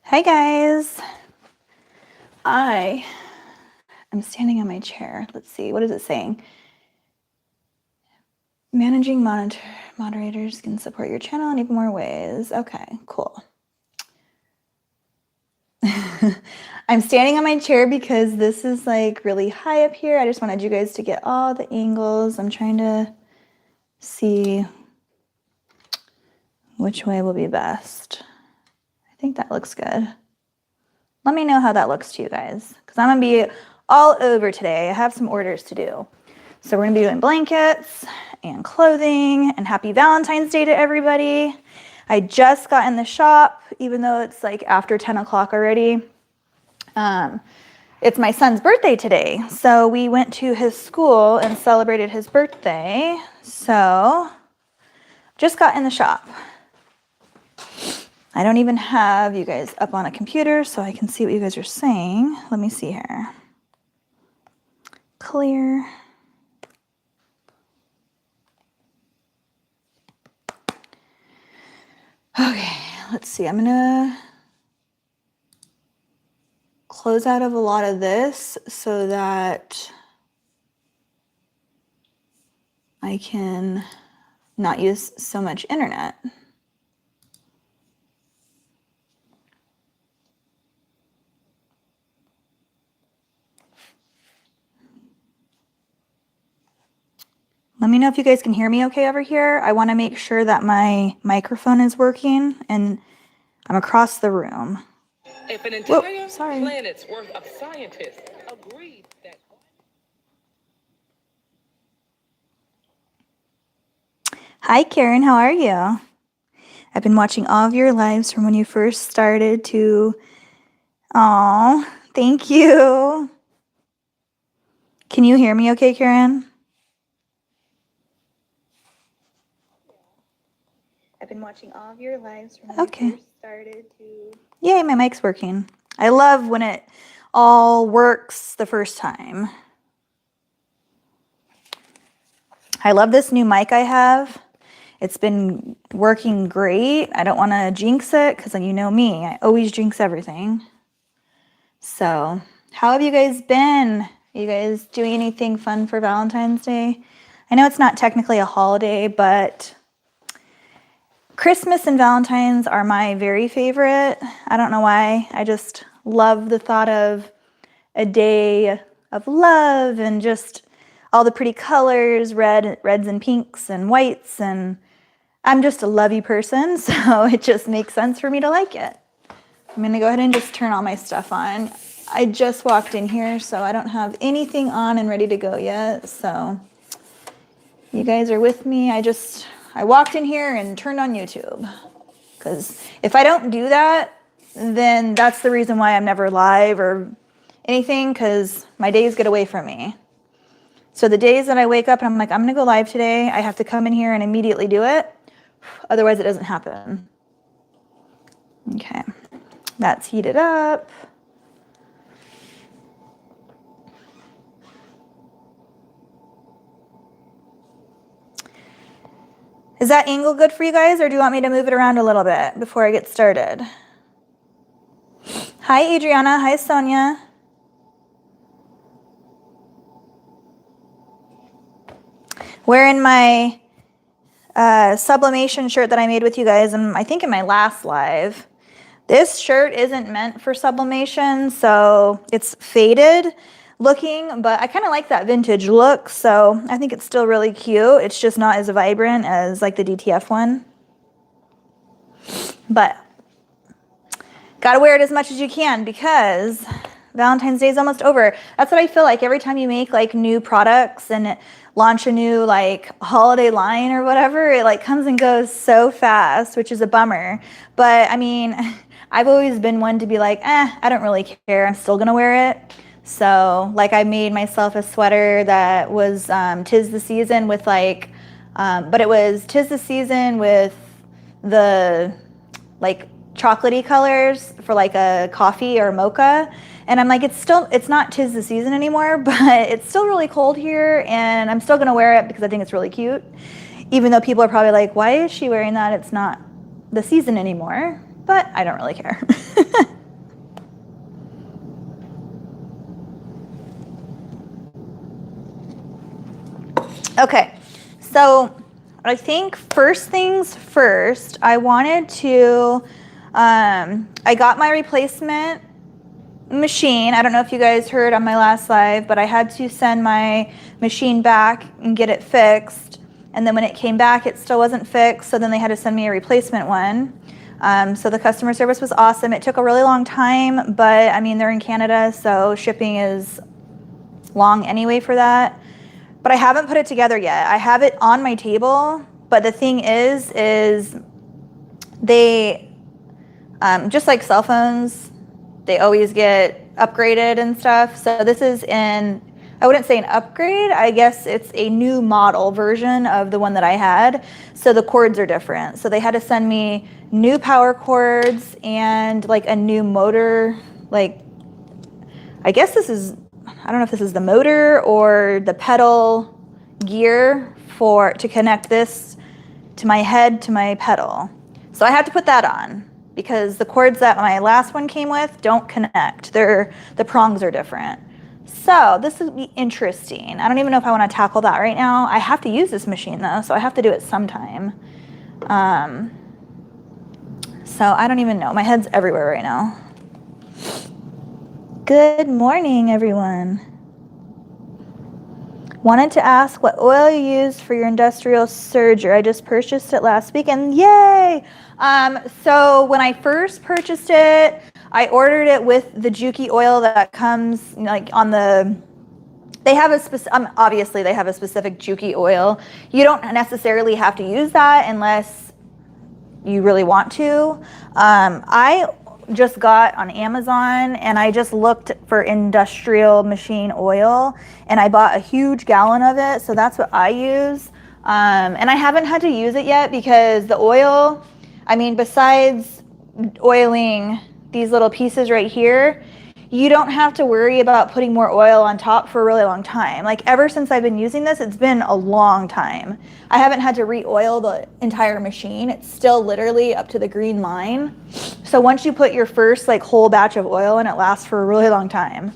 Hi guys. I am standing on my chair. Let's see, what is it saying? Managing moderators can support your channel in even more ways. Okay, cool. I'm standing on my chair because this is like really high up here. I just wanted you guys to get all the angles. I'm trying to see which way will be best. I think that looks good. Let me know how that looks to you guys, because I'm gonna be all over today. I have some orders to do. So we're gonna be doing blankets and clothing, and happy Valentine's Day to everybody. I just got in the shop, even though it's like after 10 o'clock already. It's my son's birthday today. So we went to his school and celebrated his birthday. So just got in the shop. I don't even have you guys up on a computer so I can see what you guys are saying. Let me see here. Clear. Okay, let's see. I'm gonna close out of a lot of this so that I can not use so much internet. Let me know if you guys can hear me okay over here. I want to make sure that my microphone is working, and I'm across the room. If an entire planet's worth of scientists agreed that... Hi, Karen. How are you? I've been watching all of your lives from when you first started to... Aw, thank you. Can you hear me okay, Karen? I've been watching all of your lives from when you first started to... Yay, my mic's working. I love when it all works the first time. I love this new mic I have. It's been working great. I don't want to jinx it because you know me. I always jinx everything. So, how have you guys been? Are you guys doing anything fun for Valentine's Day? I know it's not technically a holiday, but Christmas and Valentine's are my very favorite. I don't know why. I just love the thought of a day of love and just all the pretty colors, reds and pinks and whites, and I'm just a lovey person, so it just makes sense for me to like it. I'm gonna go ahead and just turn all my stuff on. I just walked in here, so I don't have anything on and ready to go yet, so you guys are with me. I walked in here and turned on YouTube, because if I don't do that, then that's the reason why I'm never live or anything, because my days get away from me. So the days that I wake up and I'm like, I'm gonna go live today, I have to come in here and immediately do it. Otherwise it doesn't happen. Okay, that's heated up. Is that angle good for you guys, or do you want me to move it around a little bit before I get started? Hi, Adriana. Hi, Sonia. Wearing my sublimation shirt that I made with you guys, I think in my last live. This shirt isn't meant for sublimation, so it's faded looking, but I kind of like that vintage look, so I think it's still really cute. It's just not as vibrant as like the DTF one. But gotta wear it as much as you can because Valentine's Day is almost over. That's what I feel like every time you make like new products and launch a new like holiday line or whatever, it like comes and goes so fast, which is a bummer. But I mean, I've always been one to be like, I don't really care. I'm still gonna wear it. So like I made myself a sweater that was 'Tis the Season with like, but it was 'Tis the Season with the like chocolatey colors for like a coffee or mocha. And I'm like, it's not 'Tis the Season anymore, but it's still really cold here and I'm still gonna wear it because I think it's really cute. Even though people are probably like, why is she wearing that? It's not the season anymore, but I don't really care. Okay, so I think first things first, I wanted to, I got my replacement machine. I don't know if you guys heard on my last live, but I had to send my machine back and get it fixed. And then when it came back, it still wasn't fixed. So then they had to send me a replacement one. So the customer service was awesome. It took a really long time, but I mean, they're in Canada, so shipping is long anyway for that. But I haven't put it together yet. I have it on my table, but the thing is they, just like cell phones, they always get upgraded and stuff. So this is I wouldn't say an upgrade, I guess it's a new model version of the one that I had. So the cords are different. So they had to send me new power cords and like a new motor, like, I guess this is, I don't know if this is the motor or the pedal gear to connect this to my head to my pedal. So I had to put that on because the cords that my last one came with don't connect. The prongs are different. So this would be interesting. I don't even know if I want to tackle that right now. I have to use this machine though, so I have to do it sometime. So I don't even know. My head's everywhere right now. Good morning, everyone. Wanted to ask what oil you use for your industrial serger. I just purchased it last weekend. Yay! So when I first purchased it, I ordered it with the Juki oil that comes like on the, they have a obviously they have a specific Juki oil. You don't necessarily have to use that unless you really want to. I just got on Amazon and I just looked for industrial machine oil and I bought a huge gallon of it. So that's what I use. And I haven't had to use it yet because the oil, I mean, besides oiling these little pieces right here, you don't have to worry about putting more oil on top for a really long time. Like ever since I've been using this, it's been a long time. I haven't had to re-oil the entire machine. It's still literally up to the green line. So once you put your first like whole batch of oil in, it lasts for a really long time.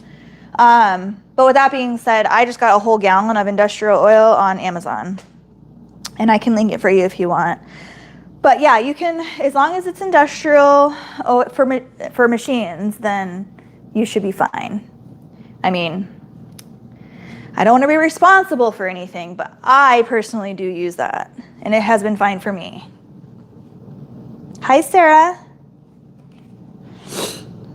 But with that being said, I just got a whole gallon of industrial oil on Amazon. And I can link it for you if you want. But yeah, you can, as long as it's industrial for machines, then you should be fine. I mean, I don't want to be responsible for anything, but I personally do use that, and it has been fine for me. Hi, Sarah.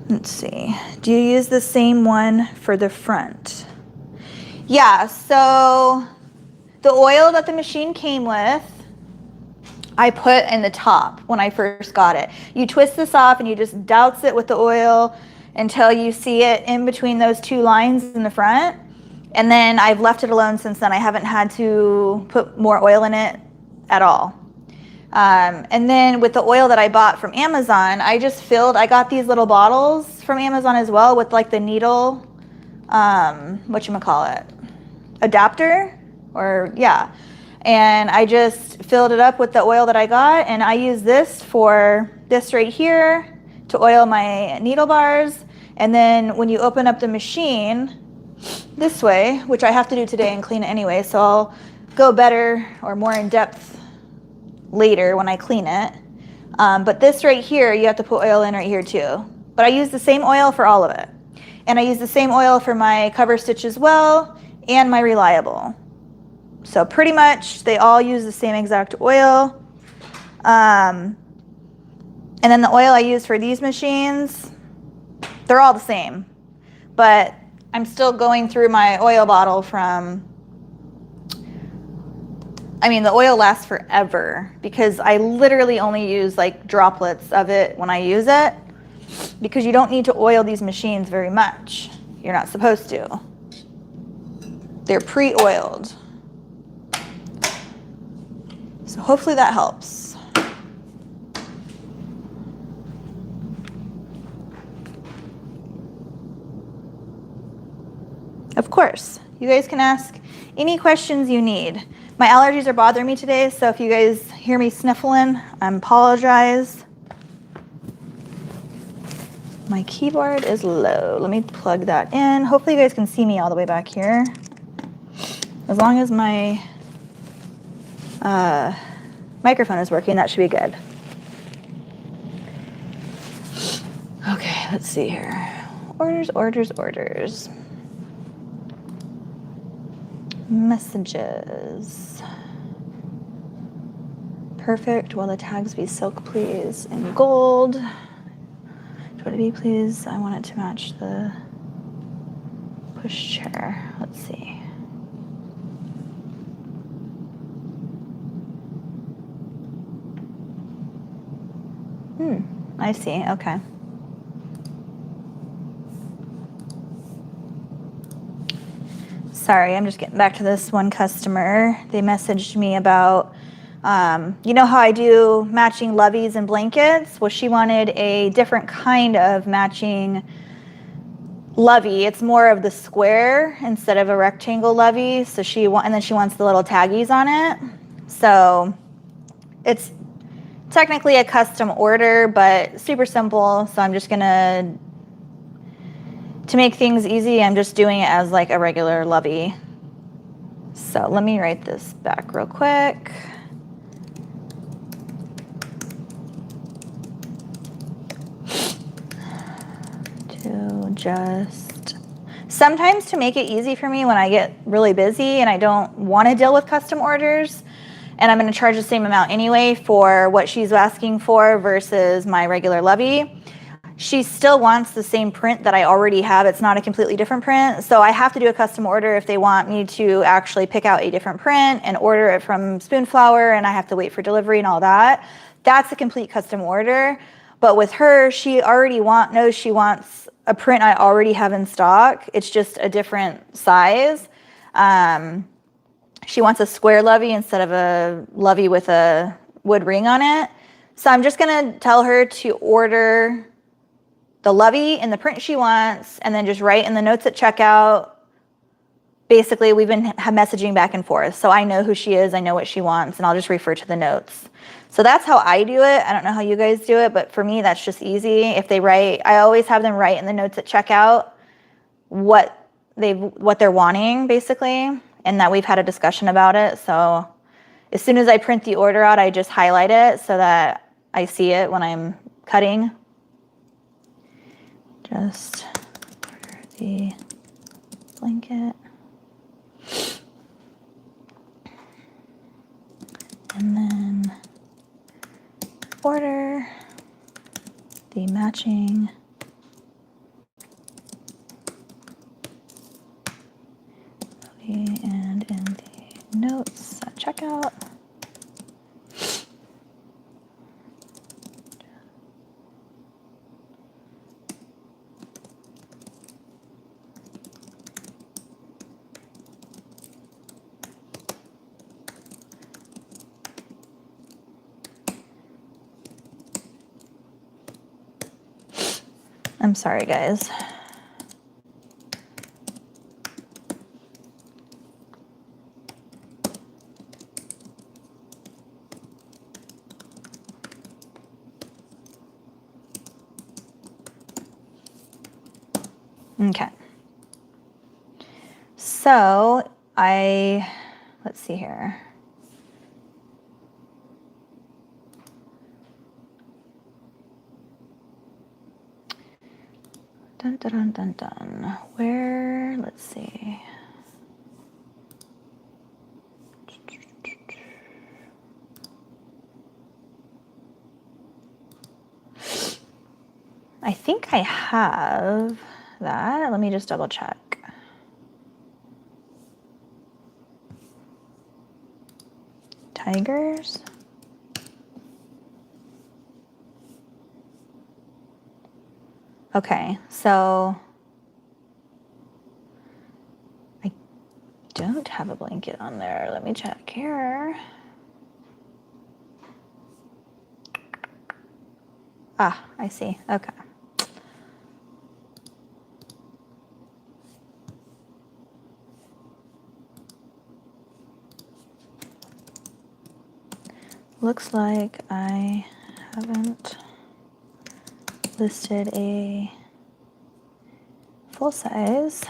Let's see. Do you use the same one for the front? Yeah, so the oil that the machine came with, I put in the top when I first got it. You twist this off and you just douse it with the oil until you see it in between those two lines in the front. And then I've left it alone since then. I haven't had to put more oil in it at all. And then with the oil that I bought from Amazon, I got these little bottles from Amazon as well with like the needle, whatchamacallit, adapter, or yeah. And I just filled it up with the oil that I got, and I use this right here to oil my needle bars. And then when you open up the machine this way, which I have to do today and clean it anyway, so I'll go better or more in depth later when I clean it. But this right here, you have to put oil in right here too. But I use the same oil for all of it. And I use the same oil for my cover stitch as well, and my reliable. So pretty much they all use the same exact oil. And then the oil I use for these machines, they're all the same. But I'm still going through my oil bottle the oil lasts forever because I literally only use like droplets of it when I use it, because you don't need to oil these machines very much. You're not supposed to. They're pre-oiled. So hopefully that helps. Of course, you guys can ask any questions you need. My allergies are bothering me today, so if you guys hear me sniffling, I apologize. My keyboard is low. Let me plug that in. Hopefully you guys can see me all the way back here. As long as my microphone is working. That should be good. Okay, let's see here. Orders, orders, orders. Messages. Perfect. Will the tags be silk, please? In gold. Would it be, please? I want it to match the push chair. Let's see. I see. Okay. Sorry, I'm just getting back to this one customer. They messaged me about, you know how I do matching loveys and blankets? Well, she wanted a different kind of matching lovey. It's more of the square instead of a rectangle lovey. So and then she wants the little taggies on it. So it's technically a custom order, but super simple. So I'm just gonna, to make things easy, I'm just doing it as like a regular lovey. So let me write this back real quick. To just, sometimes to make it easy for me when I get really busy and I don't want to deal with custom orders, and I'm going to charge the same amount anyway for what she's asking for versus my regular lovey. She still wants the same print that I already have. It's not a completely different print. So I have to do a custom order if they want me to actually pick out a different print and order it from Spoonflower, and I have to wait for delivery and all that. That's a complete custom order. But with her, she already knows she wants a print I already have in stock. It's just a different size. She wants a square lovey instead of a lovey with a wood ring on it. So I'm just gonna tell her to order the lovey in the print she wants, and then just write in the notes at checkout. Basically, we've been messaging back and forth, so I know who she is, I know what she wants, and I'll just refer to the notes. So that's how I do it. I don't know how you guys do it, but for me, that's just easy. If they write, I always have them write in the notes at checkout what they're wanting, basically, and that we've had a discussion about it. So as soon as I print the order out, I just highlight it so that I see it when I'm cutting. Just order the blanket. And then order the matching and in the notes at checkout. I'm sorry, guys. Okay. So let's see here. Dun, dun, dun, dun, dun. Where, let's see. I think I have that. Let me just double check. Tigers. Okay, so I don't have a blanket on there. Let me check here. Ah, I see. Okay. Looks like I haven't listed a full size.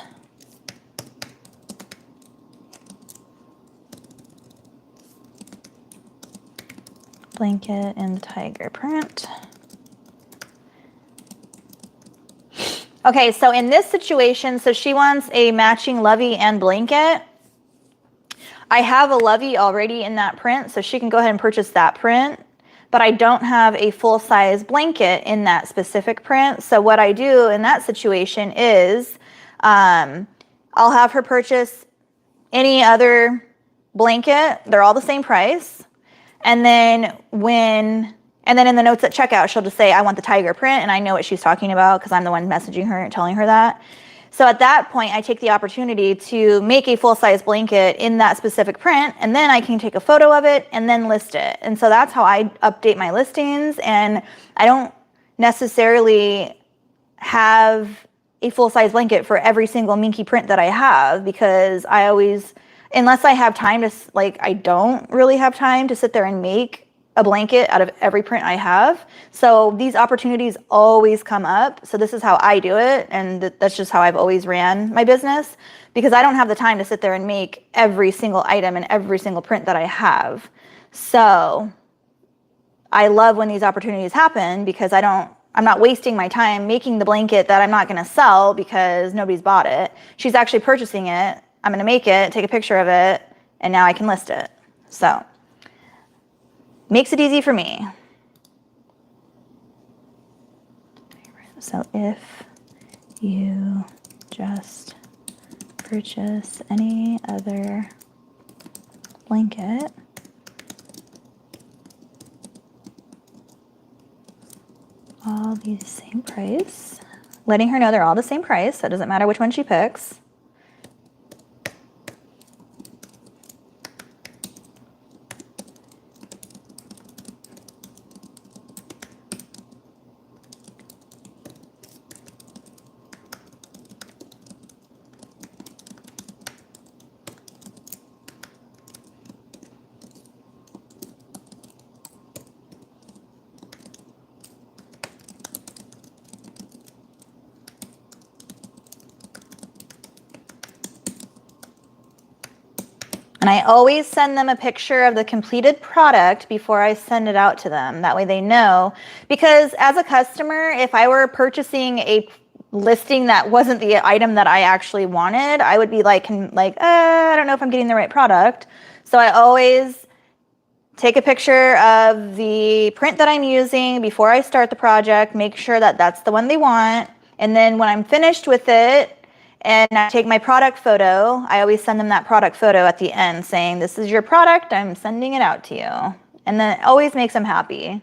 blanket in the tiger print. Okay, so in this situation, so she wants a matching lovey and blanket. I have a lovey already in that print, so she can go ahead and purchase that print, but I don't have a full-size blanket in that specific print. So what I do in that situation is I'll have her purchase any other blanket. They're all the same price. And then in the notes at checkout, she'll just say, I want the tiger print, and I know what she's talking about because I'm the one messaging her and telling her that. So at that point, I take the opportunity to make a full-size blanket in that specific print, and then I can take a photo of it and then list it. And so that's how I update my listings, and I don't necessarily have a full-size blanket for every single Minky print that I have, because I always, unless I have time to, like, I don't really have time to sit there and make a blanket out of every print I have. So these opportunities always come up. So this is how I do it. And that's just how I've always ran my business, because I don't have the time to sit there and make every single item and every single print that I have. So I love when these opportunities happen, because I'm not wasting my time making the blanket that I'm not going to sell because nobody's bought it. She's actually purchasing it. I'm going to make it, take a picture of it, and now I can list it. So makes it easy for me. So if you just purchase any other blanket, all the same price, letting her know they're all the same price, so it doesn't matter which one she picks. And I always send them a picture of the completed product before I send it out to them. That way they know. Because as a customer, if I were purchasing a listing that wasn't the item that I actually wanted, I would be like, I don't know if I'm getting the right product. So I always take a picture of the print that I'm using before I start the project, make sure that that's the one they want. And then when I'm finished with it, and I take my product photo, I always send them that product photo at the end saying, this is your product, I'm sending it out to you. And then it always makes them happy,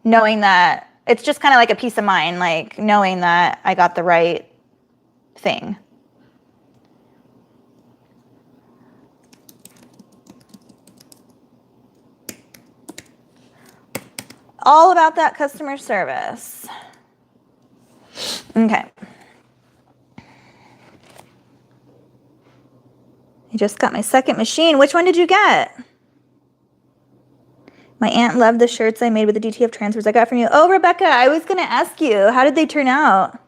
knowing that it's just kind of like a peace of mind, like knowing that I got the right thing. All about that customer service. Okay. I just got my second machine. Which one did you get? My aunt loved the shirts I made with the DTF transfers I got from you. Oh, Rebecca, I was going to ask you, how did they turn out?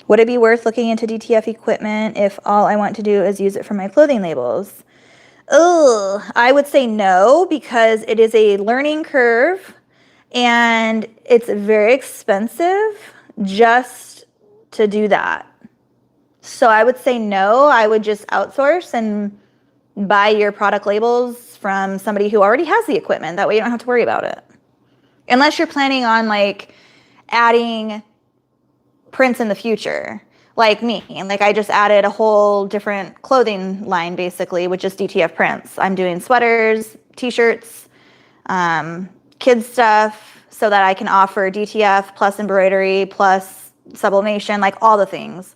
Would it be worth looking into DTF equipment if all I want to do is use it for my clothing labels? Oh, I would say no, because it is a learning curve and it's very expensive just to do that. So I would say no. I would just outsource and buy your product labels from somebody who already has the equipment. That way you don't have to worry about it. Unless you're planning on like adding prints in the future, like me. And like I just added a whole different clothing line basically with just DTF prints. I'm doing sweaters, t-shirts, kids stuff, so that I can offer DTF plus embroidery plus sublimation, like all the things.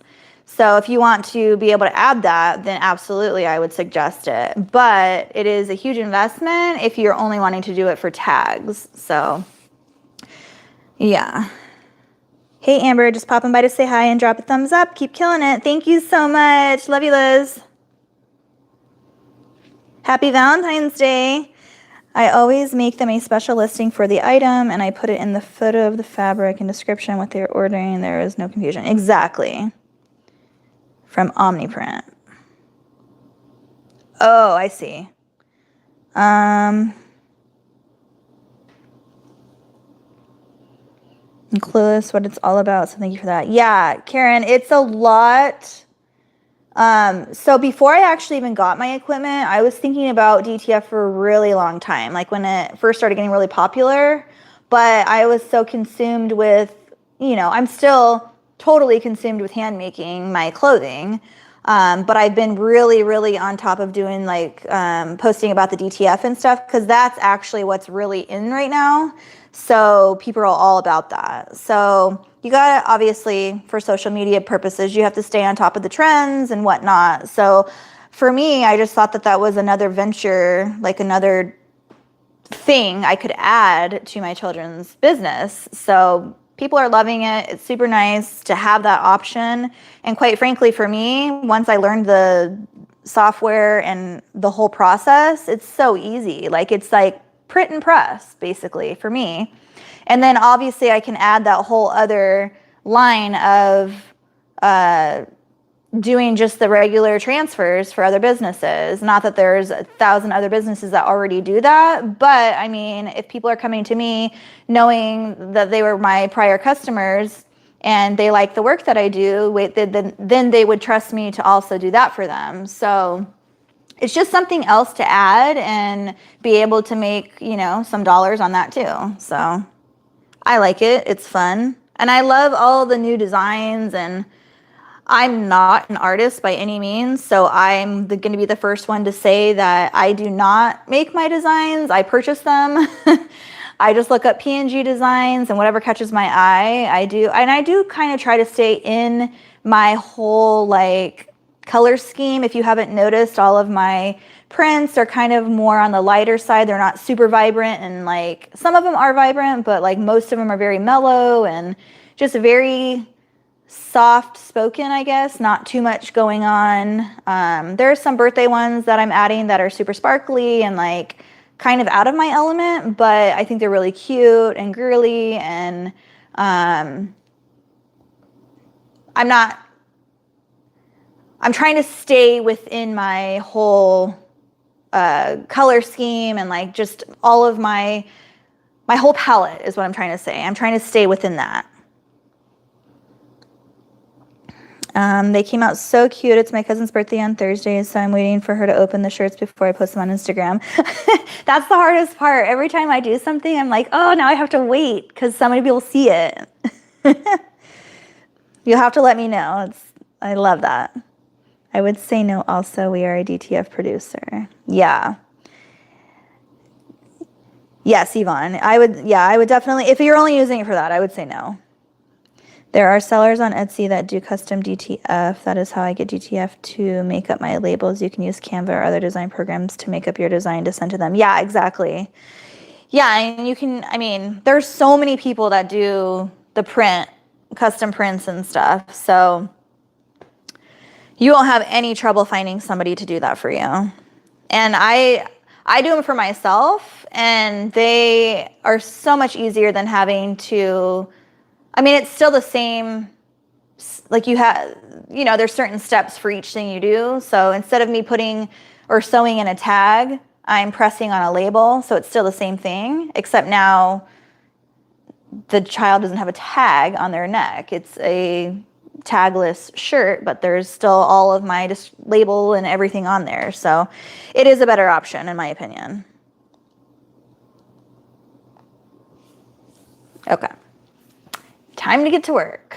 So if you want to be able to add that, then absolutely I would suggest it. But it is a huge investment if you're only wanting to do it for tags. So yeah. Hey Amber, just popping by to say hi and drop a thumbs up. Keep killing it. Thank you so much. Love you, Liz. Happy Valentine's Day. I always make them a special listing for the item and I put it in the photo of the fabric and description what they're ordering. There is no confusion. Exactly. From Omniprint. Oh, I see. I'm clueless what it's all about, so thank you for that. Yeah, Karen, it's a lot. So before I actually even got my equipment, I was thinking about DTF for a really long time, like when it first started getting really popular, but I was so consumed with, you know, I'm still totally consumed with hand making my clothing. But I've been really, really on top of doing like posting about the DTF and stuff, because that's actually what's really in right now. So people are all about that. So you gotta, obviously, for social media purposes, you have to stay on top of the trends and whatnot. So for me, I just thought that that was another venture, like another thing I could add to my children's business. So people are loving it. It's super nice to have that option. And quite frankly, for me, once I learned the software and the whole process, it's so easy. Like it's like print and press, basically, for me. And then obviously I can add that whole other line of doing just the regular transfers for other businesses. Not that there's 1,000 other businesses that already do that, but I mean, if people are coming to me knowing that they were my prior customers and they like the work that I do, then they would trust me to also do that for them. So it's just something else to add and be able to make, you know, some dollars on that too. So I like it. It's fun. And I love all the new designs, and I'm not an artist by any means, so I'm going to be the first one to say that I do not make my designs. I purchase them. I just look up PNG designs and whatever catches my eye, I do. And I do kind of try to stay in my whole like color scheme. If you haven't noticed, all of my prints are kind of more on the lighter side. They're not super vibrant, and like some of them are vibrant, but like most of them are very mellow and just very soft spoken, I guess, not too much going on. There's some birthday ones that I'm adding that are super sparkly and like kind of out of my element, but I think they're really cute and girly, and I'm trying to stay within my whole color scheme and like just all of my whole palette is what I'm trying to say. I'm trying to stay within that. They came out so cute. It's my cousin's birthday on Thursday, so I'm waiting for her to open the shirts before I post them on Instagram. That's the hardest part. Every time I do something, I'm like, oh, now I have to wait because somebody will see it. You'll have to let me know. I love that. I would say no also. We are a DTF producer. Yeah. Yes, Yvonne. I would definitely, if you're only using it for that, I would say no. There are sellers on Etsy that do custom DTF. That is how I get DTF to make up my labels. You can use Canva or other design programs to make up your design to send to them. Yeah, exactly. Yeah, and you can, I mean, there's so many people that do the print, custom prints and stuff. So you won't have any trouble finding somebody to do that for you. And I do them for myself, and they are so much easier than having to, I mean, it's still the same, like you have, you know, there's certain steps for each thing you do. So instead of me putting or sewing in a tag, I'm pressing on a label. So it's still the same thing, except now the child doesn't have a tag on their neck. It's a tagless shirt, but there's still all of my label and everything on there. So it is a better option, in my opinion. Okay. Time to get to work.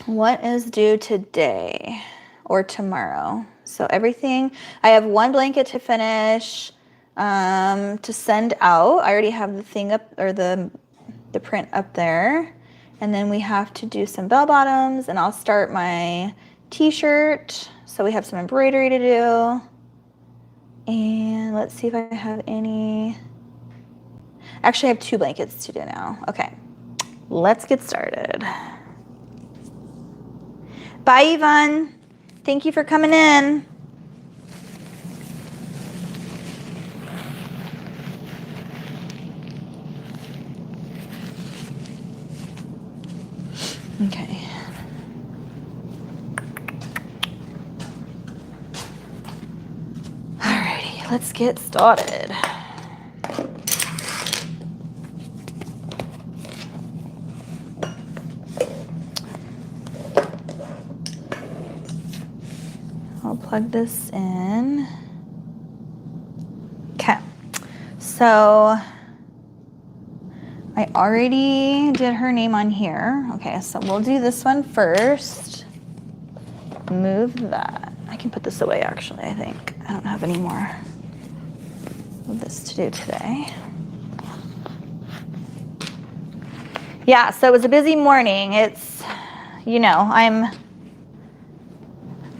What is due today or tomorrow? So everything, I have one blanket to finish, to send out. I already have the thing up, or the print up there. And then we have to do some bell bottoms, and I'll start my t-shirt. So we have some embroidery to do. And let's see if I have any. Actually, I have 2 blankets to do now. Okay, let's get started. Bye, Yvonne. Thank you for coming in. Okay. Alrighty, let's get started. plug this in. Okay, so I already did her name on here. Okay, so we'll do this one first. Move that. I can put this away actually, I think. I don't have any more of this to do today. Yeah, so it was a busy morning. It's, you know,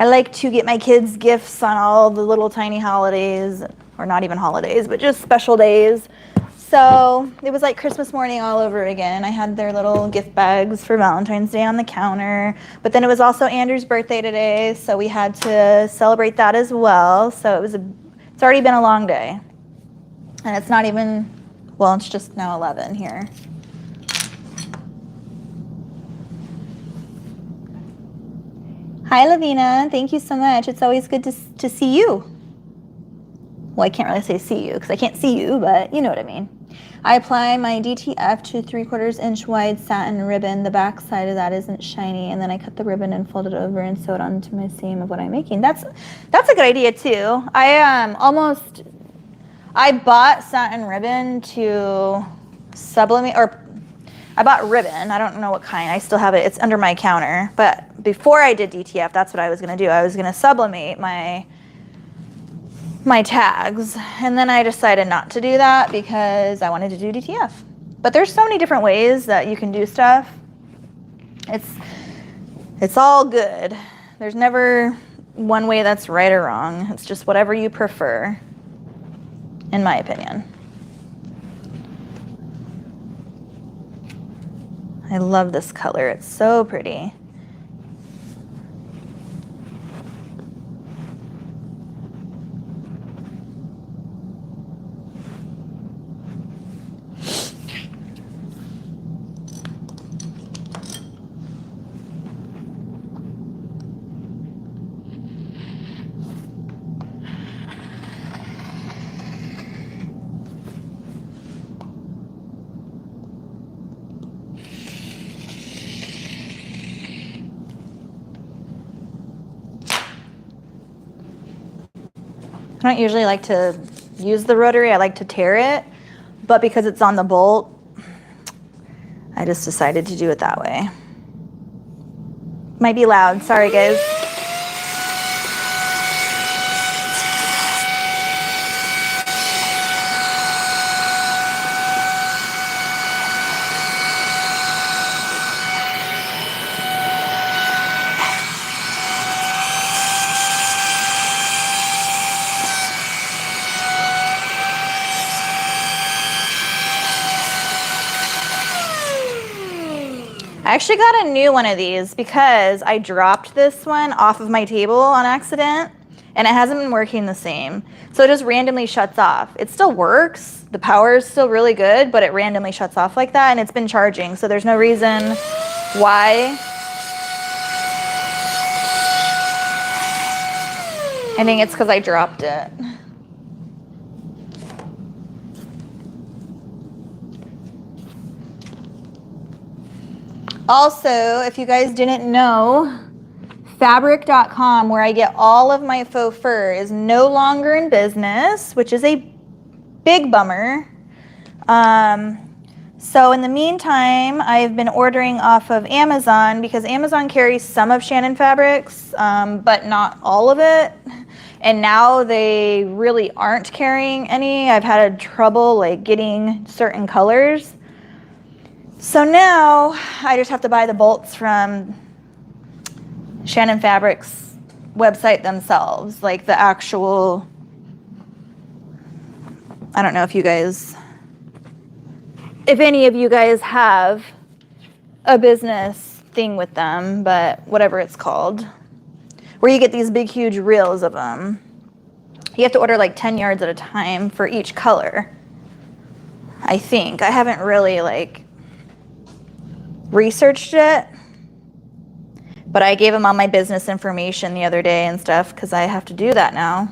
I like to get my kids gifts on all the little tiny holidays, or not even holidays, but just special days. So it was like Christmas morning all over again. I had their little gift bags for Valentine's Day on the counter, but then it was also Andrew's birthday today, so we had to celebrate that as well. So it's already been a long day. And it's not even, well, it's just now 11 here. Hi, Lavina. Thank you so much. It's always good to see you. Well, I can't really say see you because I can't see you, but you know what I mean. I apply my DTF to 3/4 inch wide satin ribbon. The back side of that isn't shiny, and then I cut the ribbon and fold it over and sew it onto my seam of what I'm making. That's a good idea too. I bought satin ribbon to sublimate, or I bought ribbon. I don't know what kind. I still have it. It's under my counter. But before I did DTF, that's what I was going to do. I was going to sublimate my tags. And then I decided not to do that because I wanted to do DTF. But there's so many different ways that you can do stuff. It's all good. There's never one way that's right or wrong. It's just whatever you prefer, in my opinion. I love this color. It's so pretty. I don't usually like to use the rotary. I like to tear it, but because it's on the bolt, I just decided to do it that way. Might be loud. Sorry, guys. I actually got a new one of these because I dropped this one off of my table on accident and it hasn't been working the same. So it just randomly shuts off. It still works. The power is still really good, but it randomly shuts off like that and it's been charging. So there's no reason why. I think it's because I dropped it. Also, if you guys didn't know, fabric.com, where I get all of my faux fur, is no longer in business, which is a big bummer. So in the meantime, I've been ordering off of Amazon because Amazon carries some of Shannon fabrics, but not all of it. And now they really aren't carrying any. I've had trouble like getting certain colors. So now I just have to buy the bolts from Shannon Fabrics website themselves, like the actual, I don't know if any of you guys have a business thing with them, but whatever it's called, where you get these big, huge reels of them. You have to order like 10 yards at a time for each color, I think. I haven't really like researched it, but I gave them all my business information the other day and stuff because I have to do that now.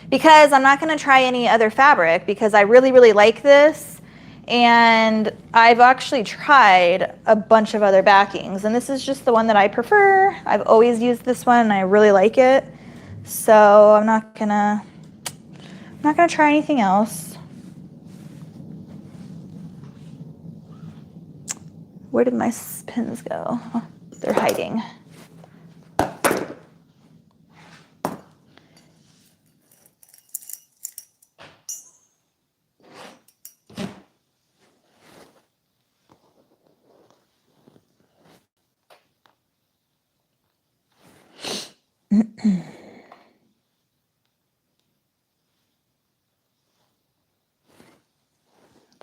Because I'm not going to try any other fabric because I really, really like this. And I've actually tried a bunch of other backings, and this is just the one that I prefer. I've always used this one and I really like it. So I'm not gonna try anything else. Where did my pins go? Oh, they're hiding.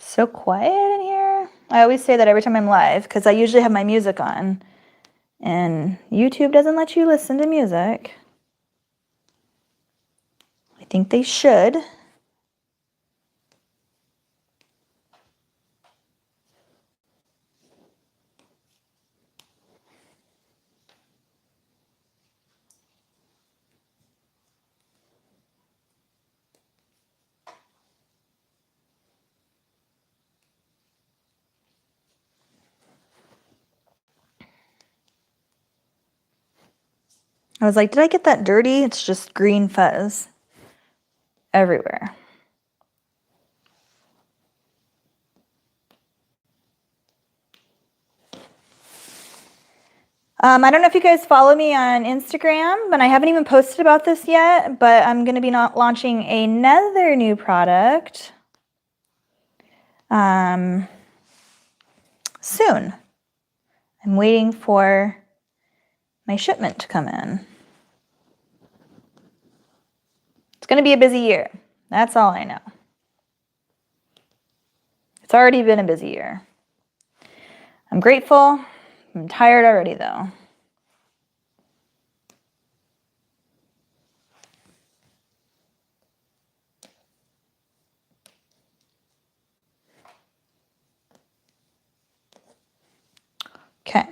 So quiet in here. I always say that every time I'm live because I usually have my music on and YouTube doesn't let you listen to music. I think they should. I was like, did I get that dirty? It's just green fuzz everywhere. I don't know if you guys follow me on Instagram, but I haven't even posted about this yet, but I'm going to be launching another new product soon. I'm waiting for my shipment to come in. It's going to be a busy year. That's all I know. It's already been a busy year. I'm grateful. I'm tired already, though. Okay.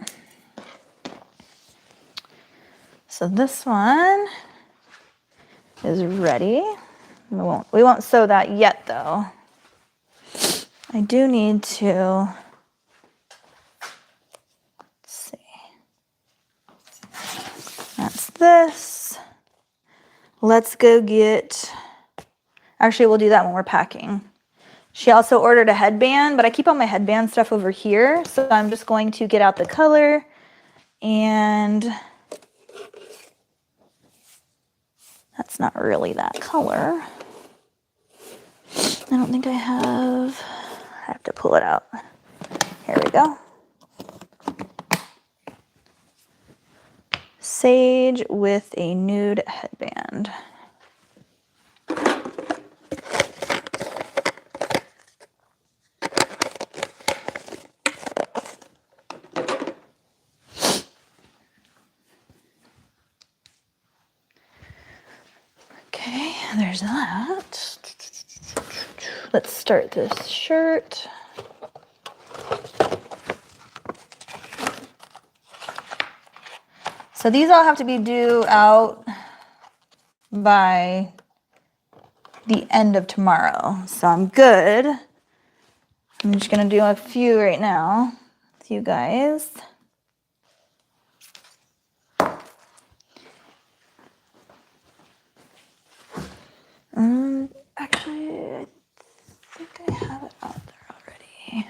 So this one is ready. We won't sew that yet, though. I do need to, let's see. That's this. Let's go get, actually we'll do that when we're packing. She also ordered a headband, but I keep all my headband stuff over here. So I'm just going to get out the color and that's not really that color. I don't think I have to pull it out. Here we go. Sage with a nude headband. Okay, there's that. Let's start this shirt. So these all have to be due out by the end of tomorrow. So I'm good. I'm just gonna do a few right now with you guys. Actually, I think I have it out there already.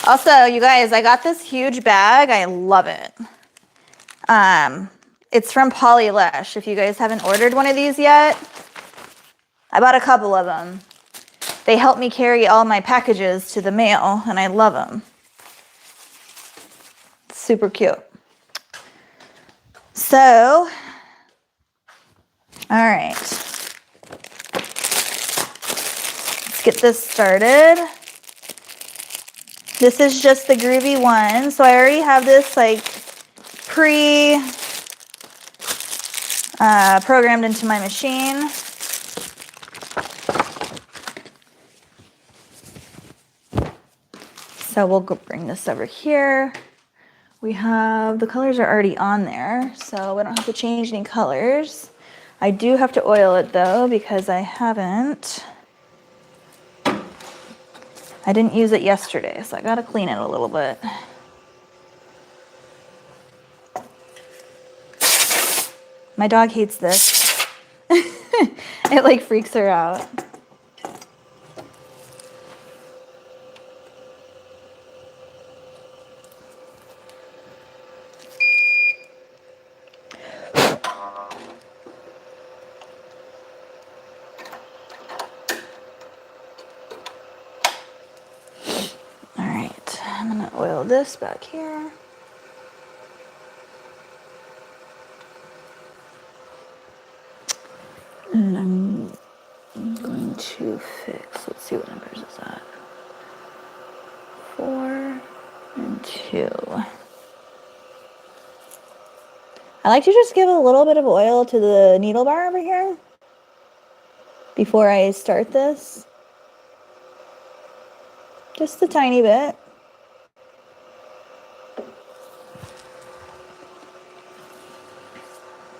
Also, you guys, I got this huge bag. I love it. It's from Polylesh. If you guys haven't ordered one of these yet, I bought a couple of them. They help me carry all my packages to the mail, and I love them. It's super cute. So, all right. Let's get this started. This is just the groovy one. So I already have this like programmed into my machine. So we'll go bring this over here. We have, the colors are already on there, so we don't have to change any colors. I do have to oil it though, because I didn't use it yesterday, so I gotta clean it a little bit. My dog hates this. It like freaks her out. All right, I'm gonna oil this back here. And I'm going to fix, let's see what numbers is that. 4 and 2. I like to just give a little bit of oil to the needle bar over here before I start this. Just a tiny bit.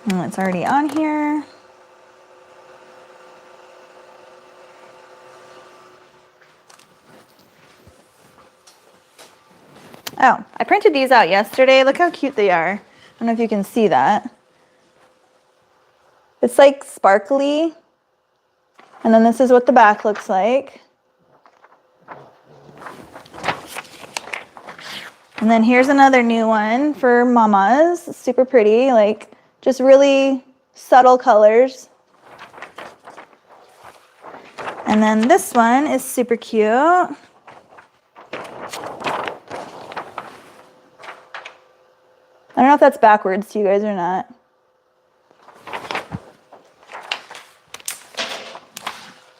And it's already on here. Oh, I printed these out yesterday. Look how cute they are. I don't know if you can see that. It's like sparkly. And then this is what the back looks like. And then here's another new one for mamas. It's super pretty, like just really subtle colors. And then this one is super cute. I don't know if that's backwards to you guys or not.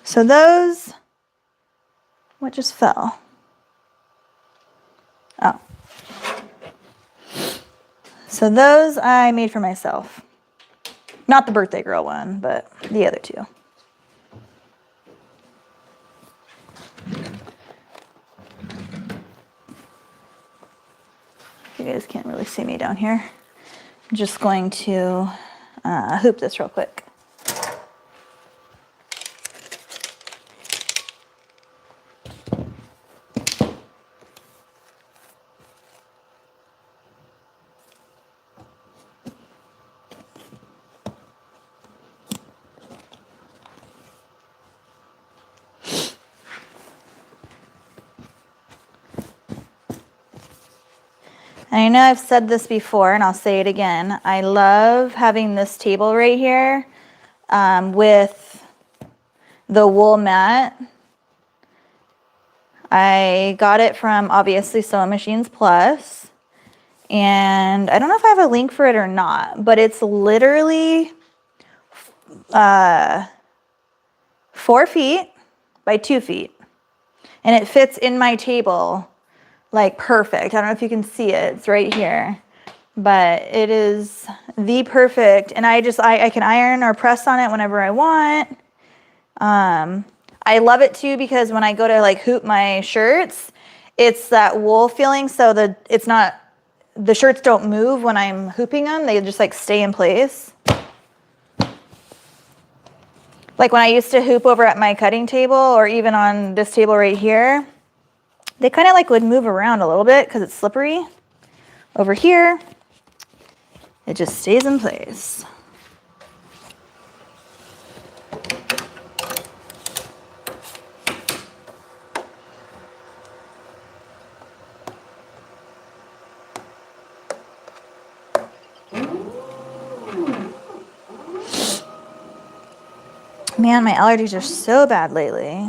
So those, what just fell? Oh. So those I made for myself. Not the birthday girl one, but the other two. You guys can't really see me down here. I'm just going to hoop this real quick. And I know I've said this before, and I'll say it again. I love having this table right here with the wool mat. I got it from, obviously, Sewing Machines Plus. And I don't know if I have a link for it or not, but it's literally 4 feet by 2 feet. And it fits in my table like perfect. I don't know if you can see it. It's right here. But it is the perfect. And I can iron or press on it whenever I want. I love it too because when I go to like hoop my shirts, it's that wool feeling, so the shirts don't move when I'm hooping them. They just like stay in place. Like when I used to hoop over at my cutting table or even on this table right here, they kind of like would move around a little bit because it's slippery. Over here, it just stays in place. Man, my allergies are so bad lately.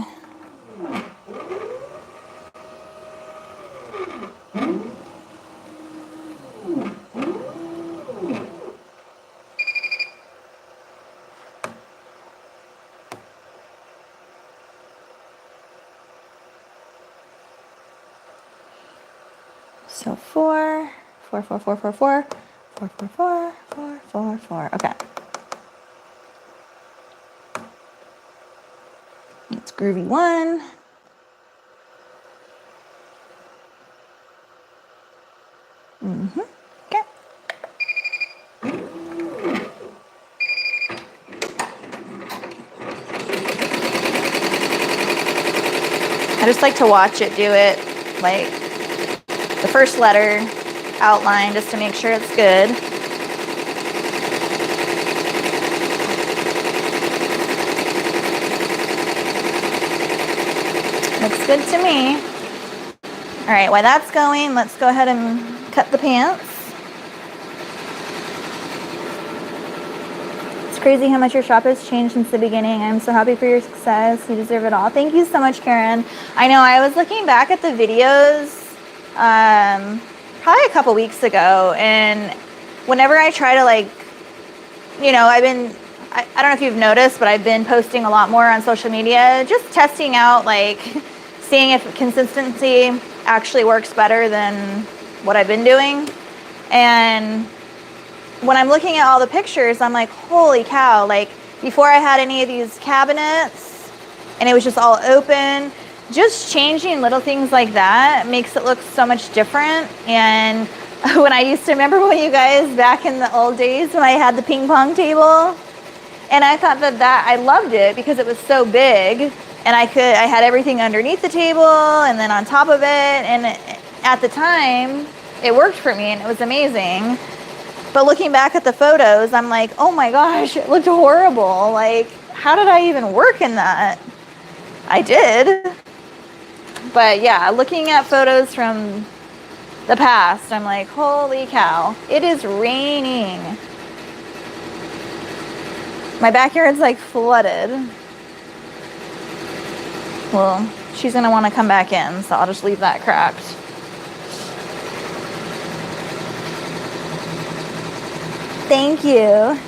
So 4, 4, 4, 4, 4, 4, 4, 4, 4, 4, 4, 4. Okay. It's groovy 1. Okay. I just like to watch it do it, like the first letter outline, just to make sure it's good. Looks good to me. All right, while that's going, let's go ahead and cut the pants. It's crazy how much your shop has changed since the beginning. I'm so happy for your success. You deserve it all. Thank you so much, Karen. I know I was looking back at the videos probably a couple weeks ago, and whenever I try to, like, you know, I don't know if you've noticed, but I've been posting a lot more on social media, just testing out, like, seeing if consistency actually works better than what I've been doing. And when I'm looking at all the pictures, I'm like, holy cow, like, before I had any of these cabinets and it was just all open, just changing little things like that makes it look so much different. And when I used to remember when you guys back in the old days when I had the ping pong table, and I thought that I loved it because it was so big, and I had everything underneath the table and then on top of it, and at the time it worked for me and it was amazing. But looking back at the photos, I'm like, oh my gosh, it looked horrible. Like, how did I even work in that? I did. But yeah, looking at photos from the past, I'm like, holy cow, it is raining. My backyard's like flooded. Well, she's gonna wanna come back in, so I'll just leave that cracked. Thank you.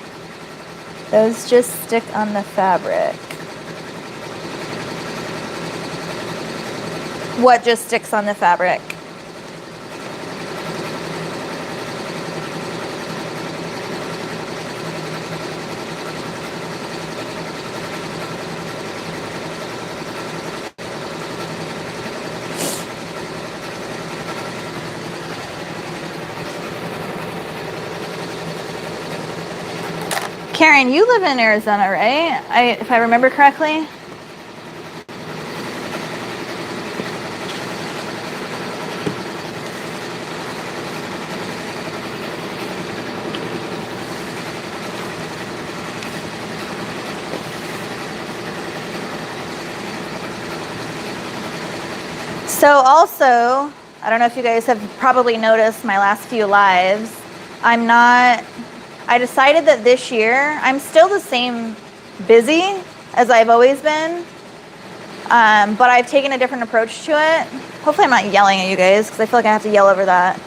Those just stick on the fabric. What just sticks on the fabric? Karen, you live in Arizona, right? If I remember correctly. So also, I don't know if you guys have probably noticed my last few lives, I decided that this year, I'm still the same busy as I've always been, but I've taken a different approach to it. Hopefully I'm not yelling at you guys, because I feel like I have to yell over that.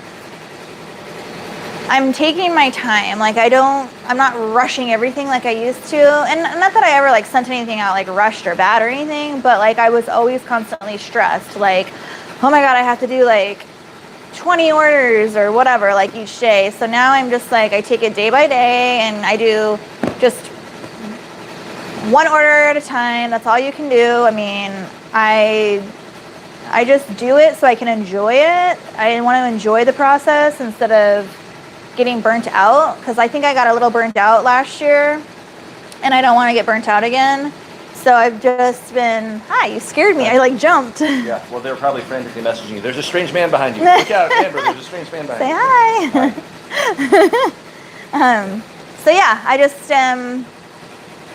I'm taking my time. Like, I'm not rushing everything like I used to. And not that I ever, like, sent anything out, like, rushed or bad or anything, but, like, I was always constantly stressed. Like, oh my God, I have to do, like, 20 orders or whatever, like, each day. So now I'm just like, I take it day by day and I do just one order at a time. That's all you can do. I mean, I just do it so I can enjoy it. I want to enjoy the process instead of getting burnt out, because I think I got a little burnt out last year and I don't want to get burnt out again. So I've just been, hi, you scared me. I like jumped. Yeah, well, they're probably frantically messaging you. There's a strange man behind you. Look out, Amber, there's a strange man behind you. Say hi. Hi. So yeah, I just,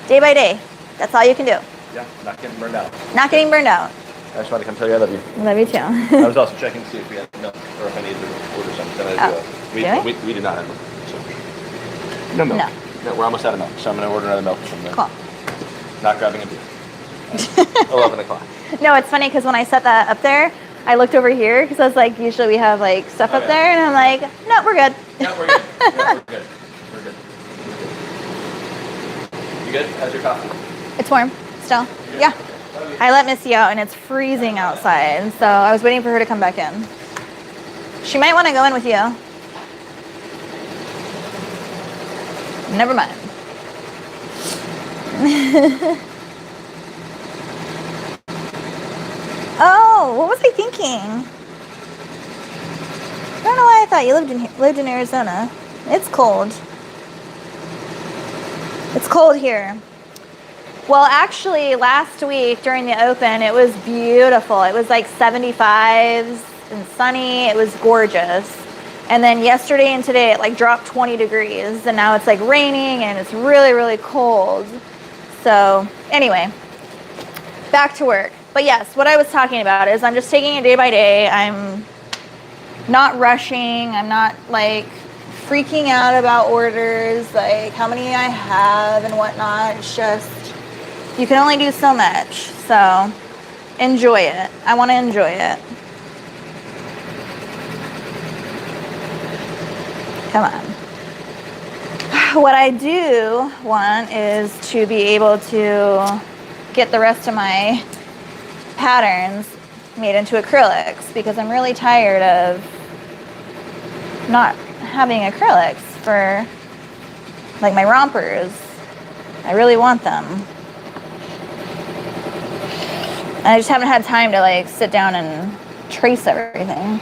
day by day, that's all you can do. Yeah, not getting burned out. Not getting burned out. I just wanted to come tell you I love you. Love you too. I was also checking to see if we had milk or if I needed to order something. We do not have milk. So. No milk. No, we're almost out of milk, so I'm going to order another milk from there. Cool. Not grabbing a beer. 11 o'clock. No, it's funny because when I set that up there, I looked over here because I was like, usually we have like stuff up there, and I'm like, no, we're good. Yeah, we're good. Yeah, we're good. We're good. You good? How's your coffee? It's warm still. Yeah. I let Missy out and it's freezing outside, so I was waiting for her to come back in. She might want to go in with you. Never mind. Oh, what was I thinking? I don't know why I thought you lived in Arizona. It's cold. It's cold here. Well, actually, last week during the open, it was beautiful. It was like 75s and sunny. It was gorgeous. And then yesterday and today, it like dropped 20 degrees. And now it's like raining and it's really, really cold. So anyway, back to work. But yes, what I was talking about is I'm just taking it day by day. I'm not rushing. I'm not like freaking out about orders, like how many I have and whatnot. It's just, you can only do so much. So enjoy it. I want to enjoy it. Come on. What I do want is to be able to get the rest of my patterns made into acrylics, because I'm really tired of not having acrylics for like my rompers. I really want them. I just haven't had time to like sit down and trace everything.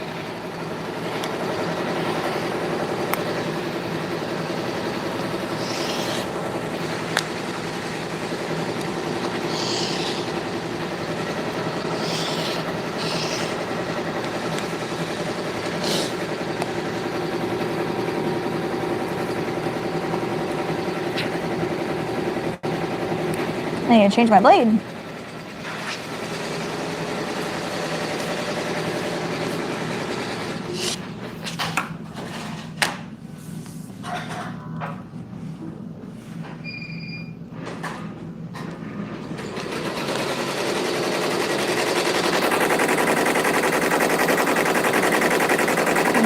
I need to change my blade.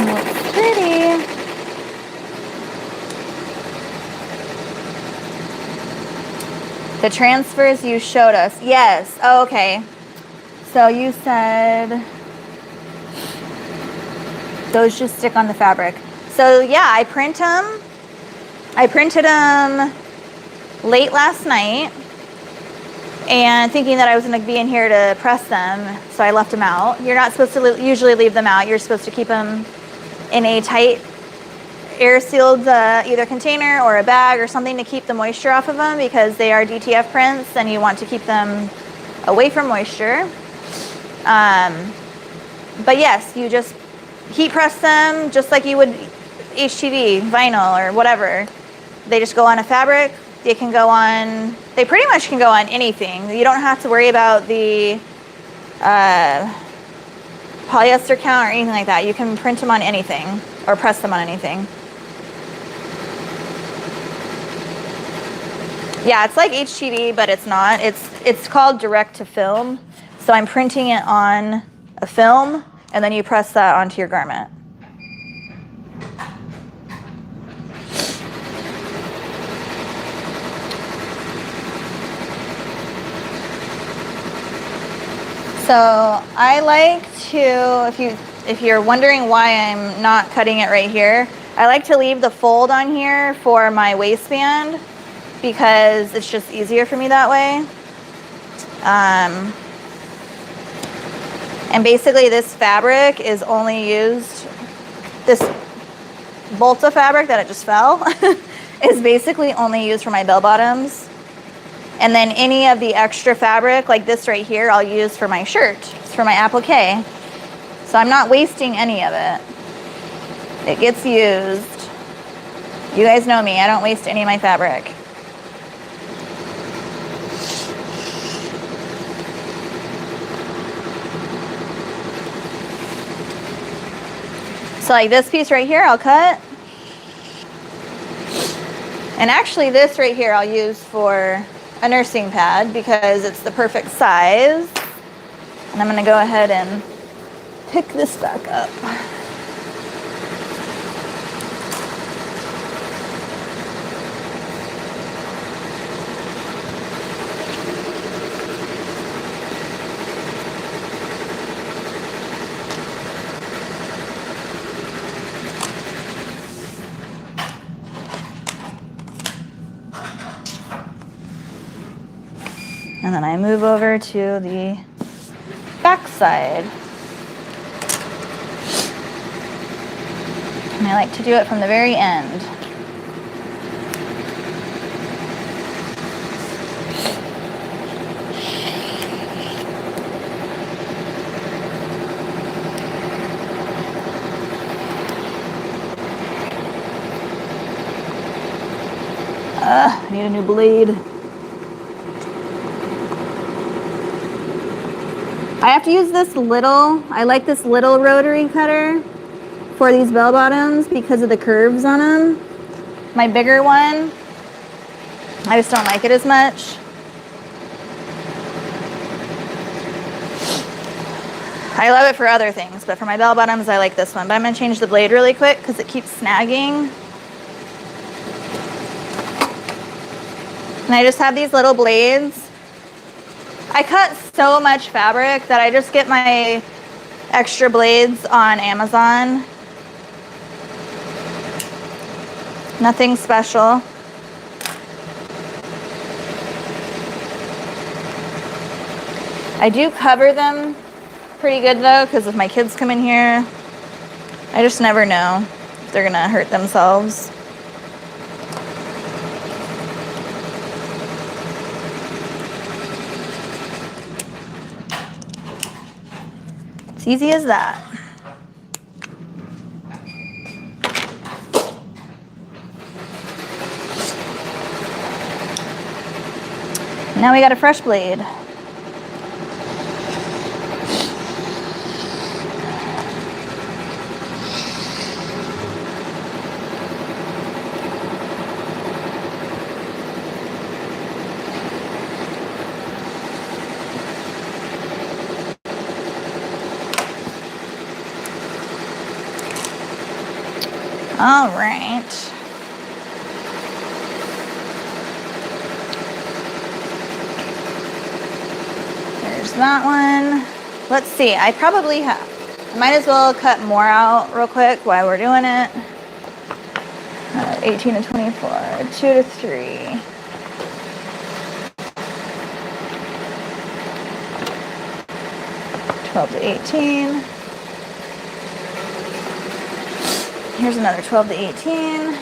Looks pretty. The transfers you showed us. Yes. Oh, okay. So you said those just stick on the fabric. So yeah, I print them. I printed them late last night and thinking that I was going to be in here to press them, so I left them out. You're not supposed to usually leave them out. You're supposed to keep them in a tight air-sealed either container or a bag or something to keep the moisture off of them, because they are DTF prints and you want to keep them away from moisture. But yes, you just heat press them just like you would HTV, vinyl, or whatever. They just go on a fabric. They can go on, they pretty much can go on anything. You don't have to worry about the polyester count or anything like that. You can print them on anything or press them on anything. Yeah, it's like HTV, but it's not. It's called direct to film. So I'm printing it on a film, and then you press that onto your garment. So I like to, if you're wondering why I'm not cutting it right here, I like to leave the fold on here for my waistband, because it's just easier for me that way. And basically this fabric is only used, this Volta fabric that it just fell is basically only used for my bell bottoms. And then any of the extra fabric, like this right here, I'll use for my shirt. It's for my applique. So I'm not wasting any of it. It gets used. You guys know me, I don't waste any of my fabric. So like this piece right here, I'll cut. And actually this right here I'll use for a nursing pad, because it's the perfect size. And I'm gonna go ahead and pick this back up. And then I move over to the back side. And I like to do it from the very end. I need a new blade. I have to use this little, I like this little rotary cutter for these bell bottoms because of the curves on them. My bigger one, I just don't like it as much. I love it for other things, but for my bell bottoms, I like this one. But I'm gonna change the blade really quick because it keeps snagging. And I just have these little blades. I cut so much fabric that I just get my extra blades on Amazon. Nothing special. I do cover them pretty good though, because if my kids come in here, I just never know if they're gonna hurt themselves. It's easy as that. Now we got a fresh blade. All right. There's that one. Let's see, I probably have. I might as well cut more out real quick while we're doing it. 18 to 24, 2 to 3. To 18. Here's another 12 to 18.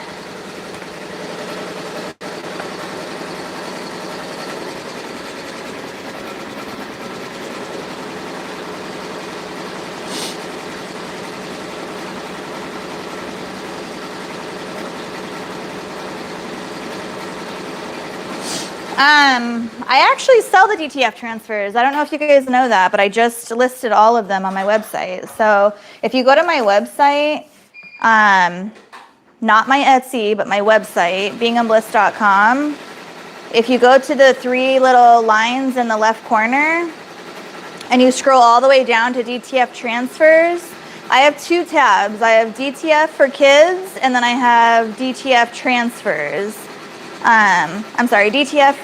I actually sell the DTF transfers. I don't know if you guys know that, but I just listed all of them on my website. So if you go to my website, not my Etsy, but my website, beingandbliss.com, if you go to the 3 little lines in the left corner and you scroll all the way down to DTF transfers, I have 2 tabs. I have DTF for kids, and then I have DTF transfers. I'm sorry, DTF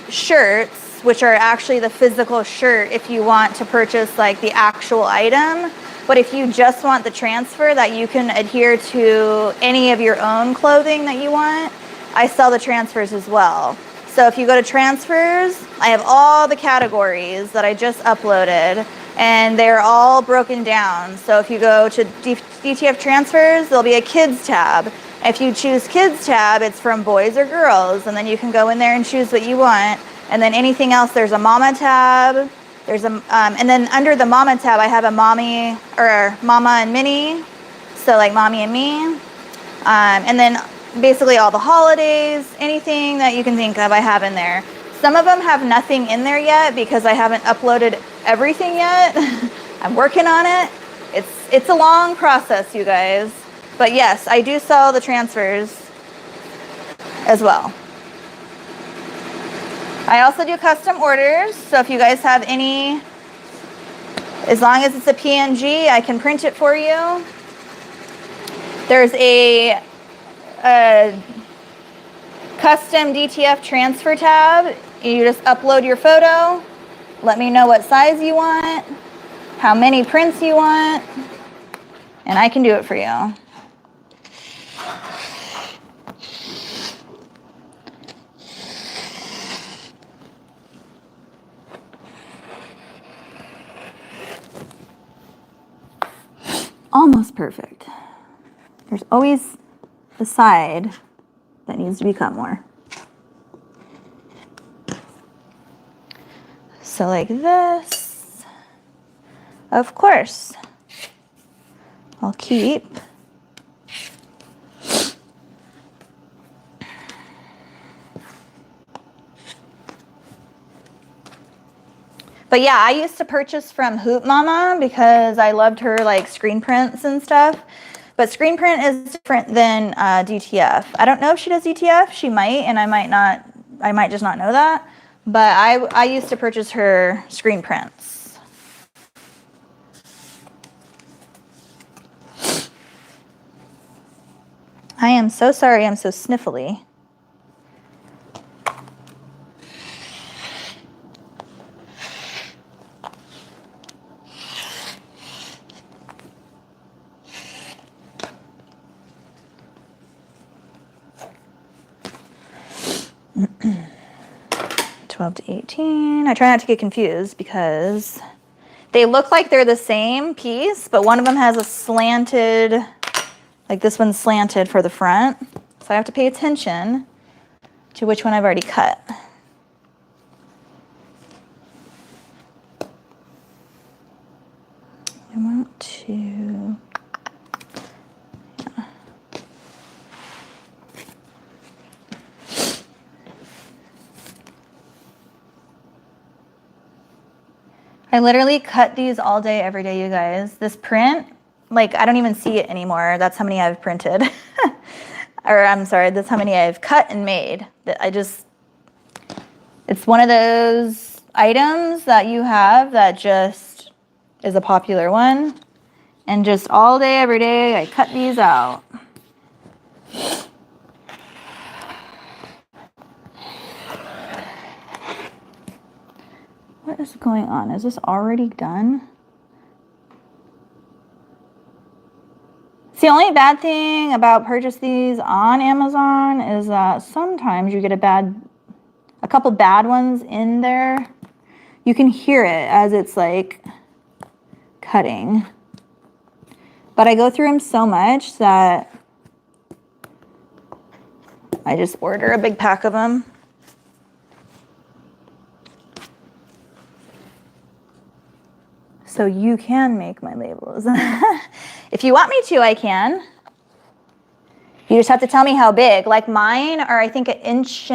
shirts, which are actually the physical shirt if you want to purchase like the actual item. But if you just want the transfer that you can adhere to any of your own clothing that you want, I sell the transfers as well. So if you go to transfers, I have all the categories that I just uploaded, and they're all broken down. So if you go to DTF transfers, there'll be a kids tab. If you choose kids tab, it's from boys or girls, and then you can go in there and choose what you want. And then anything else, there's a mama tab. There's a, and then under the mama tab, I have a mommy or mama and mini. So like mommy and me. And then basically all the holidays, anything that you can think of, I have in there. Some of them have nothing in there yet because I haven't uploaded everything yet. I'm working on it. It's a long process, you guys. But yes, I do sell the transfers as well. I also do custom orders. So if you guys have any, as long as it's a PNG, I can print it for you. There's a custom DTF transfer tab. You just upload your photo, let me know what size you want, how many prints you want, and I can do it for you. Almost perfect. There's always the side that needs to be cut more. So like this, of course, I'll keep. But yeah, I used to purchase from Hoop Mama because I loved her like screen prints and stuff. But screen print is different than DTF. I don't know if she does DTF. She might, and I might just not know that. But I used to purchase her screen prints. I am so sorry I'm so sniffly. $12 to $18. I try not to get confused because they look like they're the same piece, but one of them has a slanted, like this one's slanted for the front. So I have to pay attention to which one I've already cut. I want to, I literally cut these all day, every day, you guys. This print, like I don't even see it anymore. That's how many I've printed. Or I'm sorry, that's how many I've cut and made. It's one of those items that you have that just is a popular one. And just all day, every day, I cut these out. What is going on? Is this already done? See, the only bad thing about purchasing these on Amazon is that sometimes you get a couple bad ones in there. You can hear it as it's like cutting. But I go through them so much that I just order a big pack of them. So you can make my labels. If you want me to, I can. You just have to tell me how big. Like mine are, I think, 1.5 inches.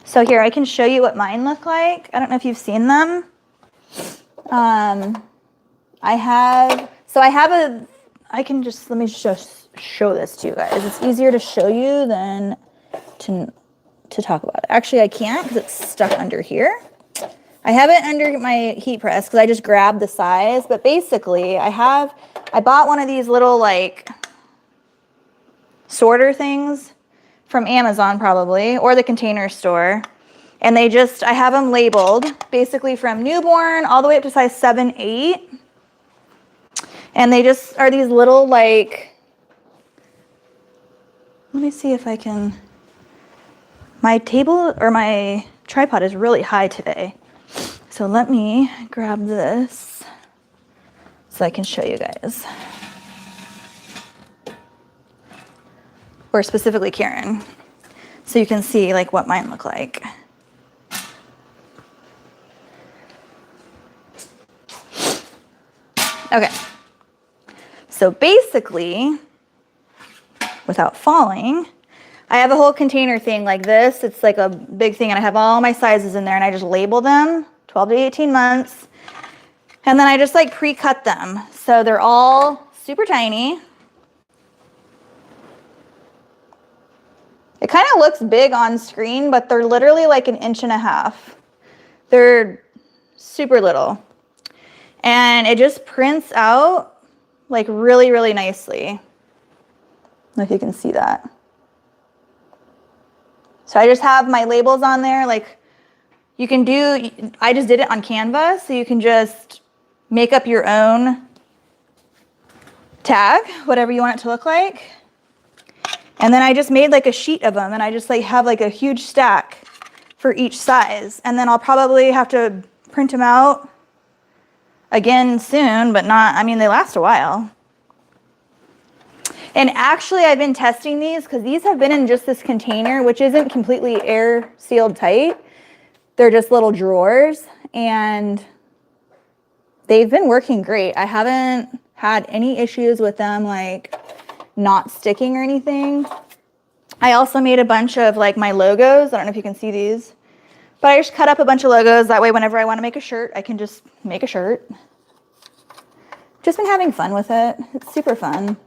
So here, I can show you what mine look like. I don't know if you've seen them. Let me just show this to you guys. It's easier to show you than to talk about it. Actually, I can't because it's stuck under here. I have it under my heat press because I just grabbed the size, but basically I bought one of these little like sorter things from Amazon probably, or the Container Store. And I have them labeled basically from newborn all the way up to size 7, 8. And they just are these little like, let me see if I can, my table or my tripod is really high today. So let me grab this so I can show you guys. Or specifically Karen. So you can see like what mine look like. Okay. So basically, without falling, I have a whole container thing like this. It's like a big thing and I have all my sizes in there and I just label them. 12 to 18 months. And then I just like pre-cut them. So they're all super tiny. It kind of looks big on screen, but they're literally like 1.5 inches. They're super little. And it just prints out like really, really nicely. I don't know if you can see that. So I just have my labels on there, like you can do, I just did it on Canva, so you can just make up your own tag, whatever you want it to look like. And then I just made like a sheet of them and I just like have like a huge stack for each size. And then I'll probably have to print them out again soon, but not, I mean, they last a while. And actually, I've been testing these because these have been in just this container, which isn't completely air sealed tight. They're just little drawers, and they've been working great. I haven't had any issues with them like not sticking or anything. I also made a bunch of like my logos. I don't know if you can see these, but I just cut up a bunch of logos. That way, whenever I want to make a shirt, I can just make a shirt. Just been having fun with it. It's super fun.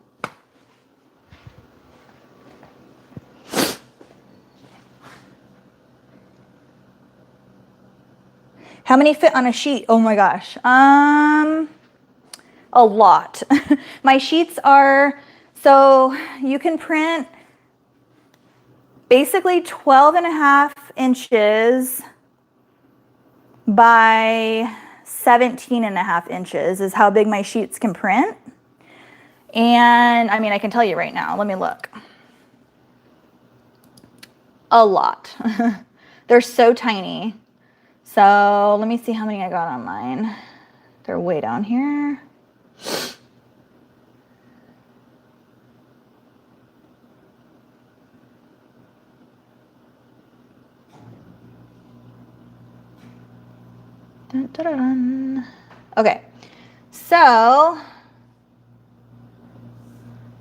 How many fit on a sheet? Oh my gosh. A lot. My sheets are, so you can print basically 12.5 inches by 17.5 inches is how big my sheets can print. And I mean, I can tell you right now, let me look. A lot. They're so tiny. So let me see how many I got on mine. They're way down here. Dun, dun, dun, dun. Okay, so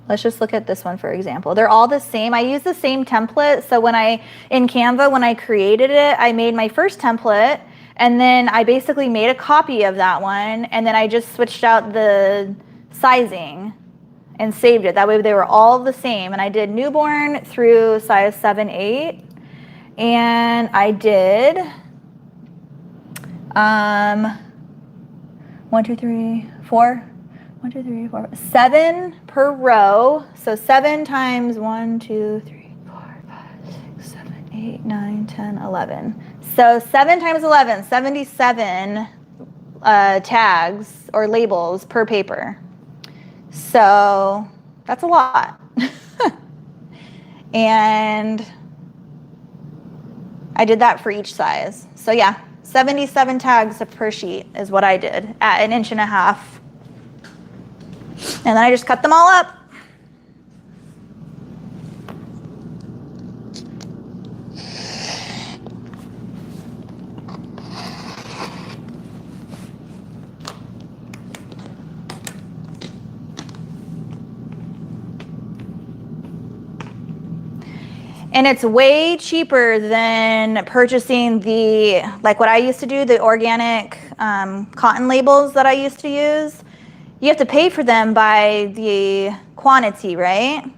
let's just look at this one for example. They're all the same. I use the same template. So in Canva, when I created it, I made my first template, and then I basically made a copy of that one, and then I just switched out the sizing and saved it. That way they were all the same. And I did newborn through size 7, 8. And I did 1, 2, 3, 4. 1, 2, 3, 4, 7 per row. So 7 times 1, 2, 3, 4, 5, 6, 7, 8, 9, 10, 11. So 7 times 11, 77 tags or labels per paper. So that's a lot. And I did that for each size. So yeah, 77 tags per sheet is what I did at 1.5 inches. And then I just cut them all up. And it's way cheaper than purchasing like what I used to do, the organic cotton labels that I used to use. You have to pay for them by the quantity, right?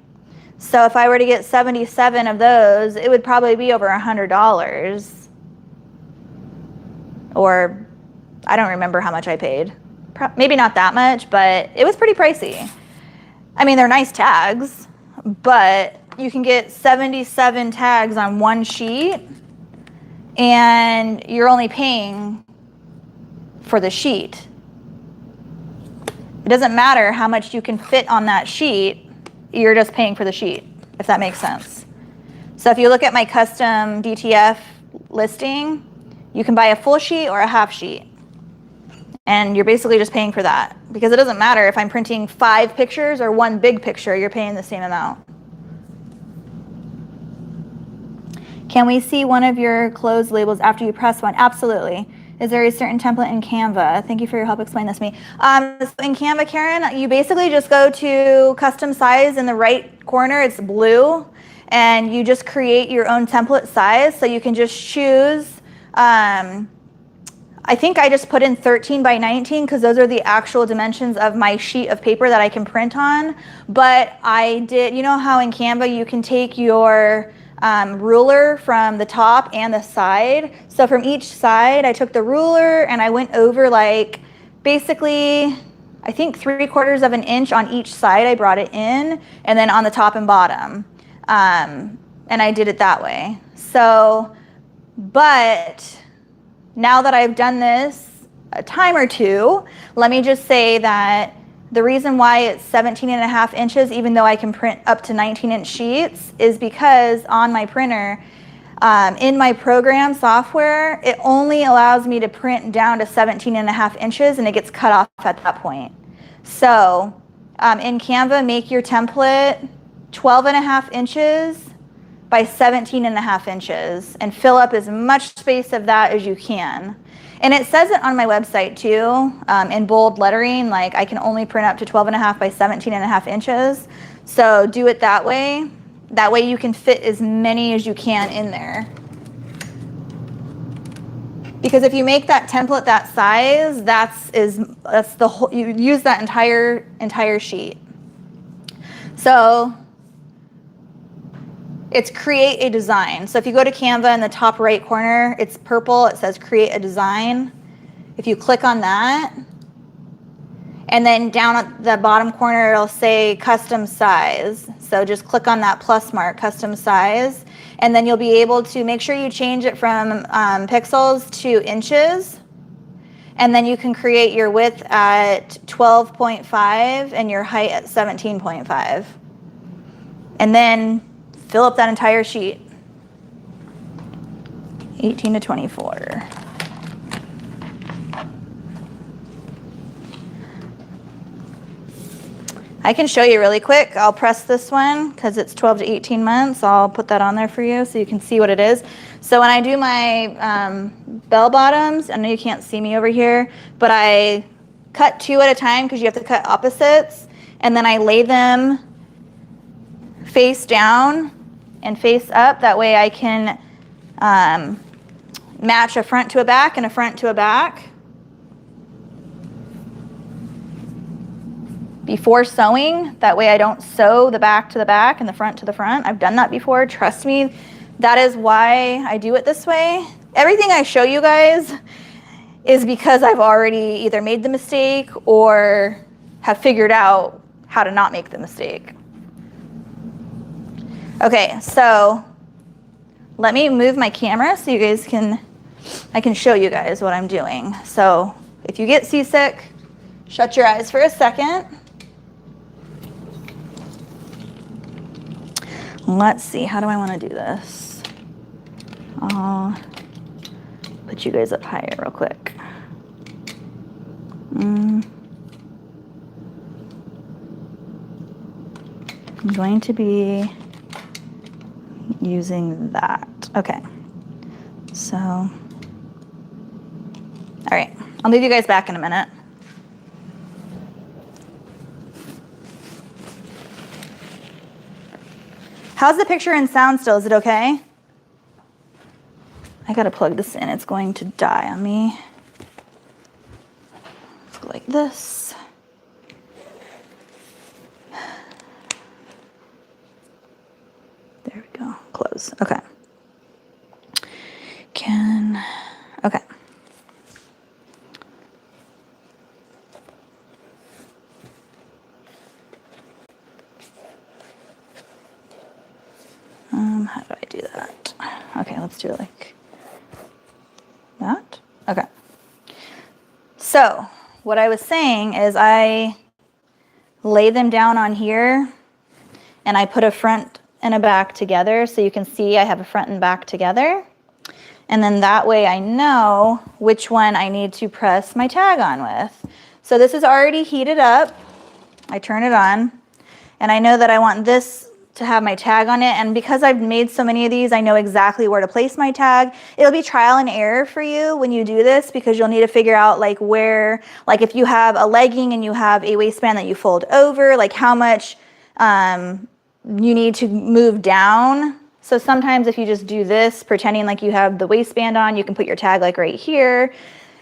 So if I were to get 77 of those, it would probably be over $100. Or I don't remember how much I paid. Maybe not that much, but it was pretty pricey. I mean, they're nice tags, but you can get 77 tags on one sheet, and you're only paying for the sheet. It doesn't matter how much you can fit on that sheet, you're just paying for the sheet, if that makes sense. So if you look at my custom DTF listing, you can buy a full sheet or a half sheet. And you're basically just paying for that, because it doesn't matter if I'm printing 5 pictures or 1 big picture, you're paying the same amount. Can we see one of your clothes labels after you press one? Absolutely. Is there a certain template in Canva? Thank you for your help. Explain this to me. So in Canva, Karen, you basically just go to custom size in the right corner. It's blue. And you just create your own template size. So you can just choose. I think I just put in 13 by 19 because those are the actual dimensions of my sheet of paper that I can print on. But I did, you know how in Canva you can take your ruler from the top and the side. So from each side, I took the ruler and I went over like basically, I think 3/4 of an inch on each side. I brought it in, and then on the top and bottom. And I did it that way. So, but now that I've done this a time or two, let me just say that the reason why it's 17.5 inches, even though I can print up to 19-inch sheets, is because on my printer, in my program software, it only allows me to print down to 17.5 inches, and it gets cut off at that point. So in Canva, make your template 12.5 inches by 17.5 inches and fill up as much space of that as you can. And it says it on my website too, in bold lettering, like I can only print up to 12.5 by 17.5 inches. So do it that way. That way you can fit as many as you can in there. Because if you make that template that size, that's the whole, you use that entire sheet. So it's create a design. So if you go to Canva in the top right corner, it's purple, it says create a design. If you click on that, and then down at the bottom corner, it'll say custom size. So just click on that plus mark, custom size, and then you'll be able to make sure you change it from pixels to inches. And then you can create your width at 12.5 and your height at 17.5. And then fill up that entire sheet. 18 to 24. I can show you really quick. I'll press this one because it's 12 to 18 months. I'll put that on there for you so you can see what it is. So when I do my bell bottoms, I know you can't see me over here, but I cut 2 at a time because you have to cut opposites, and then I lay them face down and face up. That way I can match a front to a back and a front to a back. Before sewing, that way I don't sew the back to the back and the front to the front. I've done that before, trust me. That is why I do it this way. Everything I show you guys is because I've already either made the mistake or have figured out how to not make the mistake. Okay, so let me move my camera so you guys I can show you guys what I'm doing. So if you get seasick, shut your eyes for a second. Let's see, how do I want to do this? I'll put you guys up higher real quick. I'm going to be using that. Okay, so, all right, I'll leave you guys back in a minute. How's the picture and sound still? Is it okay? I gotta plug this in. It's going to die on me. Let's go like this. There we go. Close. Okay. Okay. How do I do that? Okay, let's do it like that. Okay. So what I was saying is I lay them down on here and I put a front and a back together so you can see I have a front and back together. And then that way I know which one I need to press my tag on with. So this is already heated up. I turn it on and I know that I want this to have my tag on it, and because I've made so many of these, I know exactly where to place my tag. It'll be trial and error for you when you do this because you'll need to figure out like where, like if you have a legging and you have a waistband that you fold over, like how much you need to move down. So sometimes if you just do this, pretending like you have the waistband on, you can put your tag like right here.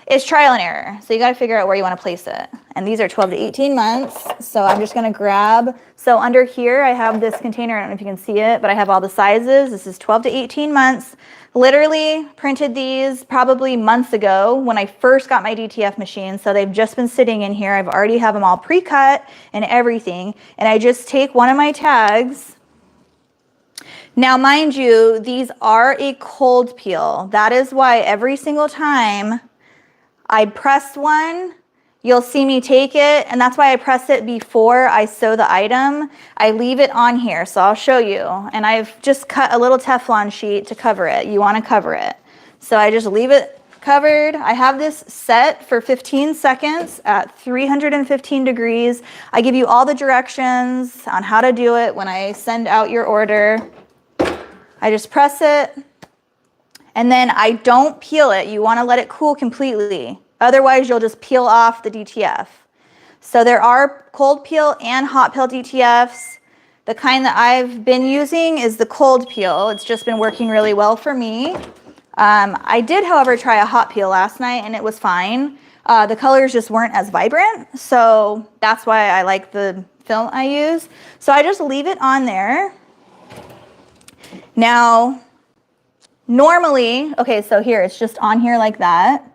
It's trial and error. So you got to figure out where you want to place it. And these are 12 to 18 months. So I'm just going to grab, so under here I have this container. I don't know if you can see it, but I have all the sizes. This is 12 to 18 months. Literally printed these probably months ago when I first got my DTF machine. So they've just been sitting in here. I've already have them all pre-cut and everything. And I just take one of my tags. Now, mind you, these are a cold peel. That is why every single time I press one, you'll see me take it, and that's why I press it before I sew the item. I leave it on here, so I'll show you. And I've just cut a little Teflon sheet to cover it. You want to cover it. So I just leave it covered. I have this set for 15 seconds at 315 degrees. I give you all the directions on how to do it when I send out your order. I just press it, and then I don't peel it. You want to let it cool completely. Otherwise, you'll just peel off the DTF. So there are cold peel and hot peel DTFs. The kind that I've been using is the cold peel. It's just been working really well for me. I did, however, try a hot peel last night and it was fine. The colors just weren't as vibrant, so that's why I like the film I use. So I just leave it on there. Now, normally, okay, so here, it's just on here like that.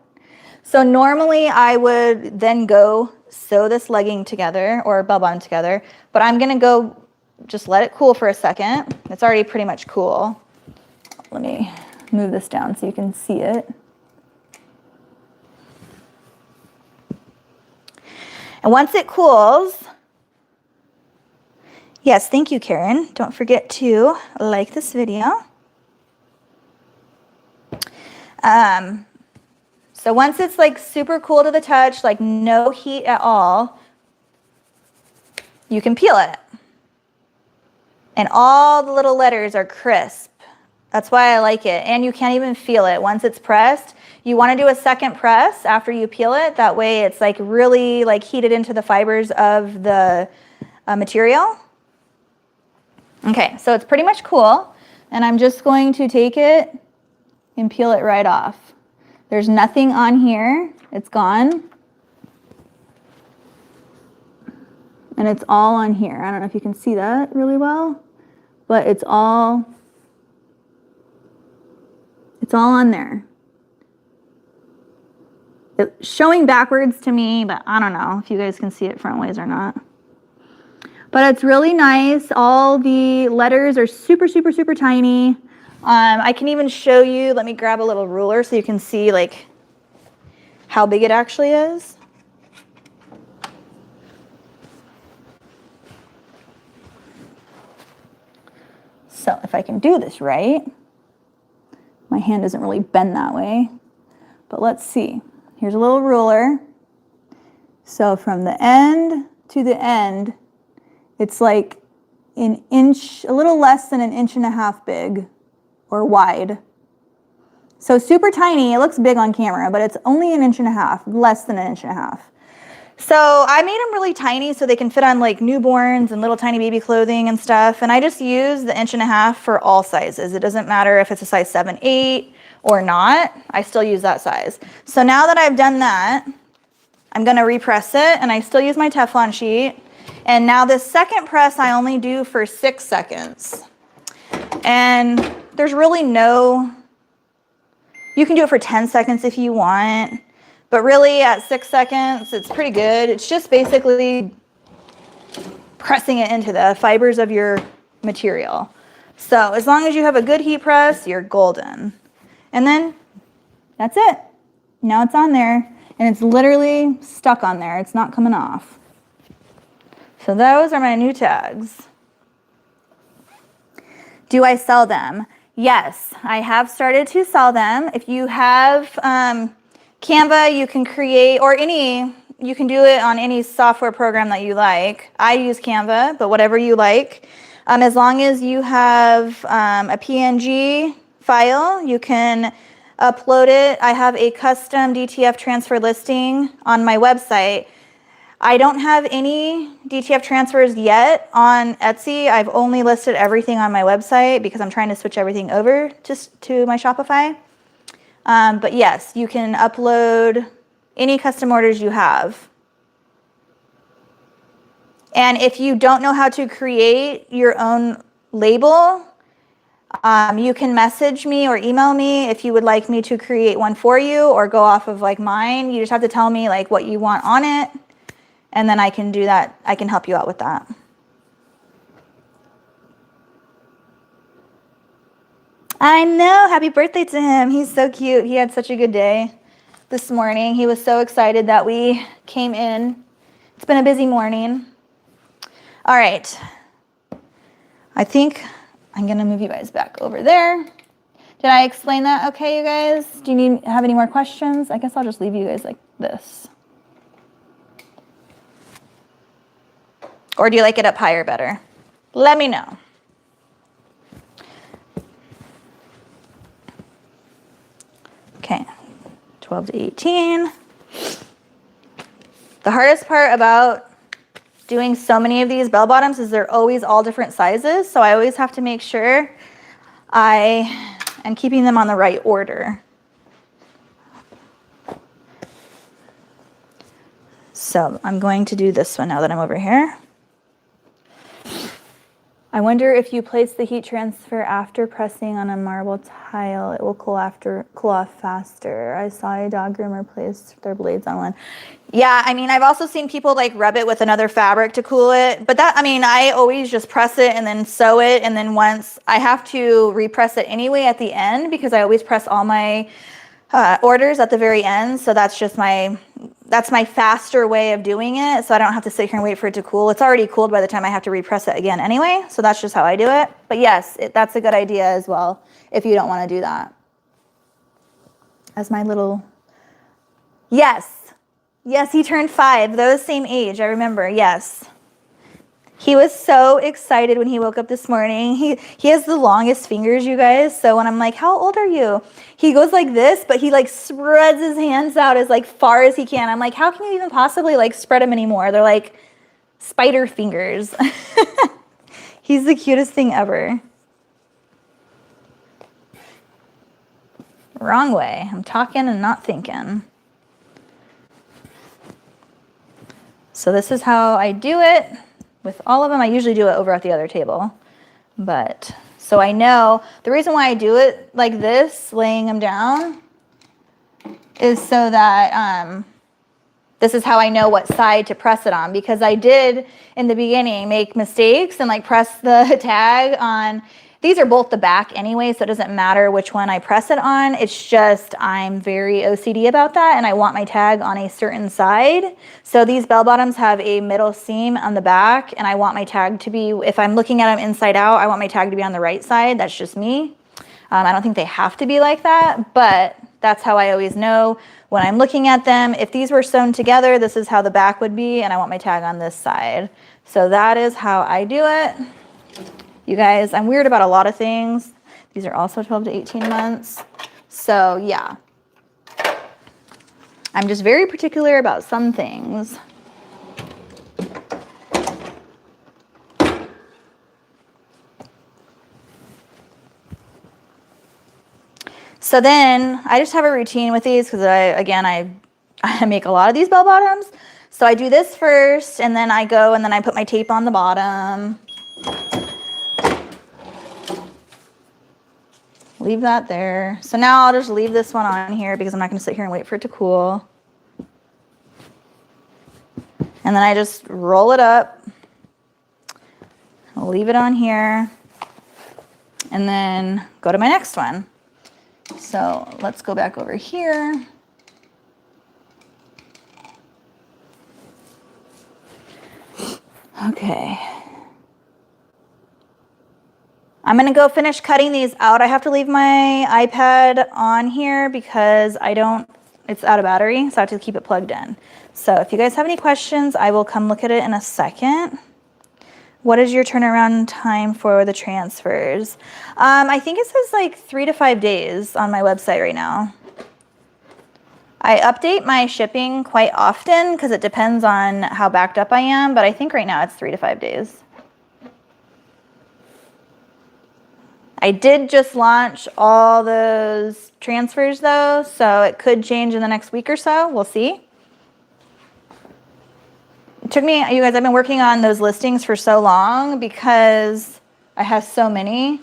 So normally I would then go sew this legging together or bell bottom together, but I'm gonna go just let it cool for a second. It's already pretty much cool. Let me move this down so you can see it. And once it cools, yes, thank you, Karen. Don't forget to like this video. So once it's like super cool to the touch, like no heat at all, you can peel it. And all the little letters are crisp. That's why I like it. And you can't even feel it once it's pressed. You want to do a second press after you peel it. That way it's like really like heated into the fibers of the material. Okay, so it's pretty much cool. And I'm just going to take it and peel it right off. There's nothing on here. It's gone. And it's all on here. I don't know if you can see that really well, but it's all on there. It's showing backwards to me, but I don't know if you guys can see it front ways or not. But it's really nice. All the letters are super, super, super tiny. I can even show you, let me grab a little ruler so you can see like how big it actually is. So if I can do this right, my hand doesn't really bend that way, but let's see. Here's a little ruler. So from the end to the end, it's like an inch, a little less than an inch and a half big or wide. So super tiny. It looks big on camera, but it's only an inch and a half, less than an inch and a half. So I made them really tiny so they can fit on like newborns and little tiny baby clothing and stuff. And I just use the inch and a half for all sizes. It doesn't matter if it's a size 7, 8 or not. I still use that size. So now that I've done that, I'm going to repress it, and I still use my Teflon sheet. And now this second press I only do for 6 seconds. And there's really no, you can do it for 10 seconds if you want. But really at 6 seconds, it's pretty good. It's just basically pressing it into the fibers of your material. So as long as you have a good heat press, you're golden. And then that's it. Now it's on there, and it's literally stuck on there. It's not coming off. So those are my new tags. Do I sell them? Yes, I have started to sell them. If you have Canva, you can create, or you can do it on any software program that you like. I use Canva, but whatever you like. As long as you have a PNG file, you can upload it. I have a custom DTF transfer listing on my website. I don't have any DTF transfers yet on Etsy. I've only listed everything on my website because I'm trying to switch everything over to my Shopify. But yes, you can upload any custom orders you have. And if you don't know how to create your own label, you can message me or email me if you would like me to create one for you or go off of like mine. You just have to tell me like what you want on it, and then I can do that. I can help you out with that. I know, happy birthday to him. He's so cute. He had such a good day this morning. He was so excited that we came in. It's been a busy morning. All right. I think I'm gonna move you guys back over there. Did I explain that okay, you guys? Do you have any more questions? I guess I'll just leave you guys like this. Or do you like it up higher better? Let me know. Okay, 12 to 18. The hardest part about doing so many of these bell bottoms is they're always all different sizes, so I always have to make sure I am keeping them on the right order. So I'm going to do this one now that I'm over here. I wonder if you place the heat transfer after pressing on a marble tile, it will cool off faster. I saw a dog groomer place their blades on one. Yeah, I mean, I've also seen people like rub it with another fabric to cool it. But that, I mean, I always just press it and then sew it. And then once I have to repress it anyway at the end because I always press all my orders at the very end. So that's just that's my faster way of doing it. So I don't have to sit here and wait for it to cool. It's already cooled by the time I have to repress it again anyway. So that's just how I do it. But yes, that's a good idea as well if you don't want to do that. As my little, yes. Yes, he turned 5. They're the same age, I remember, yes. He was so excited when he woke up this morning. He has the longest fingers, you guys. So when I'm like, how old are you? He goes like this, but he like spreads his hands out as like far as he can. I'm like, how can you even possibly like spread them anymore? They're like spider fingers. He's the cutest thing ever. Wrong way. I'm talking and not thinking. So this is how I do it. With all of them, I usually do it over at the other table. But, so I know, the reason why I do it like this, laying them down, is so that this is how I know what side to press it on. Because I did, in the beginning, make mistakes and like press the tag on. These are both the back anyway, so it doesn't matter which one I press it on. It's just I'm very OCD about that, and I want my tag on a certain side. So these bell bottoms have a middle seam on the back, and I want my tag to be, if I'm looking at them inside out, I want my tag to be on the right side. That's just me. I don't think they have to be like that, but that's how I always know when I'm looking at them. If these were sewn together, this is how the back would be, and I want my tag on this side. So that is how I do it. You guys, I'm weird about a lot of things. These are also 12 to 18 months. So yeah, I'm just very particular about some things. So then I just have a routine with these because I make a lot of these bell bottoms. So I do this first, and then I go and then I put my tape on the bottom. Leave that there. So now I'll just leave this one on here because I'm not going to sit here and wait for it to cool. And then I just roll it up. I'll leave it on here. And then go to my next one. So let's go back over here. Okay. I'm gonna go finish cutting these out. I have to leave my iPad on here because it's out of battery, so I have to keep it plugged in. So if you guys have any questions, I will come look at it in a second. What is your turnaround time for the transfers? I think it says like 3 to 5 days on my website right now. I update my shipping quite often because it depends on how backed up I am, but I think right now it's 3 to 5 days. I did just launch all those transfers though, so it could change in the next week or so. We'll see. It took me, you guys, I've been working on those listings for so long because I have so many.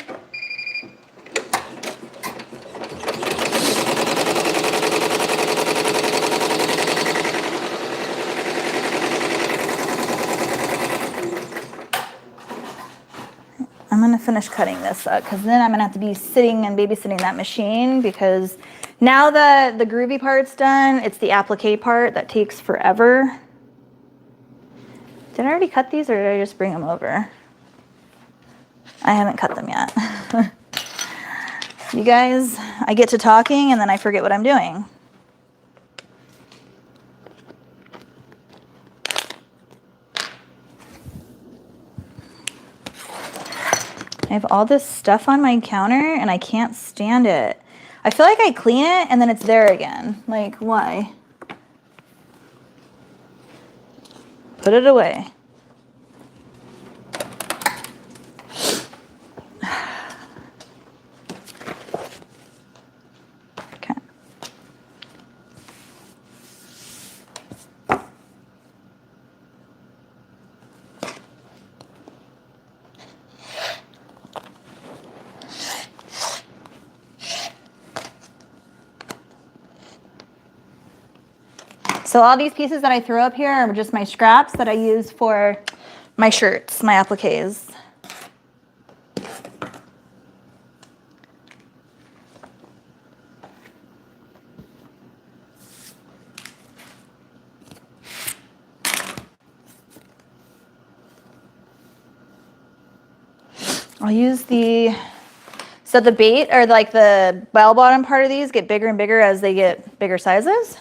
I'm gonna finish cutting this up because then I'm gonna have to be sitting and babysitting that machine because now the groovy part's done, it's the applique part that takes forever. Did I already cut these or did I just bring them over? I haven't cut them yet. You guys, I get to talking and then I forget what I'm doing. I have all this stuff on my counter and I can't stand it. I feel like I clean it and then it's there again. Like, why? Put it away. Okay. So all these pieces that I throw up here are just my scraps that I use for my shirts, my appliques. I'll use so the bait or like the bell bottom part of these get bigger and bigger as they get bigger sizes.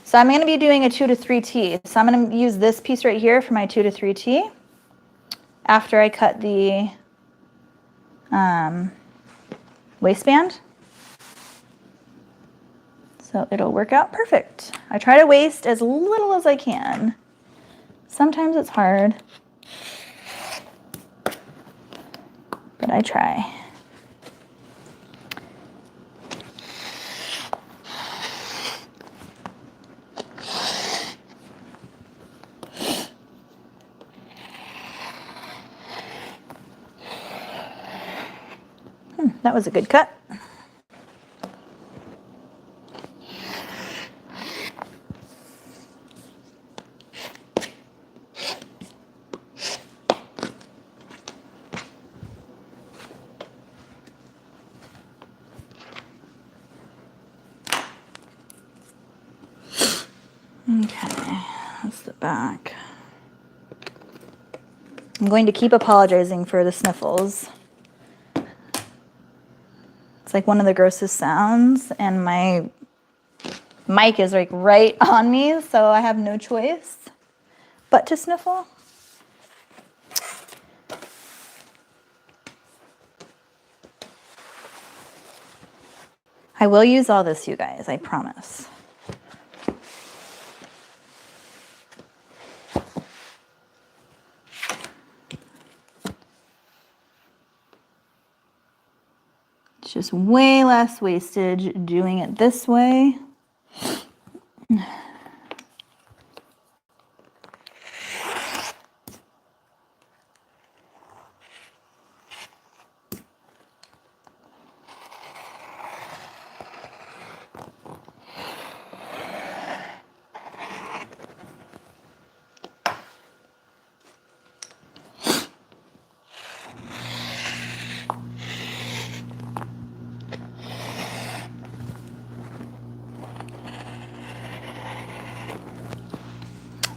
So I'm going to be doing a 2 to 3T. So I'm going to use this piece right here for my 2 to 3T after I cut the waistband. So it'll work out perfect. I try to waste as little as I can. Sometimes it's hard, but I try. That was a good cut. Okay, that's the back. I'm going to keep apologizing for the sniffles. It's like one of the grossest sounds, and my mic is like right on me, so I have no choice but to sniffle. I will use all this, you guys, I promise. It's just way less wastage doing it this way.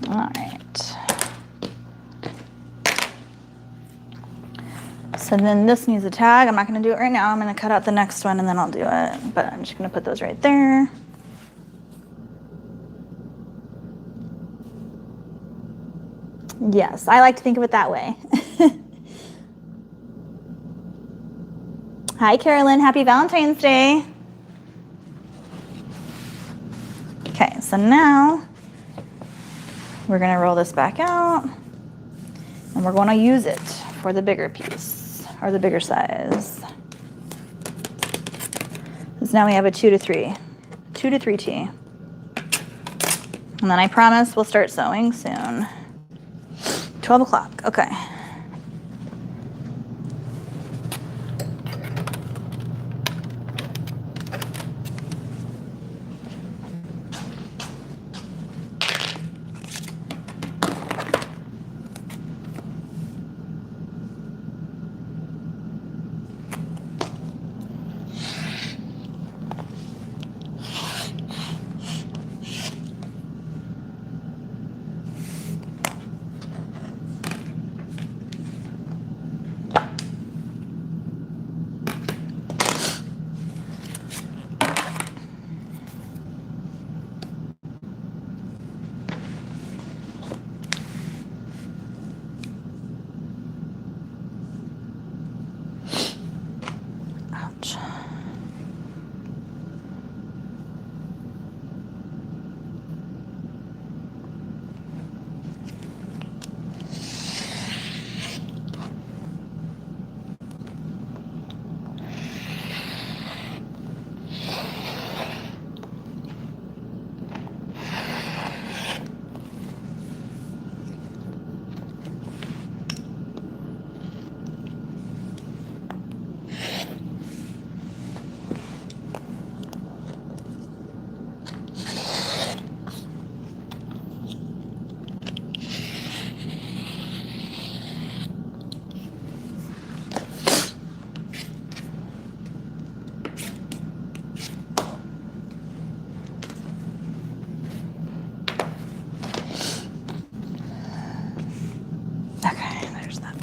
All right. So then this needs a tag. I'm not going to do it right now. I'm going to cut out the next one and then I'll do it. But I'm just going to put those right there. Yes, I like to think of it that way. Hi, Carolyn. Happy Valentine's Day. Okay, so now we're going to roll this back out and we're going to use it for the bigger piece or the bigger size. Because now we have a 2 to 3, 2 to 3T. And then I promise we'll start sewing soon. 12 o'clock, okay.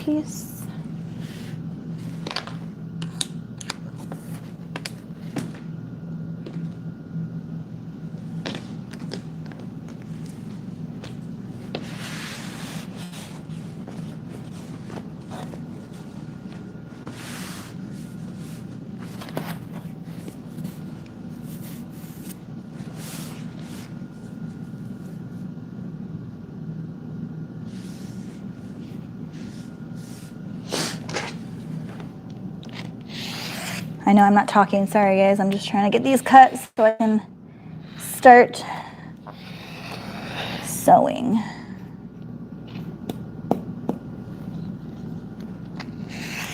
piece. I know I'm not talking, sorry guys, I'm just trying to get these cut so I can start sewing.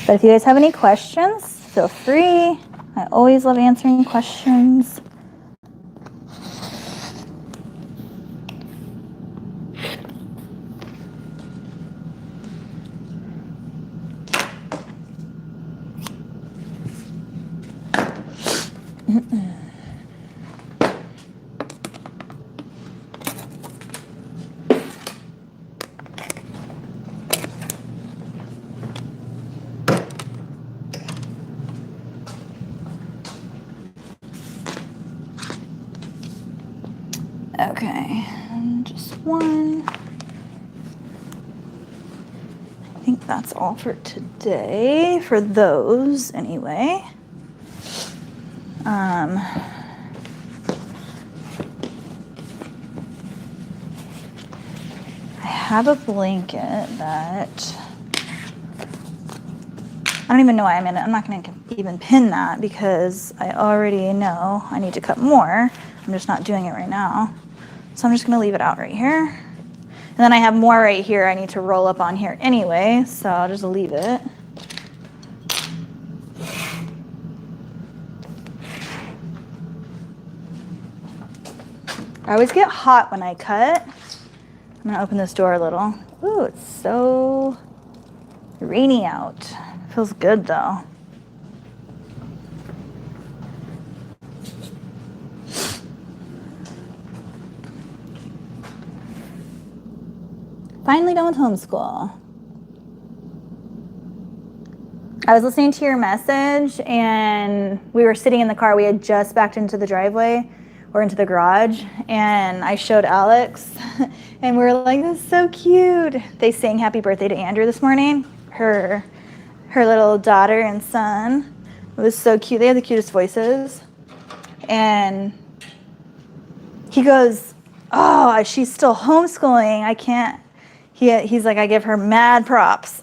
But if you guys have any questions, feel free. I always love answering questions. Okay, just one. I think that's all for today, for those anyway. I have a blanket that, I don't even know why I'm not gonna even pin that because I already know I need to cut more. I'm just not doing it right now. So I'm just gonna leave it out right here. And then I have more right here I need to roll up on here anyway, so I'll just leave it. I always get hot when I cut. I'm gonna open this door a little. Ooh, it's so rainy out. Feels good though. Finally done with homeschool. I was listening to your message and we were sitting in the car. We had just backed into the driveway or into the garage and I showed Alex and we were like, this is so cute. They sang happy birthday to Andrew this morning, her little daughter and son. It was so cute. They had the cutest voices. And he goes, oh, she's still homeschooling. I can't. He's like, I give her mad props.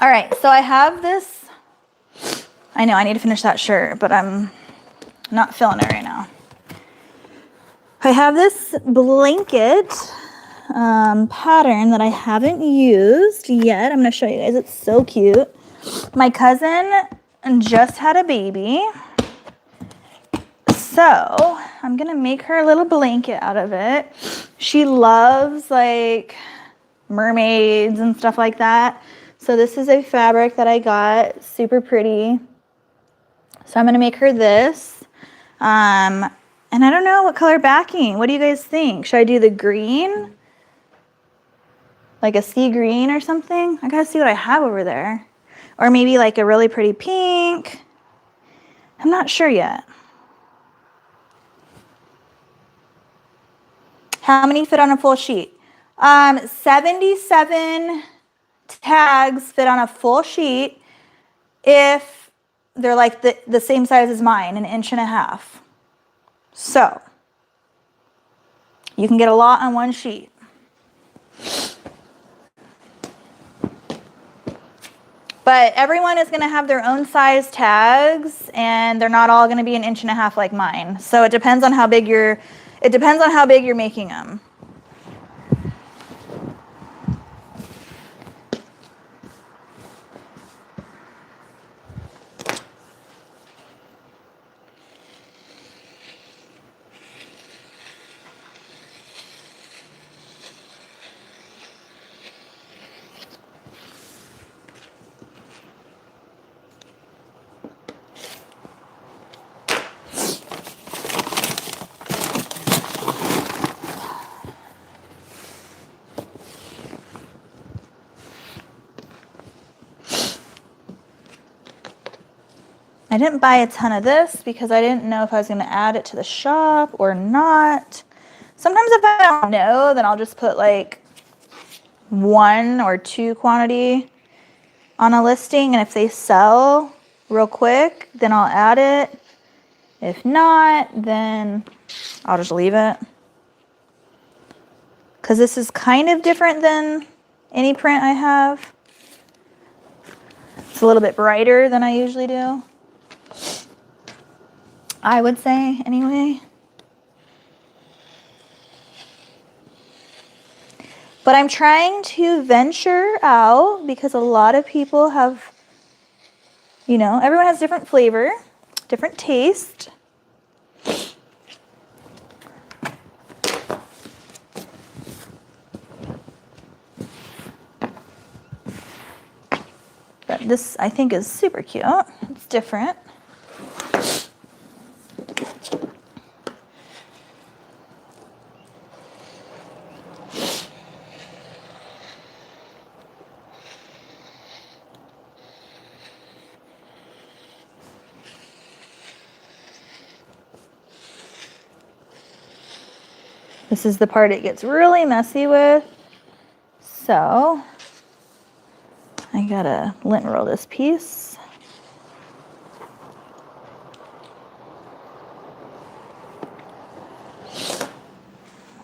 All right, so I have this. I know I need to finish that shirt, but I'm not feeling it right now. I have this blanket pattern that I haven't used yet. I'm gonna show you guys, it's so cute. My cousin just had a baby. So I'm gonna make her a little blanket out of it. She loves like mermaids and stuff like that. So this is a fabric that I got, super pretty. So I'm gonna make her this. And I don't know what color backing. What do you guys think? Should I do the green? Like a sea green or something? I gotta see what I have over there. Or maybe like a really pretty pink. I'm not sure yet. How many fit on a full sheet? 77 tags fit on a full sheet if they're like the same size as mine, 1.5 inches. So you can get a lot on one sheet. But everyone is gonna have their own size tags and they're not all gonna be 1.5 inches like mine. So it depends on how big you're making them. I didn't buy a ton of this because I didn't know if I was going to add it to the shop or not. Sometimes if I don't know, then I'll just put like 1 or 2 quantity on a listing, and if they sell real quick, then I'll add it. If not, then I'll just leave it. Because this is kind of different than any print I have. It's a little bit brighter than I usually do, I would say anyway. But I'm trying to venture out because a lot of people have, you know, everyone has different flavor, different taste. But this, I think, is super cute. It's different. This is the part it gets really messy with. So I gotta lint roll this piece.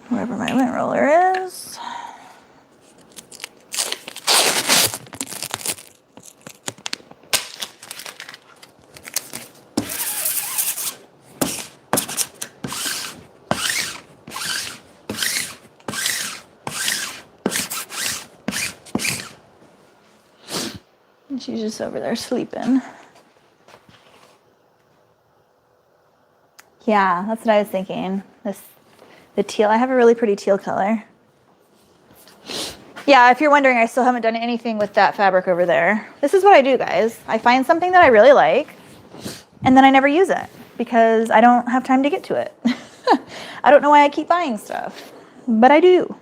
Wherever my lint roller is. And she's just over there sleeping. Yeah, that's what I was thinking. The teal, I have a really pretty teal color. Yeah, if you're wondering, I still haven't done anything with that fabric over there. This is what I do, guys. I find something that I really like, and then I never use it because I don't have time to get to it. I don't know why I keep buying stuff, but I do.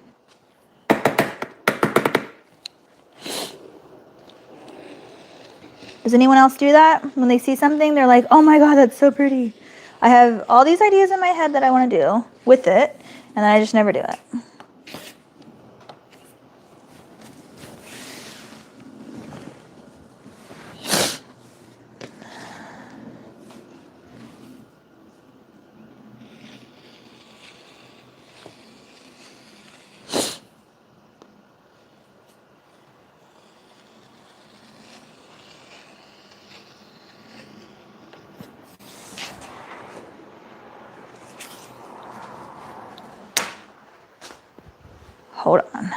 Does anyone else do that? When they see something, they're like, oh my God, that's so pretty. I have all these ideas in my head that I want to do with it, and then I just never do it. Hold on.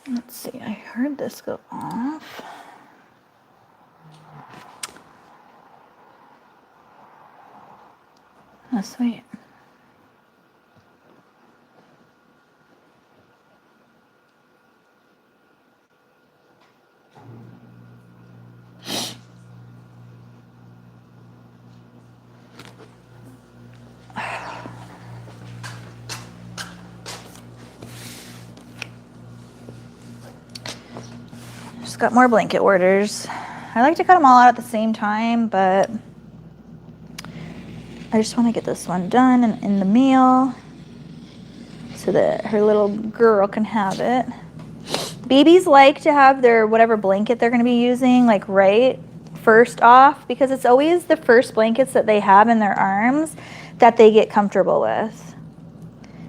Let's see, I heard this go off. Oh, sweet. Just got more blanket orders. I like to cut them all out at the same time, but I just want to get this one done and in the mail so that her little girl can have it. Babies like to have their whatever blanket they're going to be using like right first off because it's always the first blankets that they have in their arms that they get comfortable with.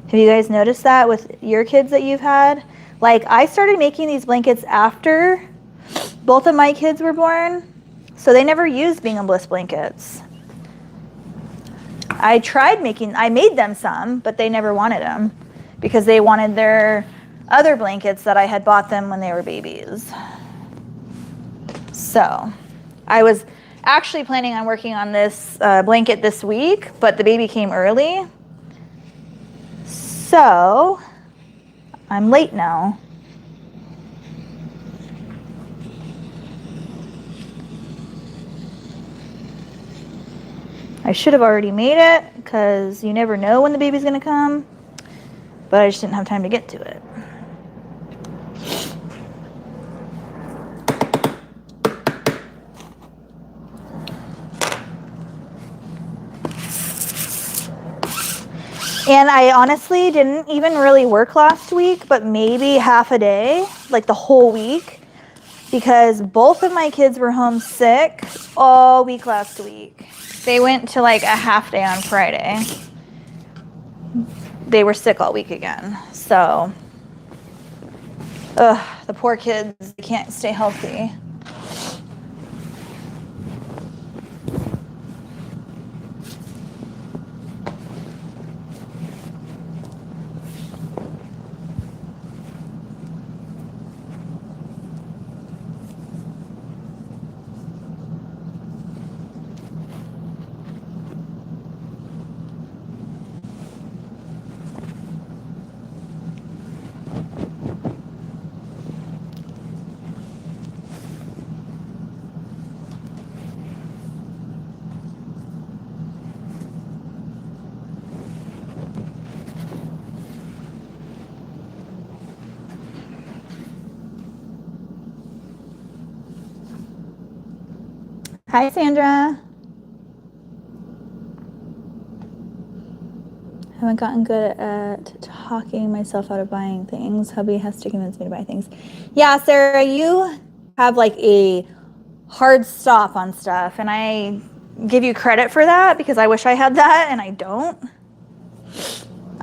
Have you guys noticed that with your kids that you've had? Like, I started making these blankets after both of my kids were born, so they never used Bingham Bliss blankets. I made them some, but they never wanted them because they wanted their other blankets that I had bought them when they were babies. So I was actually planning on working on this blanket this week, but the baby came early. So I'm late now. I should have already made it because you never know when the baby's gonna come, but I just didn't have time to get to it. And I honestly didn't even really work last week, but maybe half a day, like the whole week, because both of my kids were home sick all week last week. They went to like a half day on Friday. They were sick all week again. So, the poor kids, they can't stay healthy. Hi, Sandra. I haven't gotten good at talking myself out of buying things. Hubby has to convince me to buy things. Yeah, Sarah, you have like a hard stop on stuff, and I give you credit for that because I wish I had that, and I don't.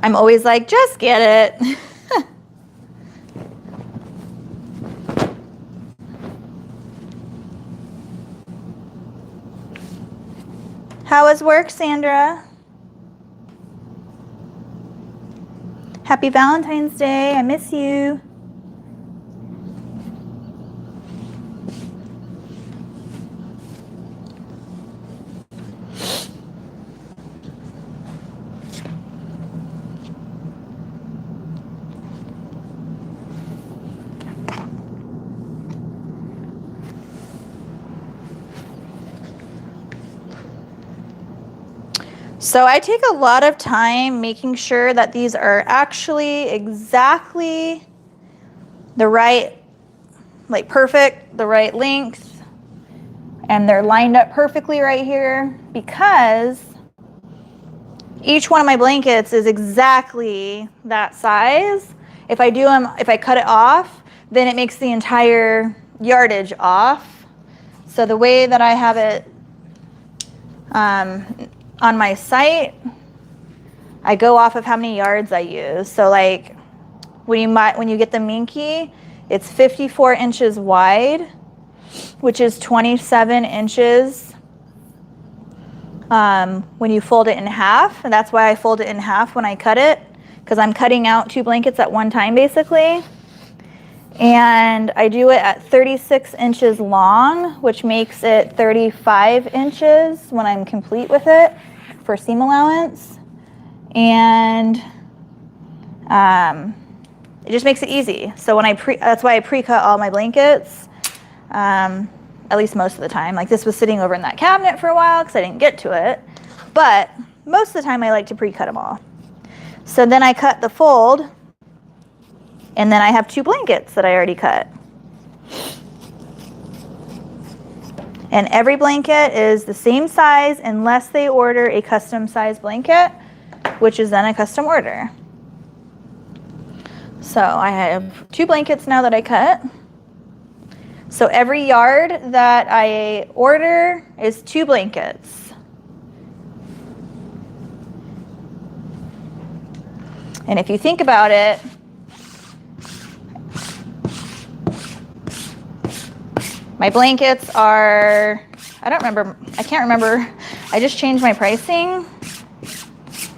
I'm always like, just get it. How was work, Sandra? Happy Valentine's Day. I miss you. So I take a lot of time making sure that these are actually exactly the right, like perfect, the right length, and they're lined up perfectly right here because each one of my blankets is exactly that size. If I do them, if I cut it off, then it makes the entire yardage off. So the way that I have it on my site, I go off of how many yards I use. So like when you get the Minky, it's 54 inches wide, which is 27 inches when you fold it in half. And that's why I fold it in half when I cut it, because I'm cutting out 2 blankets at one time basically. And I do it at 36 inches long, which makes it 35 inches when I'm complete with it for seam allowance. And it just makes it easy. So when that's why I pre-cut all my blankets, at least most of the time. Like this was sitting over in that cabinet for a while because I didn't get to it. But most of the time I like to pre-cut them all. So then I cut the fold, and then I have 2 blankets that I already cut. And every blanket is the same size unless they order a custom size blanket, which is then a custom order. So I have 2 blankets now that I cut. So every yard that I order is 2 blankets. And if you think about it, my blankets are, I can't remember. I just changed my pricing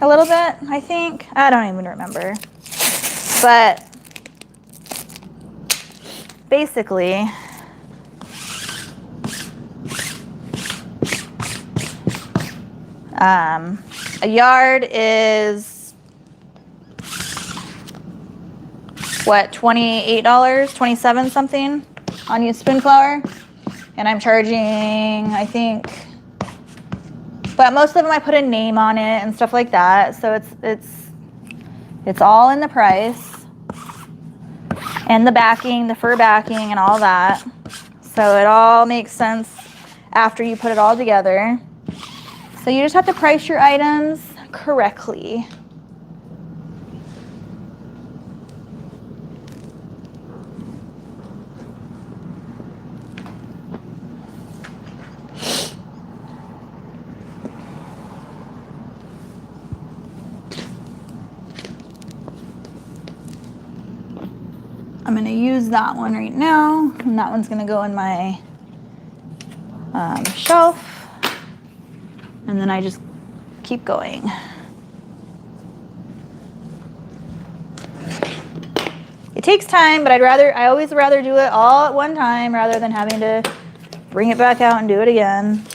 a little bit, I think. I don't even remember. But basically, a yard is what, $28, 27 something on used spoon flour, and I'm charging, I think, But most of them I put a name on it and stuff like that. So it's all in the price. And the backing, the fur backing and all that. So it all makes sense after you put it all together. So you just have to price your items correctly. I'm going to use that one right now, and that one's going to go in my shelf, and then I just keep going. It takes time, but I always rather do it all at one time rather than having to bring it back out and do it again.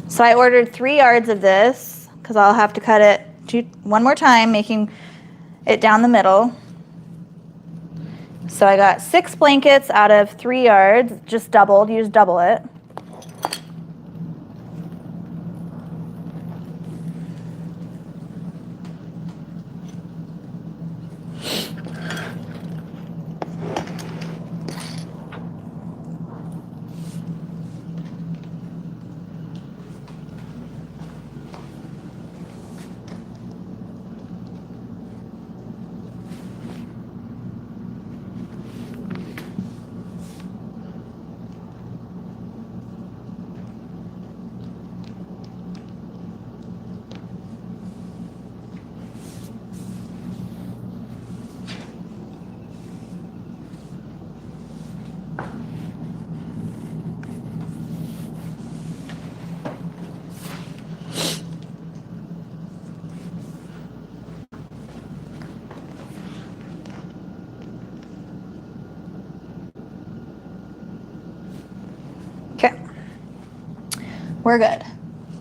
So I ordered 3 yards of this because I'll have to cut it one more time, making it down the middle. So I got 6 blankets out of 3 yards, just doubled, you just double it. Okay, we're good.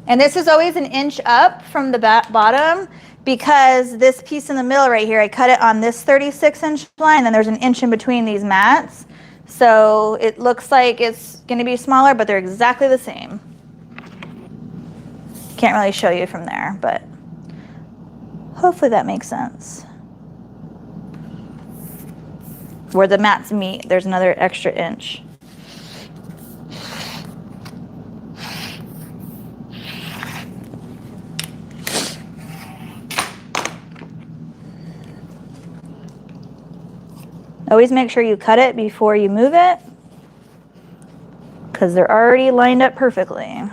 And this is always 1 inch up from the bottom because this piece in the middle right here, I cut it on this 36-inch line, and then there's 1 inch in between these mats. So it looks like it's going to be smaller, but they're exactly the same. Can't really show you from there, but hopefully that makes sense. Where the mats meet, there's another extra inch. Always make sure you cut it before you move it, because they're already lined up perfectly.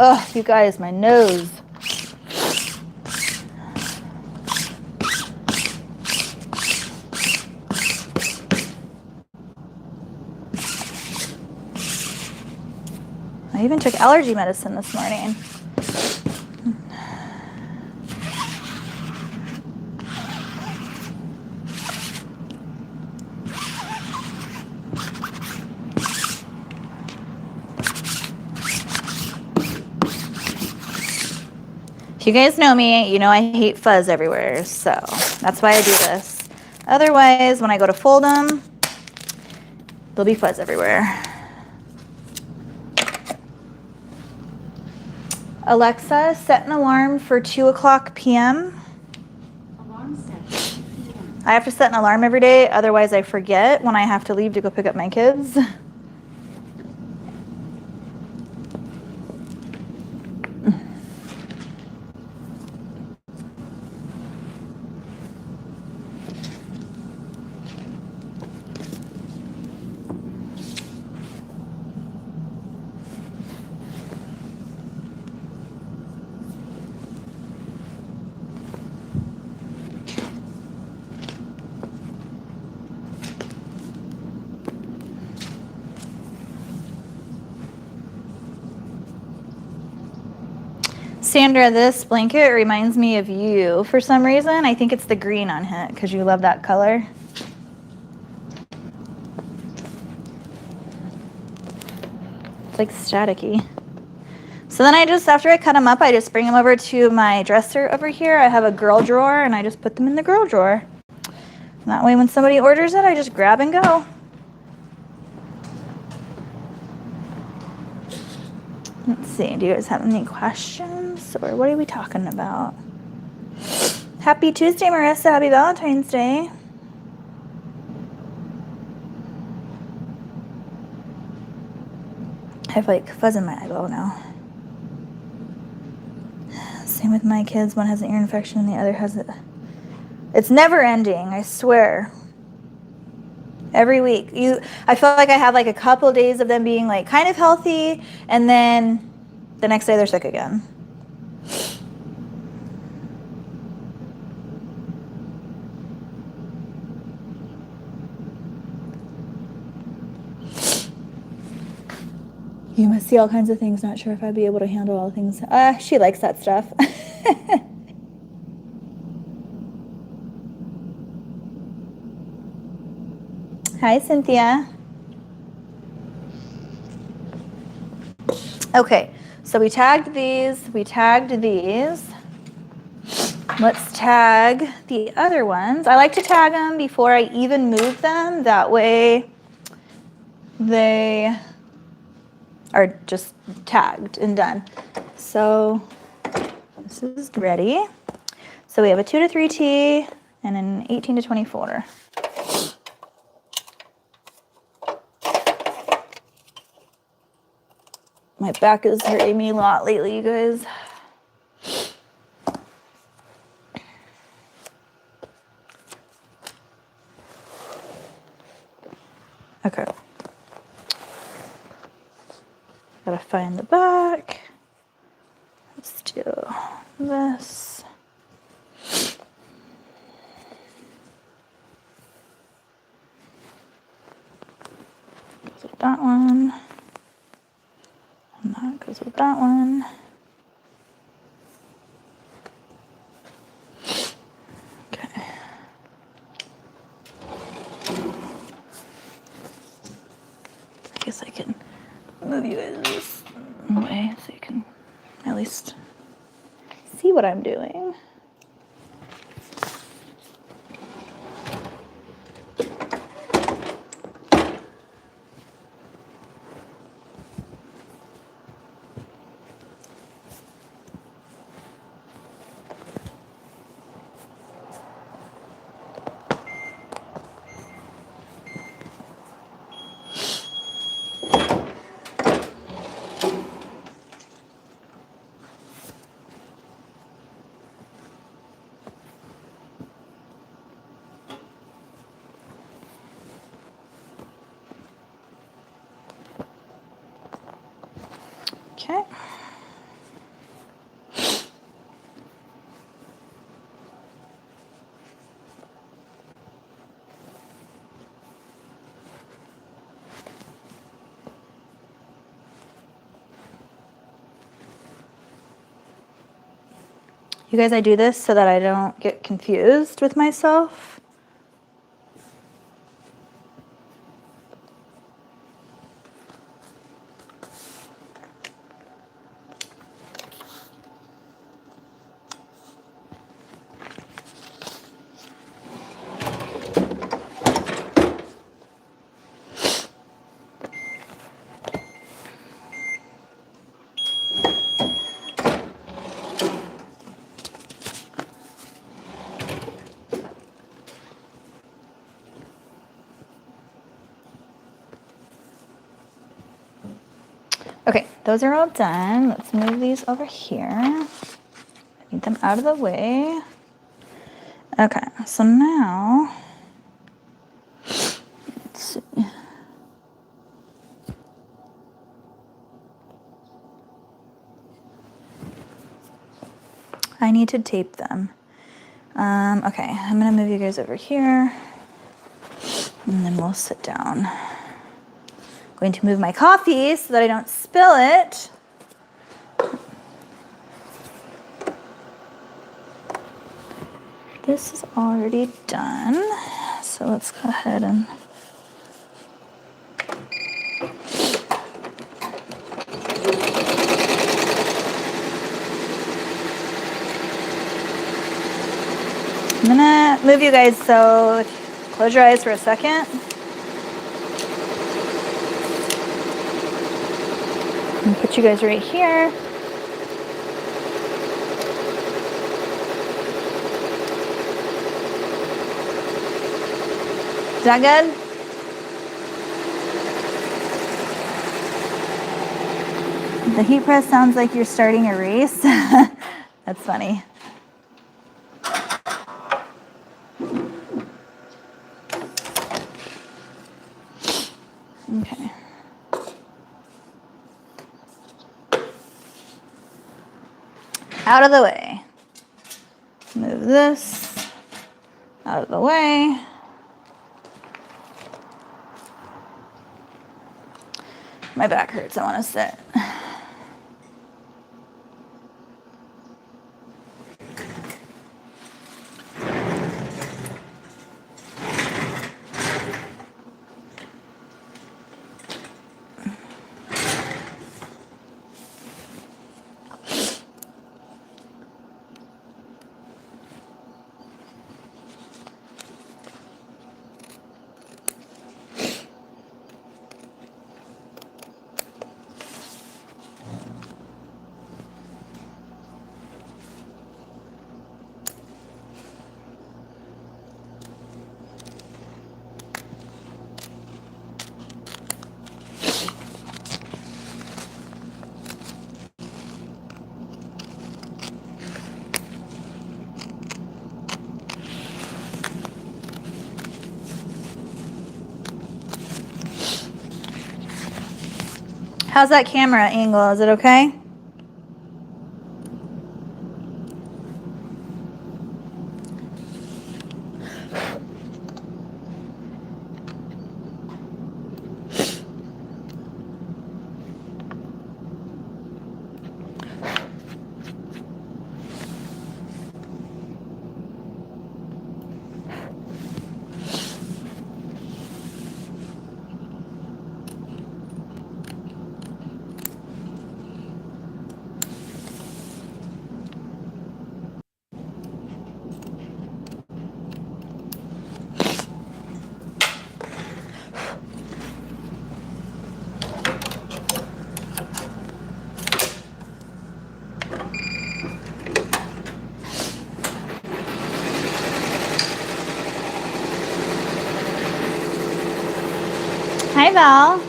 Oh, you guys, my nose. I even took allergy medicine this morning. If you guys know me, you know I hate fuzz everywhere, so that's why I do this. Otherwise, when I go to fold them, there'll be fuzz everywhere. Alexa, set an alarm for 2:00 p.m. Alarm set. I have to set an alarm every day, otherwise I forget when I have to leave to go pick up my kids. Sandra, this blanket reminds me of you for some reason. I think it's the green on it because you love that color. It's like staticky. So then I just, after I cut them up, I just bring them over to my dresser over here. I have a girl drawer and I just put them in the girl drawer. And that way when somebody orders it, I just grab and go. Let's see, do you guys have any questions? Or what are we talking about? Happy Tuesday, Marissa. Happy Valentine's Day. I have like fuzz in my eyeball now. Same with my kids. One has an ear infection and the other has it. It's never ending, I swear. Every week. I feel like I have like a couple days of them being like kind of healthy and then the next day they're sick again. You must see all kinds of things. Not sure if I'd be able to handle all the things. She likes that stuff. Hi, Cynthia. Okay, so we tagged these. We tagged these. Let's tag the other ones. I like to tag them before I even move them. That way they are just tagged and done. So this is ready. So we have a 2 to 3T and an 18 to 24. My back is hurting me a lot lately, you guys. Okay. Gotta find the back. Let's do this. Goes with that one. And that goes with that one. Okay. I guess I can move you guys this way so you can at least see what I'm doing. Okay. You guys, I do this so that I don't get confused with myself. Okay, those are all done. Let's move these over here. I need them out of the way. Okay, so now, let's see. I need to tape them. Okay, I'm gonna move you guys over here and then we'll sit down. Going to move my coffee so that I don't spill it. This is already done, so let's go ahead and I'm gonna move you guys, so close your eyes for a second. And put you guys right here. Is that good? The heat press sounds like you're starting a race. That's funny. Okay. Out of the way. Move this out of the way. My back hurts, I want to sit. How's that camera angle? Is it okay? Hi, Val.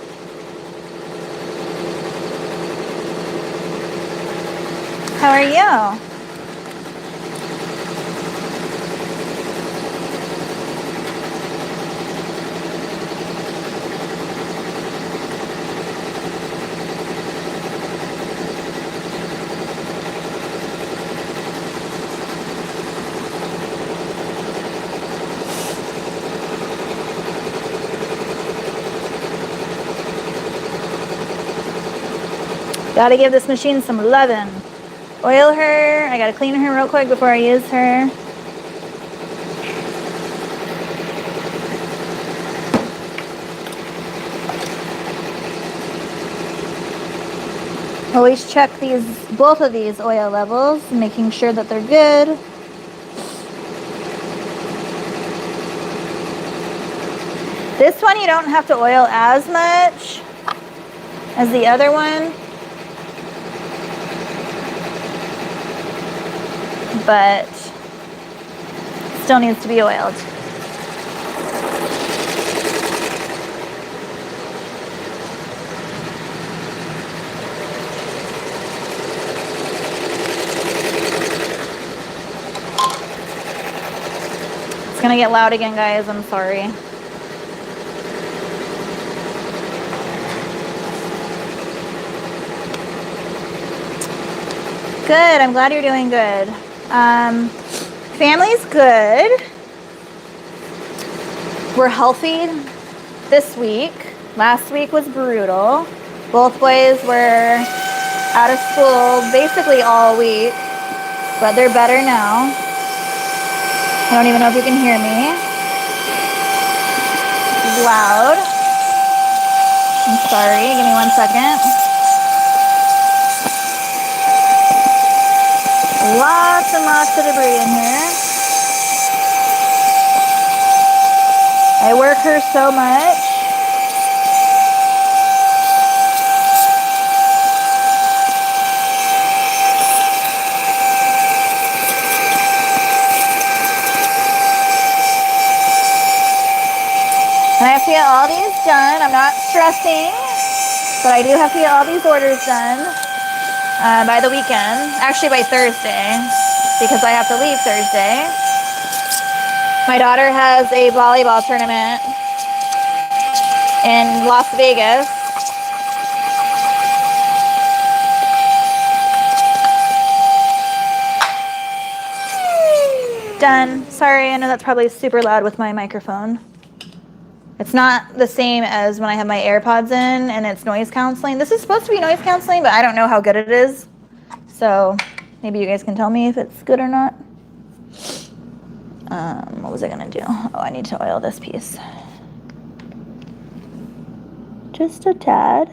How are you? Gotta give this machine some loving. Oil her. I gotta clean her real quick before I use her. Always check both of these oil levels, making sure that they're good. This one you don't have to oil as much as the other one, but still needs to be oiled. It's gonna get loud again, guys, I'm sorry. Good, I'm glad you're doing good. Family's good. We're healthy this week. Last week was brutal. Both boys were out of school basically all week, but they're better now. I don't even know if you can hear me. It's loud. I'm sorry, give me 1 second. Lots and lots of debris in here. I work her so much. And I have to get all these done. I'm not stressing, but I do have to get all these orders done by the weekend. Actually, by Thursday, because I have to leave Thursday. My daughter has a volleyball tournament in Las Vegas. Done. Sorry, I know that's probably super loud with my microphone. It's not the same as when I have my AirPods in and it's noise canceling. This is supposed to be noise canceling, but I don't know how good it is. So maybe you guys can tell me if it's good or not. What was I gonna do? Oh, I need to oil this piece. Just a tad.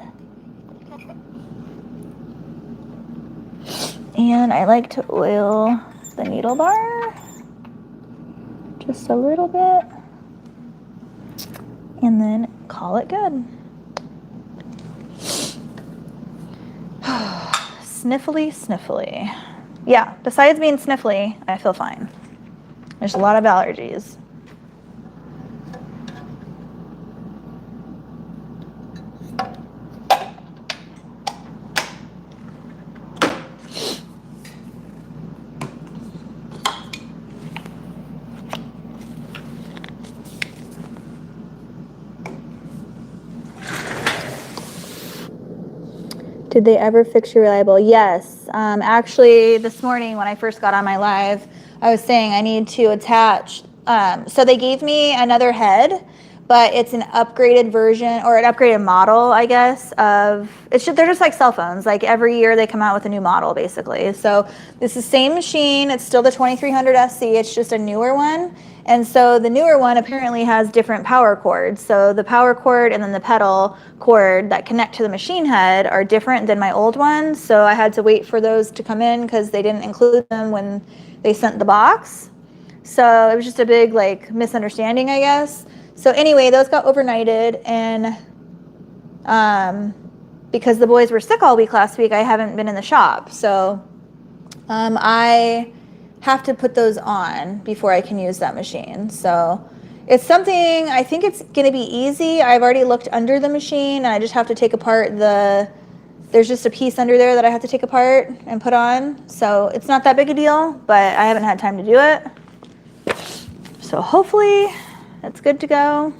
And I like to oil the needle bar. Just a little bit. And then call it good. Sniffly, sniffly. Yeah, besides being sniffly, I feel fine. There's a lot of allergies. Did they ever fix your reliable? Yes. Actually, this morning when I first got on my live, I was saying I need to attach. So they gave me another head, but it's an upgraded version or an upgraded model, I guess, of, they're just like cell phones. Like every year they come out with a new model, basically. So this is the same machine. It's still the 2300 SC. It's just a newer one. And so the newer one apparently has different power cords. So the power cord and then the pedal cord that connect to the machine head are different than my old ones. So I had to wait for those to come in because they didn't include them when they sent the box. So it was just a big like misunderstanding, I guess. So anyway, those got overnighted, and because the boys were sick all week last week, I haven't been in the shop. So I have to put those on before I can use that machine. So it's something, I think it's gonna be easy. I've already looked under the machine, and I just have to take apart there's just a piece under there that I have to take apart and put on. So it's not that big a deal, but I haven't had time to do it. So hopefully that's good to go.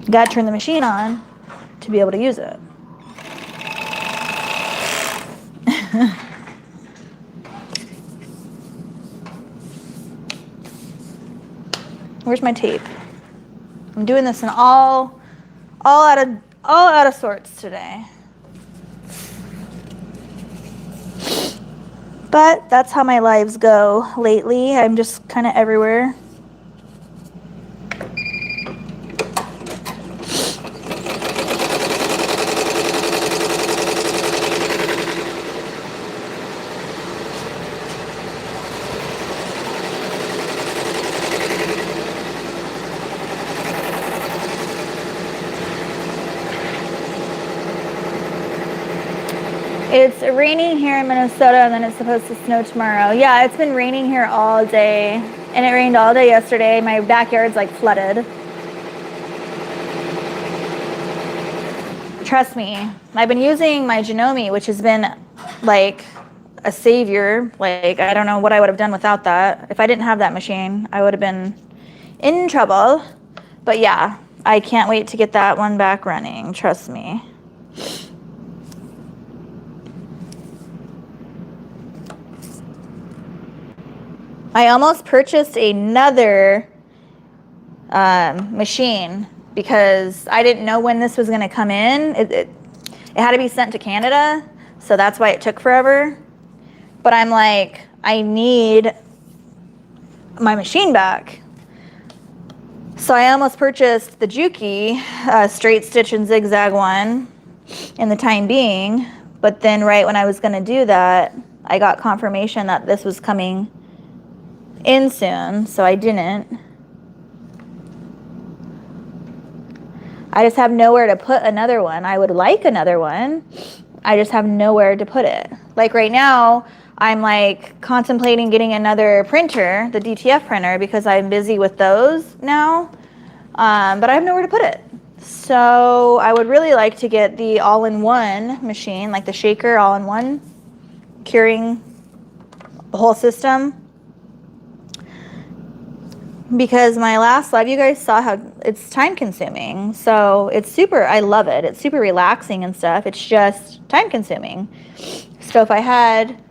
Got to turn the machine on to be able to use it. Where's my tape? I'm doing this in all out of sorts today. But that's how my lives go lately. I'm just kind of everywhere. It's raining here in Minnesota, and then it's supposed to snow tomorrow. Yeah, it's been raining here all day, and it rained all day yesterday. My backyard's like flooded. Trust me, I've been using my Janome, which has been like a savior. Like, I don't know what I would have done without that. If I didn't have that machine, I would have been in trouble. But yeah, I can't wait to get that one back running. Trust me. I almost purchased another machine because I didn't know when this was going to come in. It had to be sent to Canada, so that's why it took forever. But I'm like, I need my machine back. So I almost purchased the Juki straight stitch and zigzag one in the time being, but then right when I was going to do that, I got confirmation that this was coming in soon, so I didn't. I just have nowhere to put another one. I would like another one. I just have nowhere to put it. Like right now, I'm like contemplating getting another printer, the DTF printer, because I'm busy with those now, but I have nowhere to put it. So I would really like to get the all-in-one machine, like the shaker all-in-one, curing the whole system. Because my last live, you guys saw how it's time consuming. So it's super, I love it. It's super relaxing and stuff. It's just time consuming. So if I had,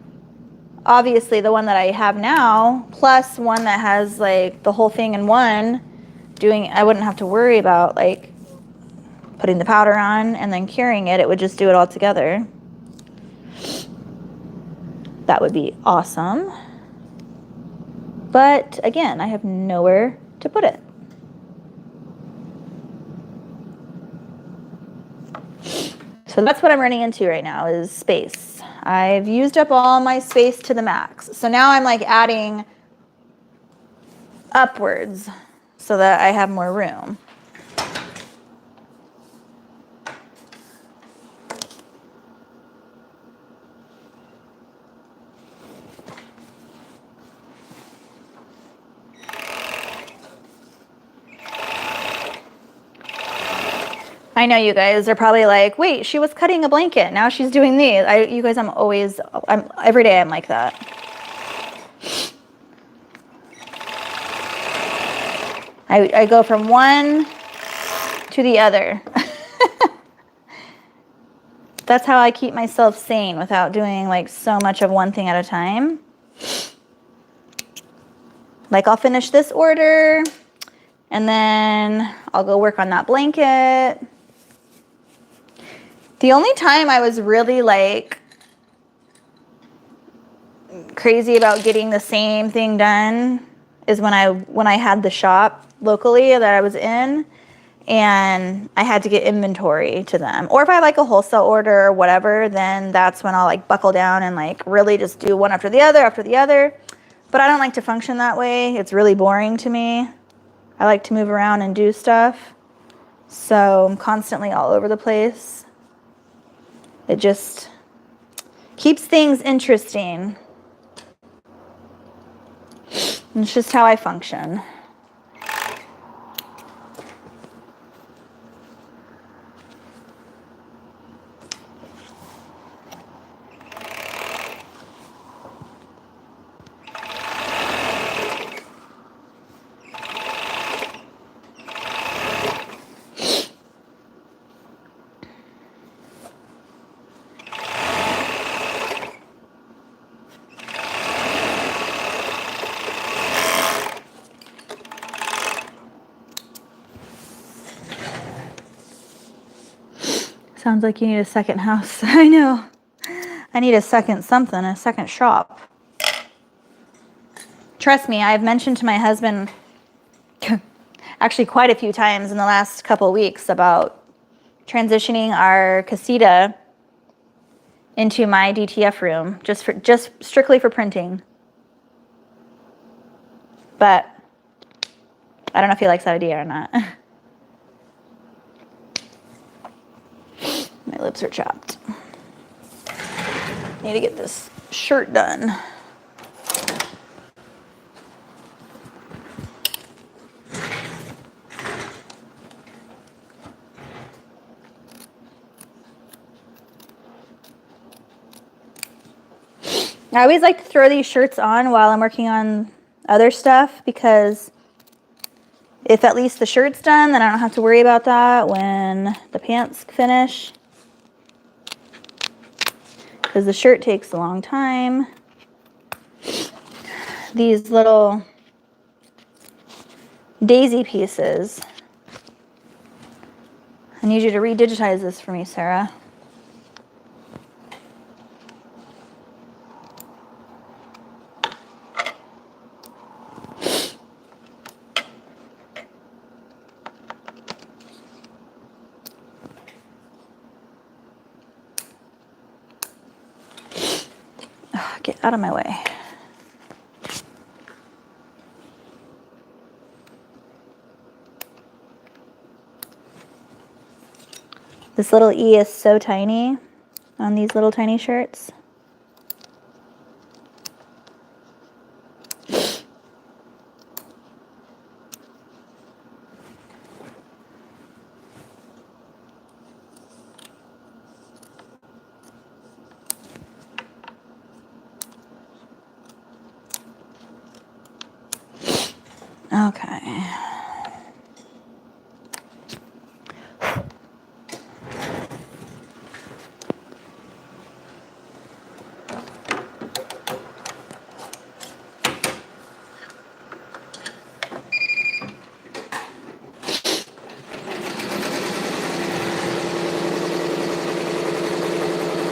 obviously the one that I have now, plus one that has like the whole thing in one, I wouldn't have to worry about like putting the powder on and then curing it. It would just do it all together. That would be awesome. But again, I have nowhere to put it. So that's what I'm running into right now is space. I've used up all my space to the max. So now I'm like adding upwards so that I have more room. I know you guys are probably like, wait, she was cutting a blanket. Now she's doing these. You guys, every day I'm like that. I go from one to the other. That's how I keep myself sane without doing like so much of one thing at a time. Like I'll finish this order and then I'll go work on that blanket. The only time I was really like crazy about getting the same thing done is when I had the shop locally that I was in and I had to get inventory to them. Or if I have like a wholesale order or whatever, then that's when I'll like buckle down and like really just do one after the other. But I don't like to function that way. It's really boring to me. I like to move around and do stuff. So I'm constantly all over the place. It just keeps things interesting. It's just how I function. Sounds like you need a second house. I know. I need a second something, a second shop. Trust me, I've mentioned to my husband actually quite a few times in the last couple of weeks about transitioning our casita into my DTF room, just strictly for printing. But I don't know if he likes that idea or not. My lips are chapped. Need to get this shirt done. I always like to throw these shirts on while I'm working on other stuff because if at least the shirt's done, then I don't have to worry about that when the pants finish. Because the shirt takes a long time. these little daisy pieces. I need you to redigitize this for me, Sarah. Oh, get out of my way. This little E is so tiny on these little tiny shirts. Okay.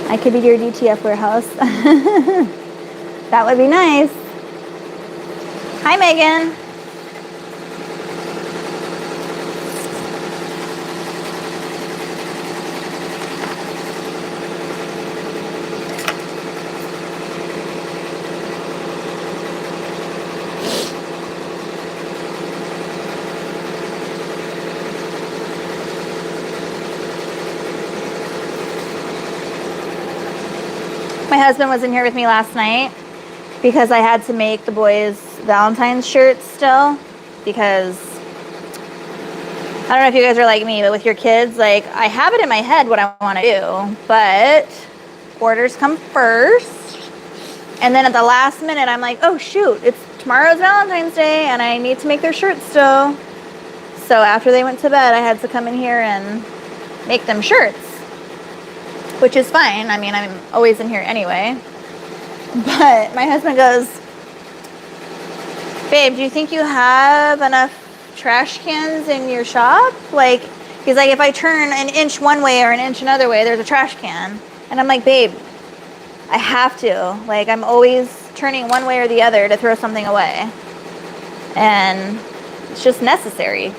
I could be your DTF warehouse. That would be nice. Hi, Megan. My husband was in here with me last night because I had to make the boys Valentine's shirts still, because I don't know if you guys are like me, but with your kids, like, I have it in my head what I want to do, but orders come first, and then at the last minute I'm like, oh shoot, it's tomorrow's Valentine's Day and I need to make their shirts still. So after they went to bed, I had to come in here and make them shirts, which is fine. I mean, I'm always in here anyway. But my husband goes, babe, do you think you have enough trash cans in your shop? Like, he's like, if I turn an inch one way or an inch another way, there's a trash can. And I'm like, babe, I have to. Like, I'm always turning one way or the other to throw something away. And it's just necessary.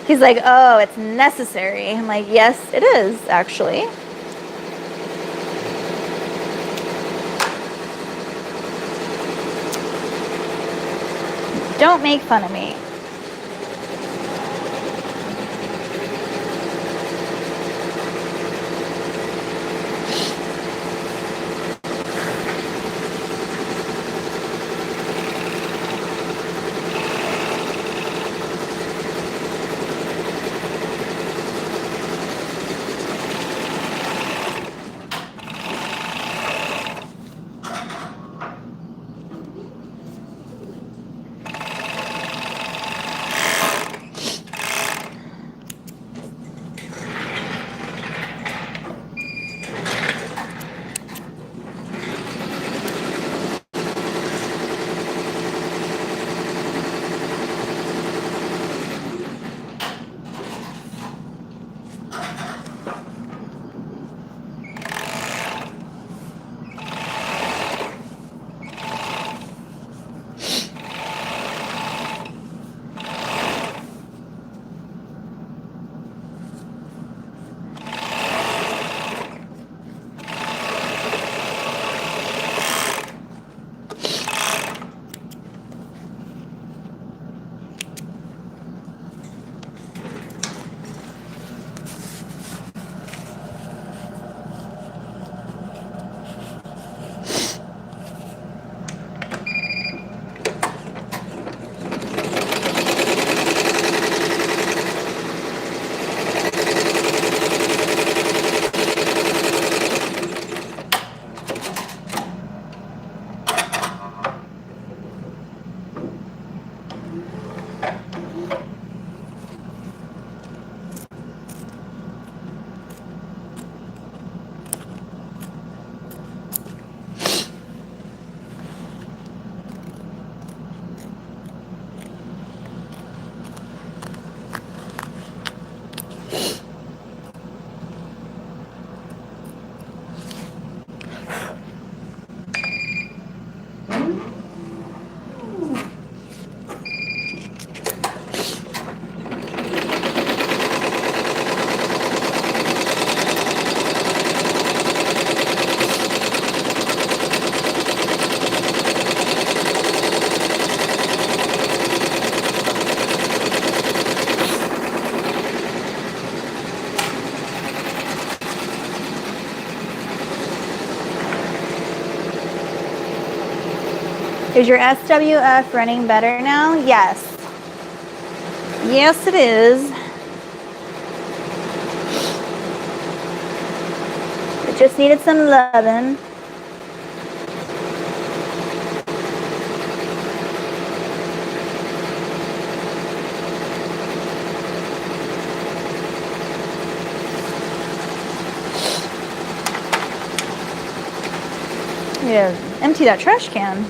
He's like, oh, it's necessary. I'm like, yes, it is, actually. Don't make fun of me. Is your SWF running better now? Yes. Yes, it is. It just needed some loving. Yeah, empty that trash can.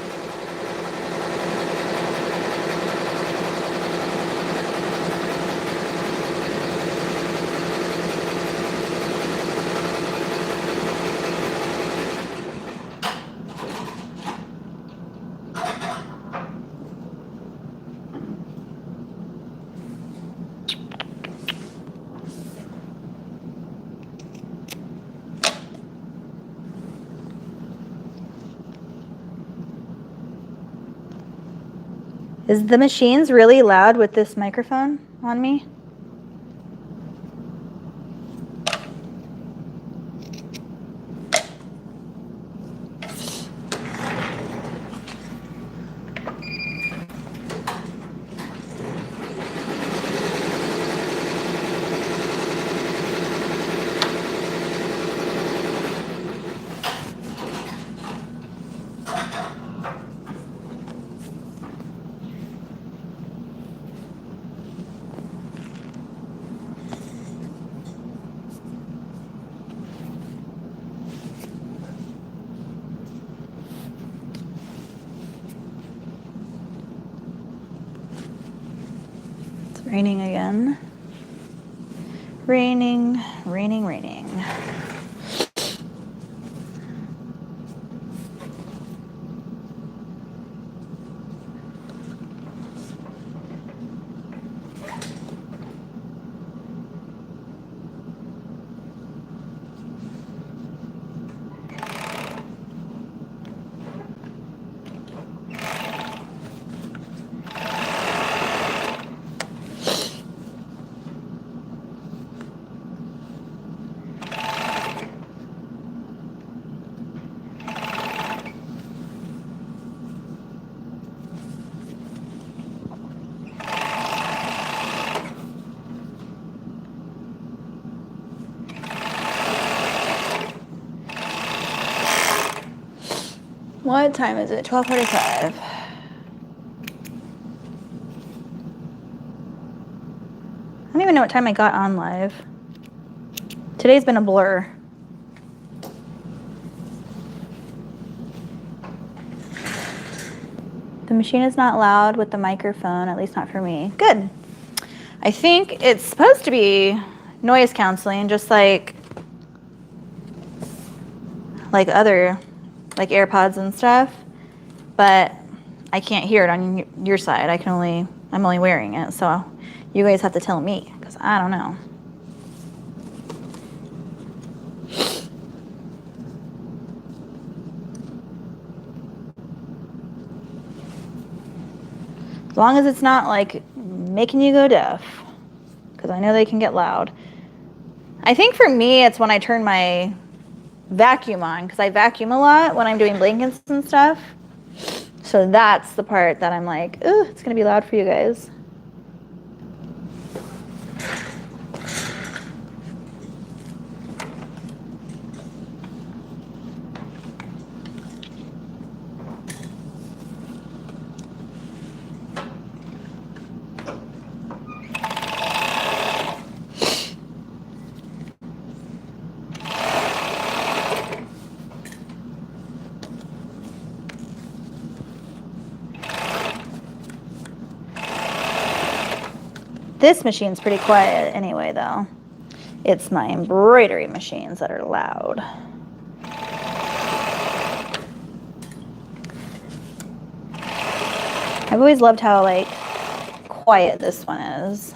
Is the machines really loud with this microphone on me? It's raining again. Raining, raining, raining. What time is it? 12:45. I don't even know what time I got on live. Today's been a blur. The machine is not loud with the microphone, at least not for me. Good. I think it's supposed to be noise canceling, just like other AirPods and stuff, but I can't hear it on your side. I'm only wearing it, so you guys have to tell me, because I don't know. As long as it's not like making you go deaf, because I know they can get loud. I think for me, it's when I turn my vacuum on, because I vacuum a lot when I'm doing blankets and stuff. So that's the part that I'm like, ooh, it's gonna be loud for you guys. This machine's pretty quiet anyway, though. It's my embroidery machines that are loud. I've always loved how, quiet this one is.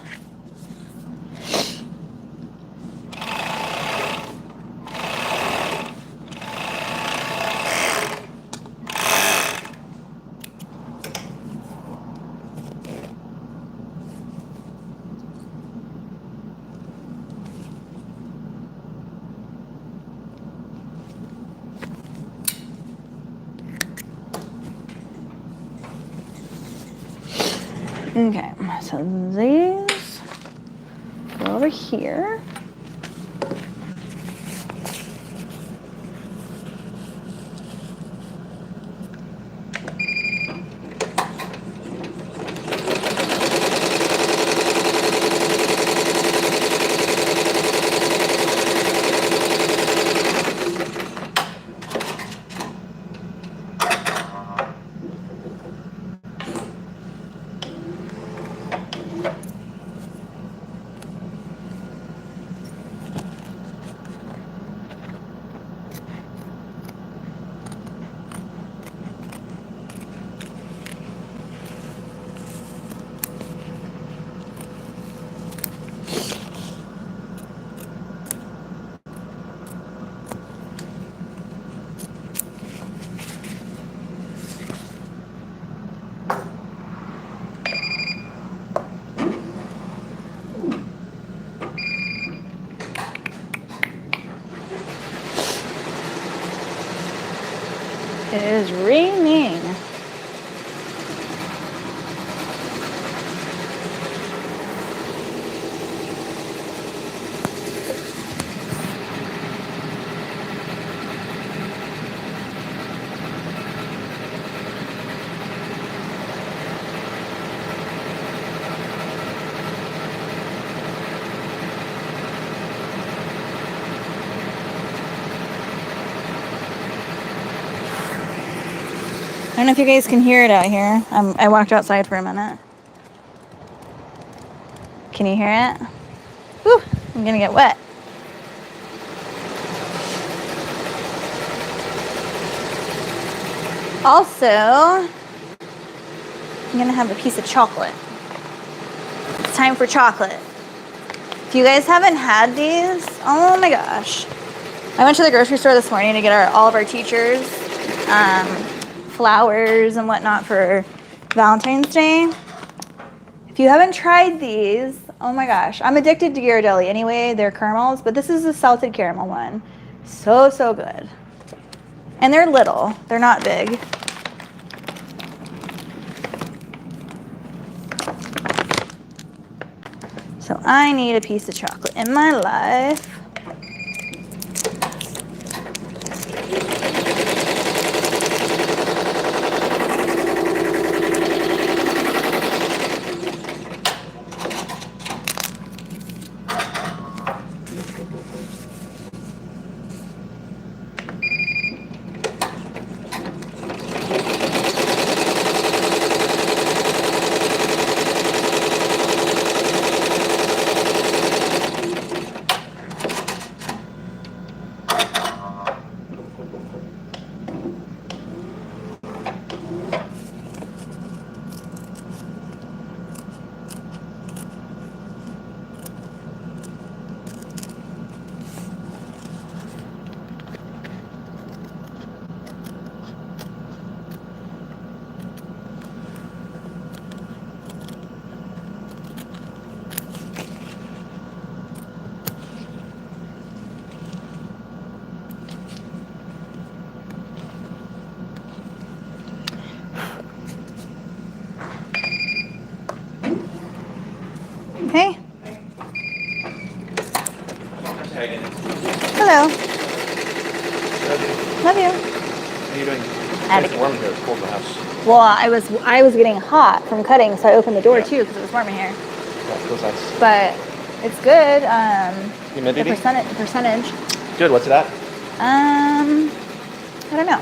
Okay, so these go over here. It is raining. I don't know if you guys can hear it out here. I walked outside for a minute. Can you hear it? Whew, I'm gonna get wet. Also, I'm gonna have a piece of chocolate. It's time for chocolate. If you guys haven't had these, oh my gosh. I went to the grocery store this morning to get all of our teachers flowers and whatnot for Valentine's Day. If you haven't tried these, oh my gosh. I'm addicted to Ghirardelli anyway. They're caramels, but this is a salted caramel one. So, so good. And they're little. They're not big. So I need a piece of chocolate in my life. Hey. Hello. Love you. How are you doing? It's warm here. It's cold in the house. Well, I was getting hot from cutting, so I opened the door too because it was warm in here. Yeah, it feels nice. But it's good. Humidity? The percentage. Good. What's it at? I don't know.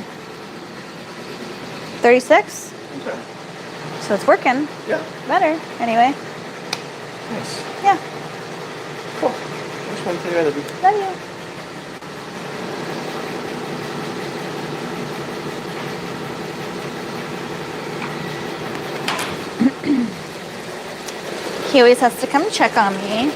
36. Okay. So it's working. Yeah. Better anyway. Nice. Yeah. Cool. I just wanted to tell you I love you. Love you. He always has to come check on me.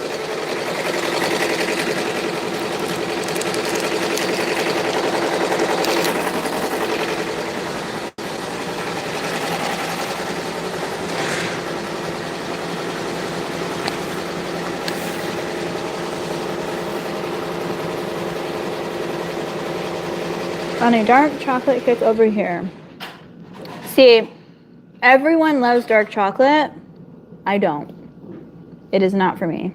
On a dark chocolate cake over here. See, everyone loves dark chocolate. I don't. It is not for me.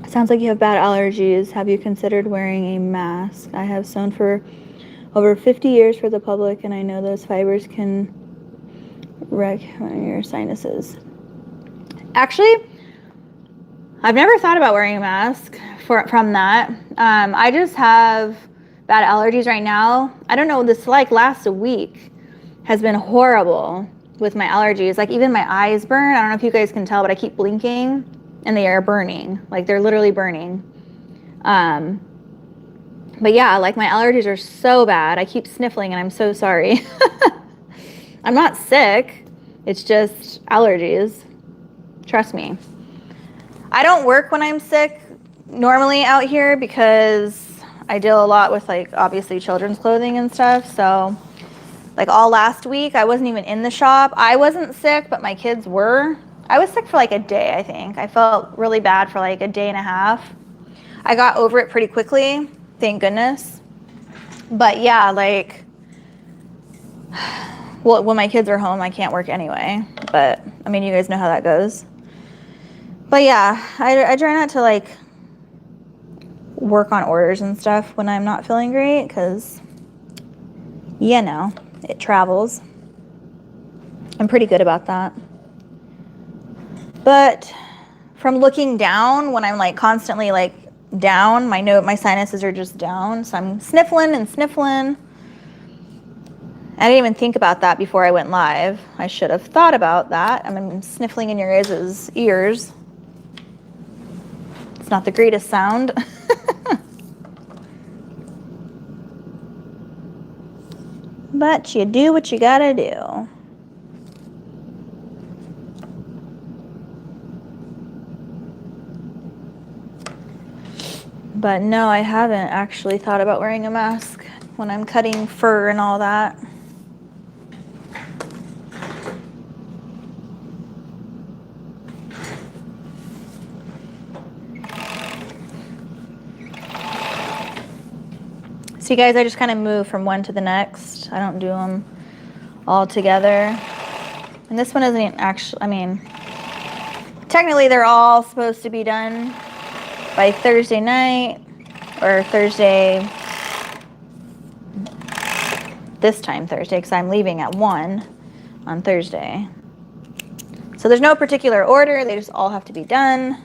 Sounds like you have bad allergies. Have you considered wearing a mask? I have sewn for over 50 years for the public, and I know those fibers can wreck your sinuses. Actually, I've never thought about wearing a mask from that. I just have bad allergies right now. I don't know, this like last week has been horrible with my allergies. Like even my eyes burn. I don't know if you guys can tell, but I keep blinking and they are burning. Like they're literally burning. But yeah, like my allergies are so bad. I keep sniffling and I'm so sorry. I'm not sick. It's just allergies. Trust me. I don't work when I'm sick normally out here because I deal a lot with like obviously children's clothing and stuff. So like all last week, I wasn't even in the shop. I wasn't sick, but my kids were. I was sick for like a day, I think. I felt really bad for like a day and a half. I got over it pretty quickly, thank goodness. But yeah, like, well, when my kids are home, I can't work anyway. But I mean, you guys know how that goes. But yeah, I try not to like work on orders and stuff when I'm not feeling great because, you know, it travels. I'm pretty good about that. But from looking down, when I'm like constantly like down, my sinuses are just down. So I'm sniffling and sniffling. I didn't even think about that before I went live. I should have thought about that. I'm sniffling in your guys' ears. It's not the greatest sound. But you do what you gotta do. But no, I haven't actually thought about wearing a mask when I'm cutting fur and all that. So you guys, I just kind of move from one to the next. I don't do them all together. And this one isn't actually, I mean, technically they're all supposed to be done by Thursday night or Thursday, this time Thursday, because I'm leaving at 1 on Thursday. So there's no particular order, they just all have to be done.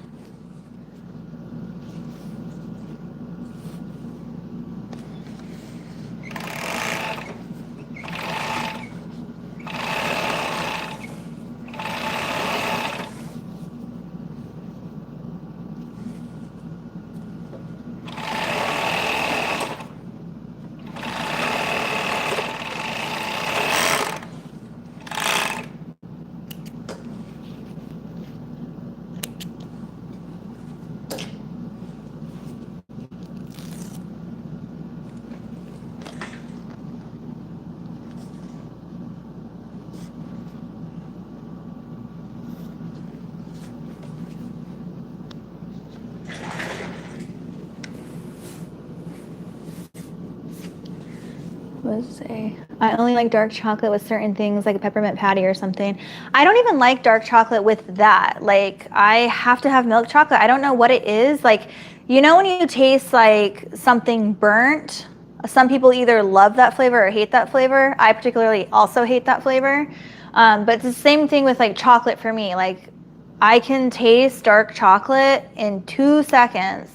I only like dark chocolate with certain things like a peppermint patty or something. I don't even like dark chocolate with that. Like I have to have milk chocolate. I don't know what it is. Like, you know when you taste like something burnt? Some people either love that flavor or hate that flavor. I particularly also hate that flavor. But it's the same thing with like chocolate for me. Like I can taste dark chocolate in 2 seconds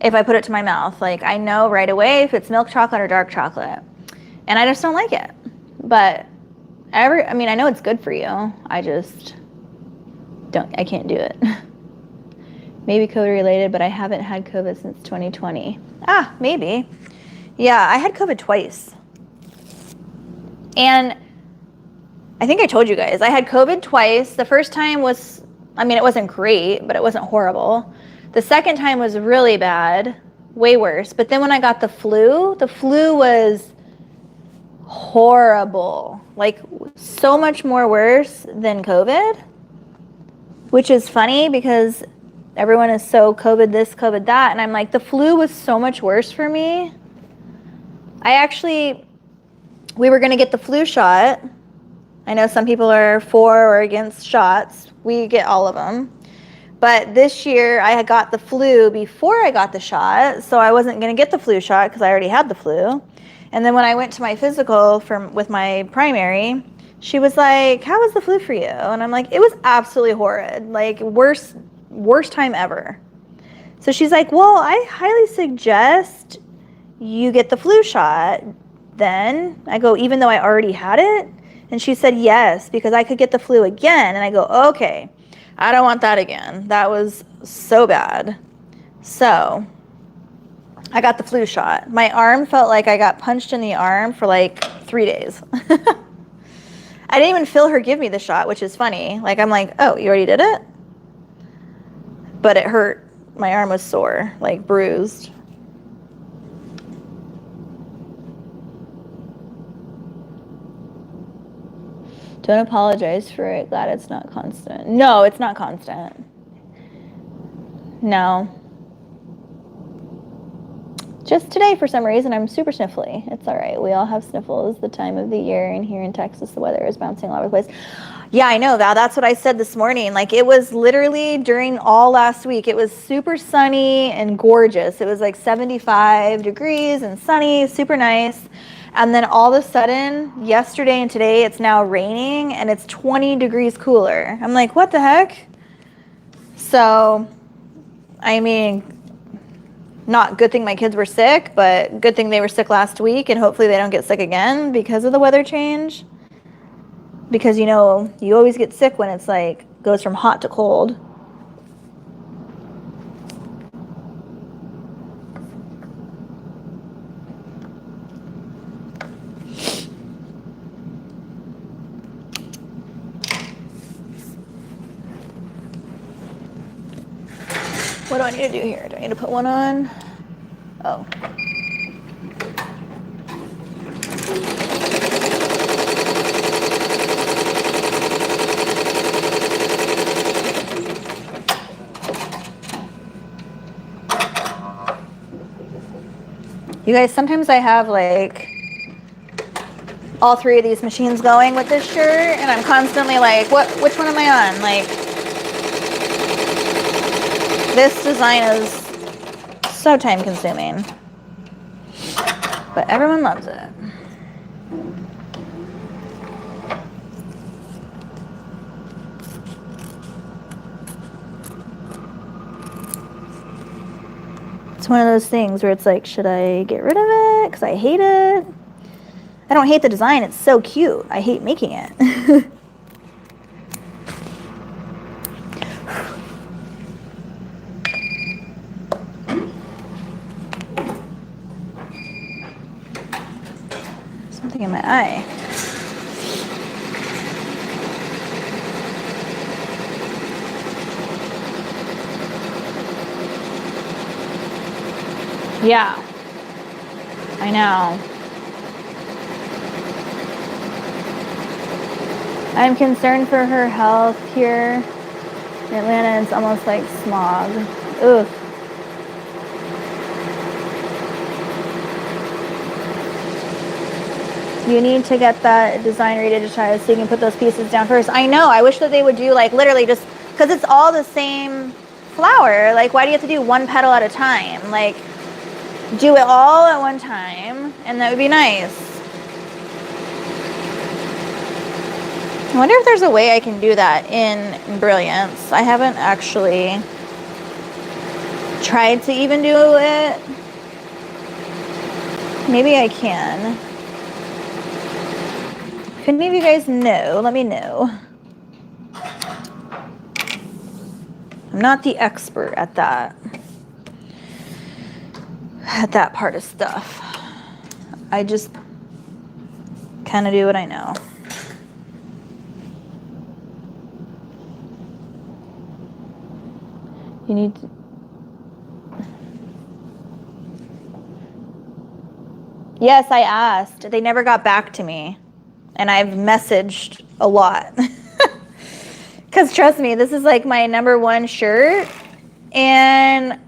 if I put it to my mouth. Like I know right away if it's milk chocolate or dark chocolate. And I just don't like it. But I mean, I know it's good for you. I just I can't do it. Maybe COVID related, but I haven't had COVID since 2020. Ah, maybe. Yeah, I had COVID twice. And I think I told you guys, I had COVID twice. The first time was, I mean, it wasn't great, but it wasn't horrible. The second time was really bad, way worse. But then when I got the flu was horrible, like so much more worse than COVID, which is funny because everyone is so COVID this, COVID that, and I'm like, the flu was so much worse for me. We were gonna get the flu shot I know some people are for or against shots. We get all of them. But this year I had got the flu before I got the shot, so I wasn't going to get the flu shot because I already had the flu. And then when I went to my physical with my primary, she was like, "How was the flu for you?" And I'm like, "It was absolutely horrid. Like worst time ever." So she's like, "Well, I highly suggest you get the flu shot." Then I go, "Even though I already had it?" And she said, "Yes, because I could get the flu again." And I go, "Okay. I don't want that again. That was so bad." So I got the flu shot. My arm felt like I got punched in the arm for like 3 days. I didn't even feel her give me the shot, which is funny. Like, I'm like, "Oh, you already did it?" But it hurt. My arm was sore, like bruised. Don't apologize for it. Glad it's not constant. No, it's not constant. No. Just today, for some reason, I'm super sniffly. It's all right. We all have sniffles the time of the year, and here in Texas, the weather is bouncing all over the place. Yeah, I know, Val. That's what I said this morning. Like, it was literally during all last week, it was super sunny and gorgeous. It was like 75 degrees and sunny, super nice. And then all of a sudden, yesterday and today, it's now raining, and it's 20 degrees cooler. I'm like, what the heck? So, I mean, not good thing my kids were sick, but good thing they were sick last week, and hopefully they don't get sick again because of the weather change. Because, you know, you always get sick when it's like, goes from hot to cold. What do I need to do here? Do I need to put one on? Oh. You guys, sometimes I have like all 3 of these machines going with this shirt, and I'm constantly like, which one am I on? Like, this design is so time consuming, but everyone loves it. It's one of those things where it's like, should I get rid of it? Because I hate it. I don't hate the design. It's so cute. I hate making it. Something in my eye. Yeah, I know. I'm concerned for her health here in Atlanta. It's almost like smog. Ugh. You need to get that design redigitized so you can put those pieces down first. I know. I wish that they would do like literally just because it's all the same flower. Like, why do you have to do one petal at a time? Like, do it all at one time, and that would be nice. I wonder if there's a way I can do that in Brilliance. I haven't actually tried to even do it. Maybe I can. If any of you guys know, let me know. I'm not the expert at that. At that part of stuff. I just kind of do what I know. You need to... Yes, I asked. They never got back to me. And I've messaged a lot. Because trust me, this is like my #1 shirt. And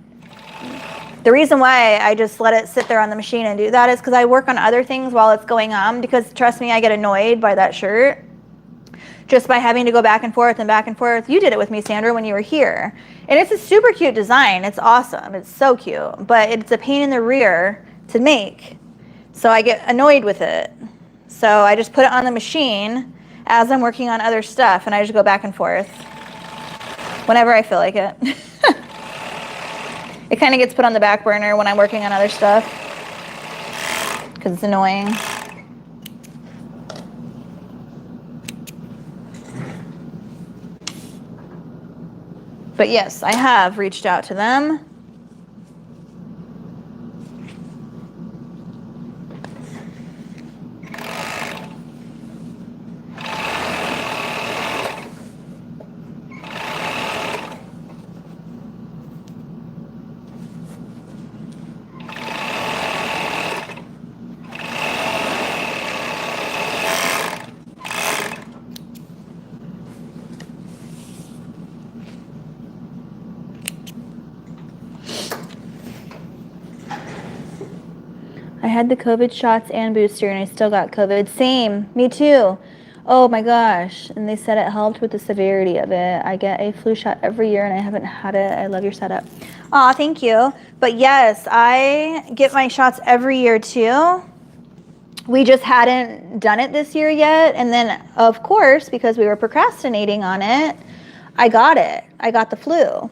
the reason why I just let it sit there on the machine and do that is because I work on other things while it's going on. Because trust me, I get annoyed by that shirt. just by having to go back and forth and back and forth. You did it with me, Sandra, when you were here. And it's a super cute design. It's awesome. It's so cute. But it's a pain in the rear to make. So I get annoyed with it. So I just put it on the machine as I'm working on other stuff, and I just go back and forth whenever I feel like it. It kind of gets put on the back burner when I'm working on other stuff because it's annoying. But yes, I have reached out to them. I had the COVID shots and booster and I still got COVID. Same, me too. Oh my gosh. And they said it helped with the severity of it. I get a flu shot every year and I haven't had it. I love your setup. Aw, thank you. But yes, I get my shots every year too. We just hadn't done it this year yet. And then of course, because we were procrastinating on it, I got it. I got the flu.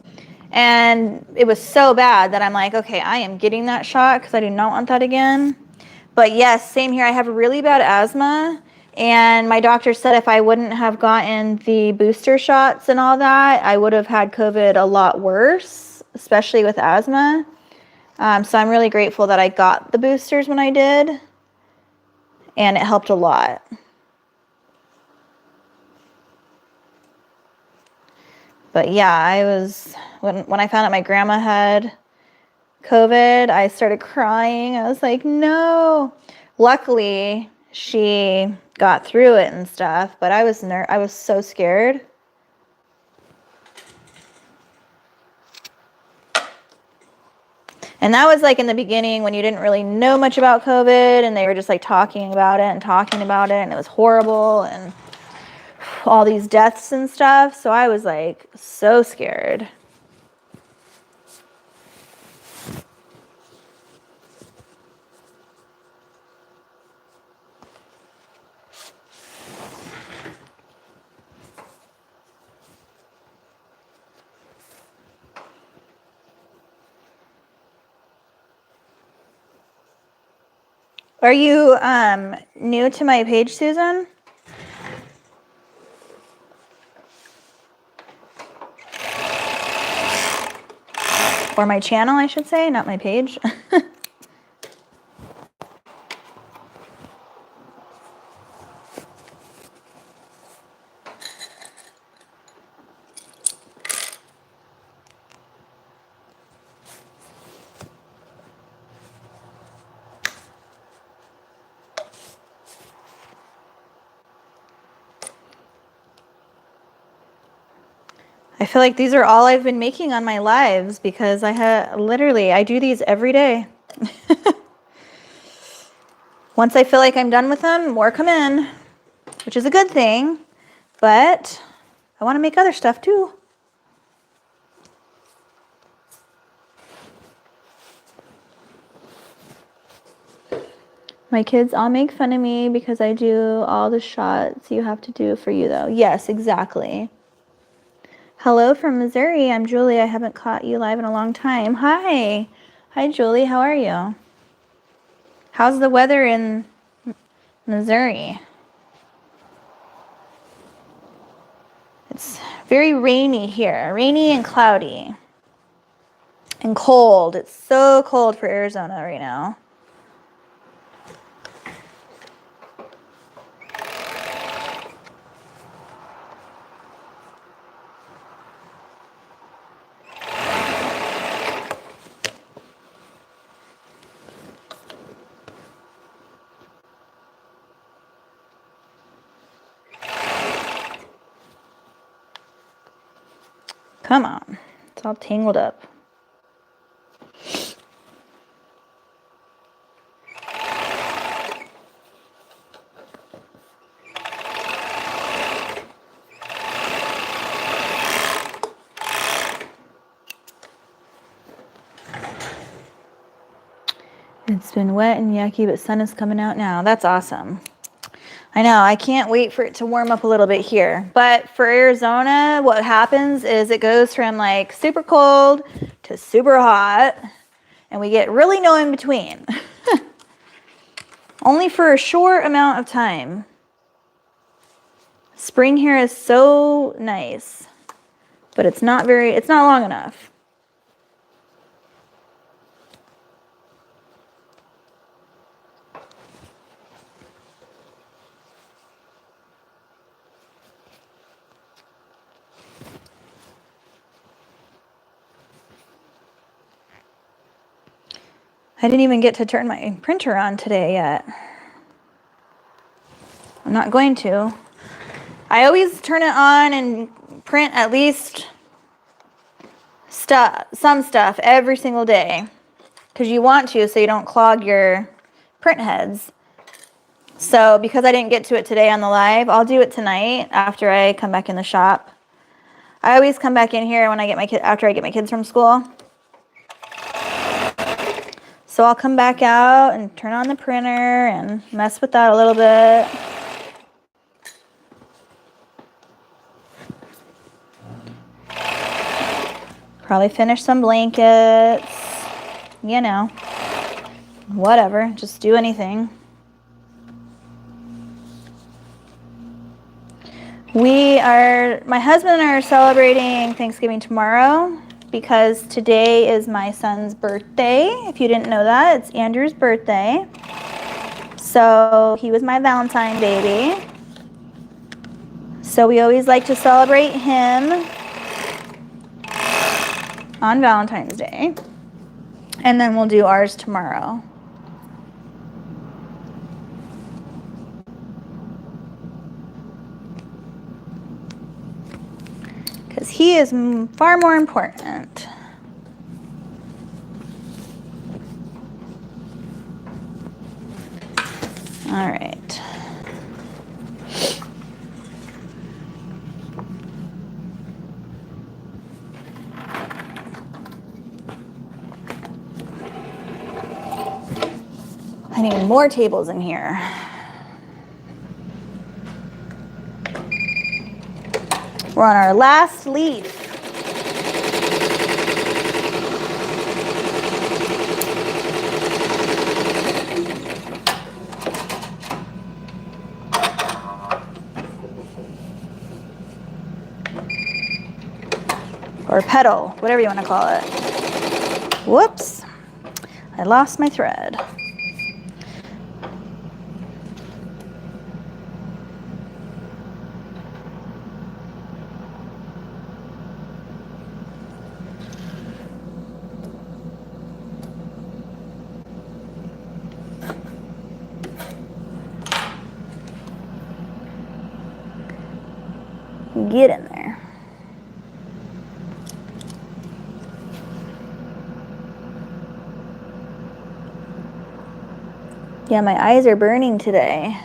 And it was so bad that I'm like, okay, I am getting that shot because I do not want that again. But yes, same here. I have really bad asthma. And my doctor said if I wouldn't have gotten the booster shots and all that, I would have had COVID a lot worse, especially with asthma. So I'm really grateful that I got the boosters when I did. And it helped a lot. But yeah, I was, when I found out my grandma had COVID, I started crying. I was like, no. Luckily, she got through it and stuff, but I was so scared. And that was like in the beginning when you didn't really know much about COVID and they were just like talking about it and it was horrible and all these deaths and stuff. So I was like so scared. Are you new to my page, Susan? Or my channel, I should say, not my page. I feel like these are all I've been making on my lives because I do these every day. Once I feel like I'm done with them, more come in, which is a good thing, but I want to make other stuff too. My kids all make fun of me because I do all the shots you have to do for you though. Yes, exactly. Hello from Missouri. I'm Julie. I haven't caught you live in a long time. Hi. Hi, Julie. How are you? How's the weather in Missouri? It's very rainy here. Rainy and cloudy. And cold. It's so cold for Arizona right now. Come on. It's all tangled up. It's been wet and yucky, but sun is coming out now. That's awesome. I know, I can't wait for it to warm up a little bit here. But for Arizona, what happens is it goes from like super cold to super hot, and we get really no in between. Only for a short amount of time. Spring here is so nice, but it's not long enough. I didn't even get to turn my printer on today yet. I'm not going to. I always turn it on and print at least some stuff every single day, because you want to, so you don't clog your print heads. So because I didn't get to it today on the live, I'll do it tonight after I come back in the shop. I always come back in here when I get after I get my kids from school. So I'll come back out and turn on the printer and mess with that a little bit. Probably finish some blankets, you know, whatever, just do anything. My husband and I are celebrating Thanksgiving tomorrow, because today is my son's birthday. If you didn't know that, it's Andrew's birthday. So he was my Valentine baby. So we always like to celebrate him on Valentine's Day. And then we'll do ours tomorrow. Because he is far more important. All right. I need more tables in here. We're on our last leaf. Or petal, whatever you want to call it. Whoops, I lost my thread. Get in there. Yeah, my eyes are burning today.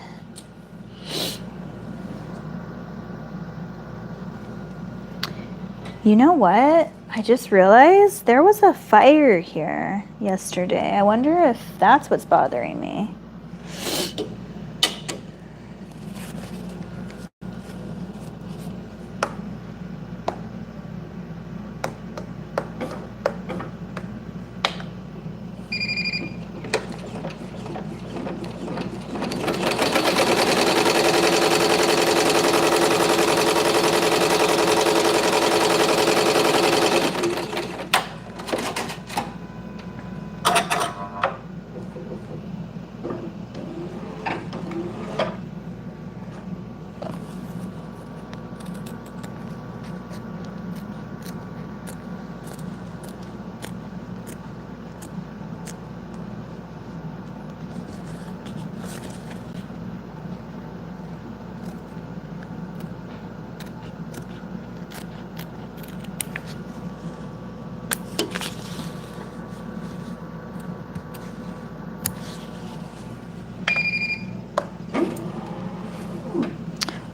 You know what? I just realized there was a fire here yesterday. I wonder if that's what's bothering me.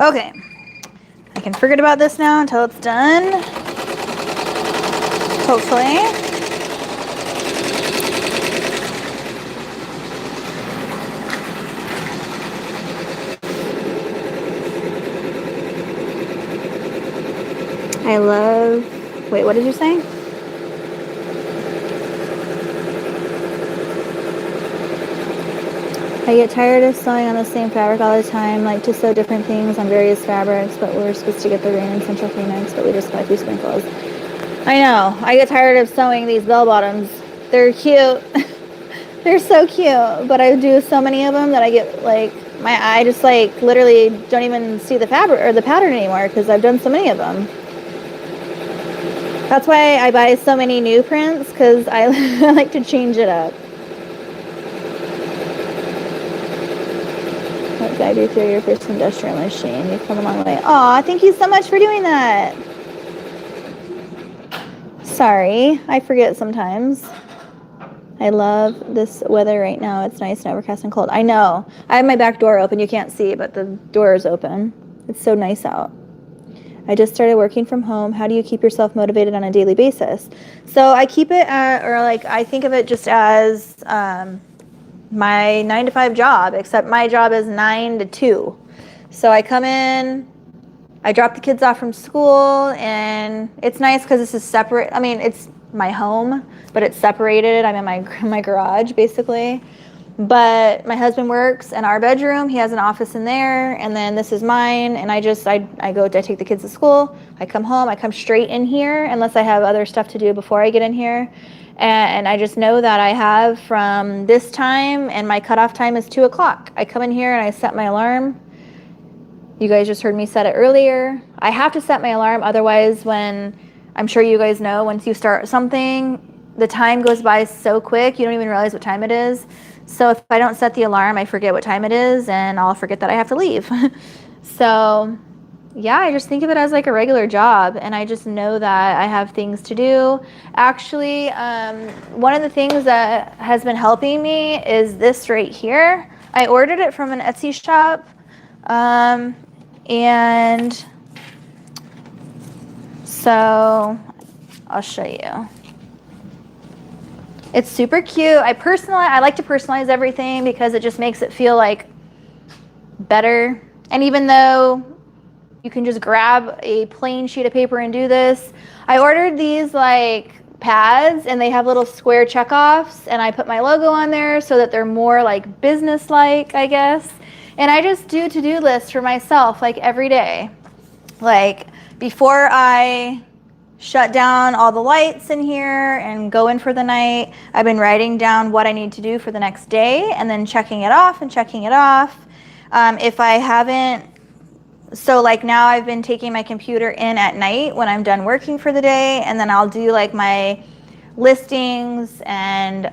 Okay, I can forget about this now until it's done, hopefully. I love, wait, what did you say? I get tired of sewing on the same fabric all the time, like to sew different things on various fabrics, but we're supposed to get the rain in Central Phoenix, but we just got a few sprinkles. I know, I get tired of sewing these bell bottoms. They're cute. They're so cute, but I do so many of them that I get like, my eye just like literally don't even see the fabric or the pattern anymore because I've done so many of them. That's why I buy so many new prints, because I like to change it up. What guide you through your first industrial machine? You've come a long way. Aw, thank you so much for doing that. Sorry, I forget sometimes. I love this weather right now. It's nice and overcast and cold. I know. I have my back door open. You can't see, but the door is open. It's so nice out. I just started working from home. How do you keep yourself motivated on a daily basis? So I keep it at, or like I think of it just as my 9-to-5 job, except my job is 9 to 2. So I come in, I drop the kids off from school, and it's nice because this is separate. I mean, it's my home, but it's separated. I'm in my garage basically. But my husband works in our bedroom. He has an office in there, and then this is mine. And I take the kids to school. I come home. I come straight in here unless I have other stuff to do before I get in here. And I just know that I have from this time, and my cutoff time is 2 o'clock. I come in here and I set my alarm. You guys just heard me set it earlier. I have to set my alarm, otherwise when, I'm sure you guys know, once you start something, the time goes by so quick, you don't even realize what time it is. So if I don't set the alarm, I forget what time it is, and I'll forget that I have to leave. So yeah, I just think of it as like a regular job, and I just know that I have things to do. Actually, one of the things that has been helping me is this right here. I ordered it from an Etsy shop, and so I'll show you. It's super cute. I like to personalize everything because it just makes it feel like better. And even though you can just grab a plain sheet of paper and do this, I ordered these like pads, and they have little square checkoffs, and I put my logo on there so that they're more like business-like, I guess. And I just do to-do lists for myself like every day. Like before I shut down all the lights in here and go in for the night, I've been writing down what I need to do for the next day, and then checking it off and checking it off. If I haven't, so like now I've been taking my computer in at night when I'm done working for the day, and then I'll do like my listings and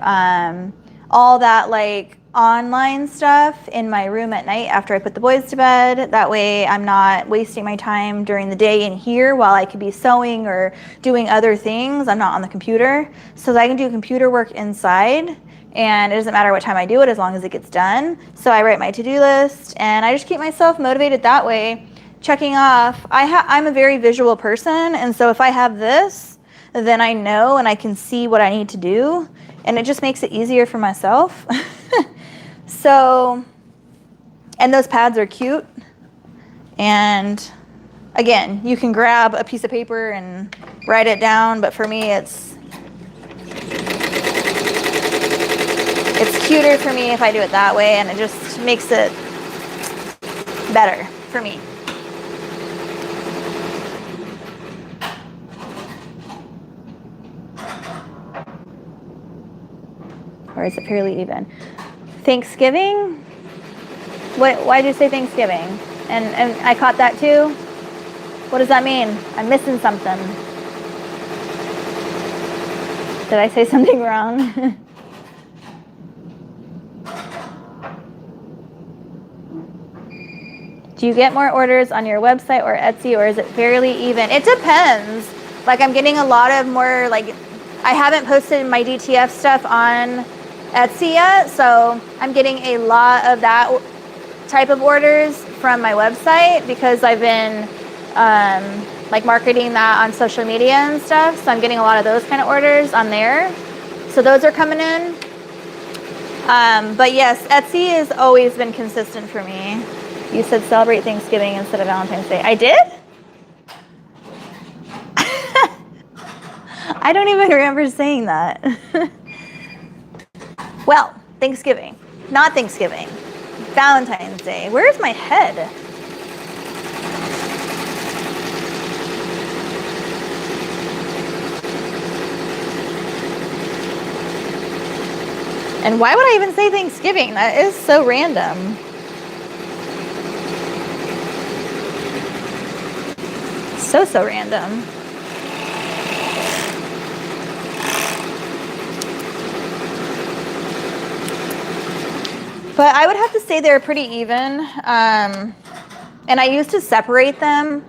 all that like online stuff in my room at night after I put the boys to bed. That way I'm not wasting my time during the day in here while I could be sewing or doing other things. I'm not on the computer, so that I can do computer work inside, and it doesn't matter what time I do it as long as it gets done. So I write my to-do list, and I just keep myself motivated that way, checking off. I'm a very visual person, and so if I have this, then I know and I can see what I need to do, and it just makes it easier for myself. So, and those pads are cute, and again, you can grab a piece of paper and write it down, but for me it's cuter for me if I do it that way, and it just makes it better for me. Or is it fairly even? Thanksgiving? Why did you say Thanksgiving? And I caught that too? What does that mean? I'm missing something. Did I say something wrong? Do you get more orders on your website or Etsy, or is it fairly even? It depends. Like I'm getting a lot of more, like I haven't posted my DTF stuff on Etsy yet, so I'm getting a lot of that type of orders from my website because I've been like marketing that on social media and stuff, so I'm getting a lot of those kind of orders on there, so those are coming in. But yes, Etsy has always been consistent for me. You said celebrate Thanksgiving instead of Valentine's Day. I did? I don't even remember saying that. Well, Thanksgiving. Not Thanksgiving. Valentine's Day. Where's my head? And why would I even say Thanksgiving? That is so random. So random. But I would have to say they're pretty even. And I used to separate them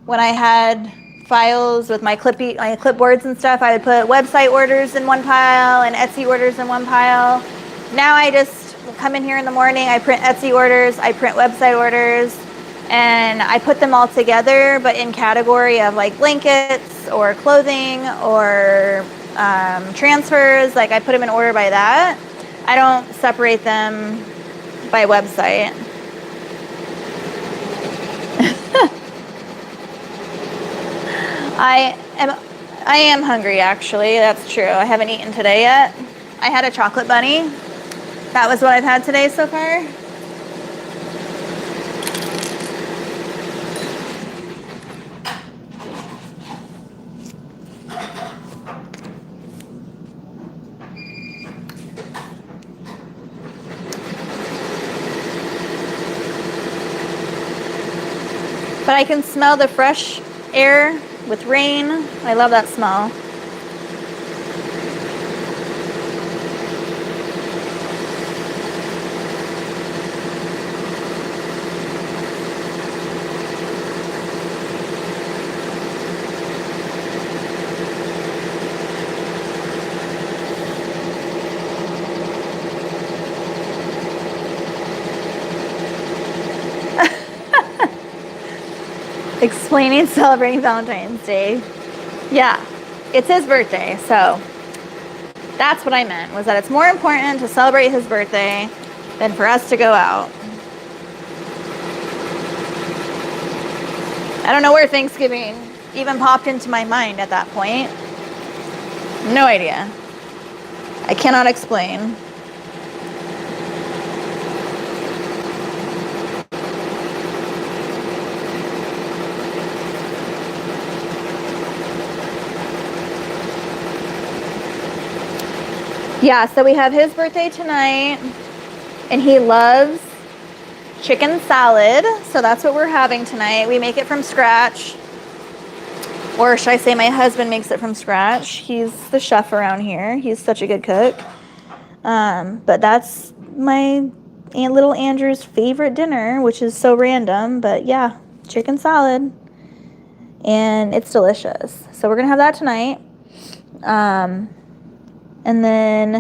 when I had files with my clipboards and stuff. I would put website orders in one pile and Etsy orders in one pile. Now I just come in here in the morning, I print Etsy orders, I print website orders, and I put them all together, but in category of like blankets or clothing or transfers. Like I put them in order by that. I don't separate them by website. I am hungry, actually. That's true. I haven't eaten today yet. I had a chocolate bunny. That was what I've had today so far. But I can smell the fresh air with rain. I love that smell. Explaining celebrating Valentine's Day. Yeah, it's his birthday, so that's what I meant, was that it's more important to celebrate his birthday than for us to go out. I don't know where Thanksgiving even popped into my mind at that point. No idea. I cannot explain. Yeah, so we have his birthday tonight, and he loves chicken salad, so that's what we're having tonight. We make it from scratch, or should I say my husband makes it from scratch. He's the chef around here. He's such a good cook. But that's my little Andrew's favorite dinner, which is so random, but yeah, chicken salad, and it's delicious. So we're gonna have that tonight. And then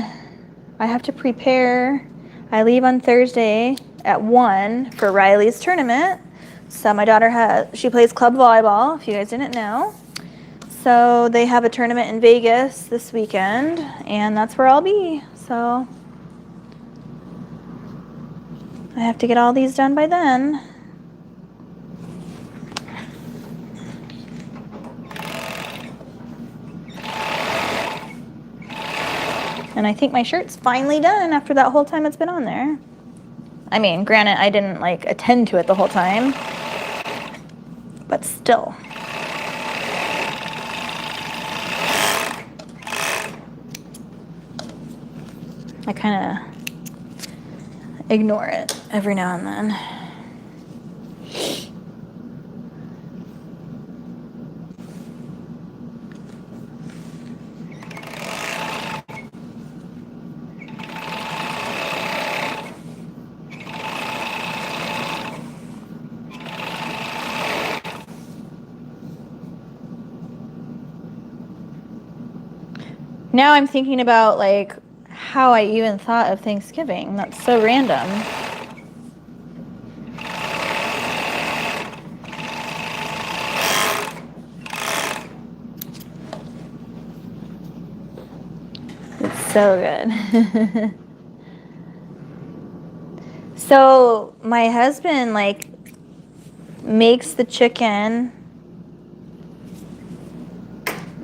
I have to prepare. I leave on Thursday at 1 for Riley's tournament. So my daughter she plays club volleyball, if you guys didn't know. So they have a tournament in Vegas this weekend, and that's where I'll be. So I have to get all these done by then. And I think my shirt's finally done after that whole time it's been on there. I mean, granted, I didn't like attend to it the whole time, but still. I kind of ignore it every now and then. Now I'm thinking about like how I even thought of Thanksgiving. That's so random. It's so good. So my husband like makes the chicken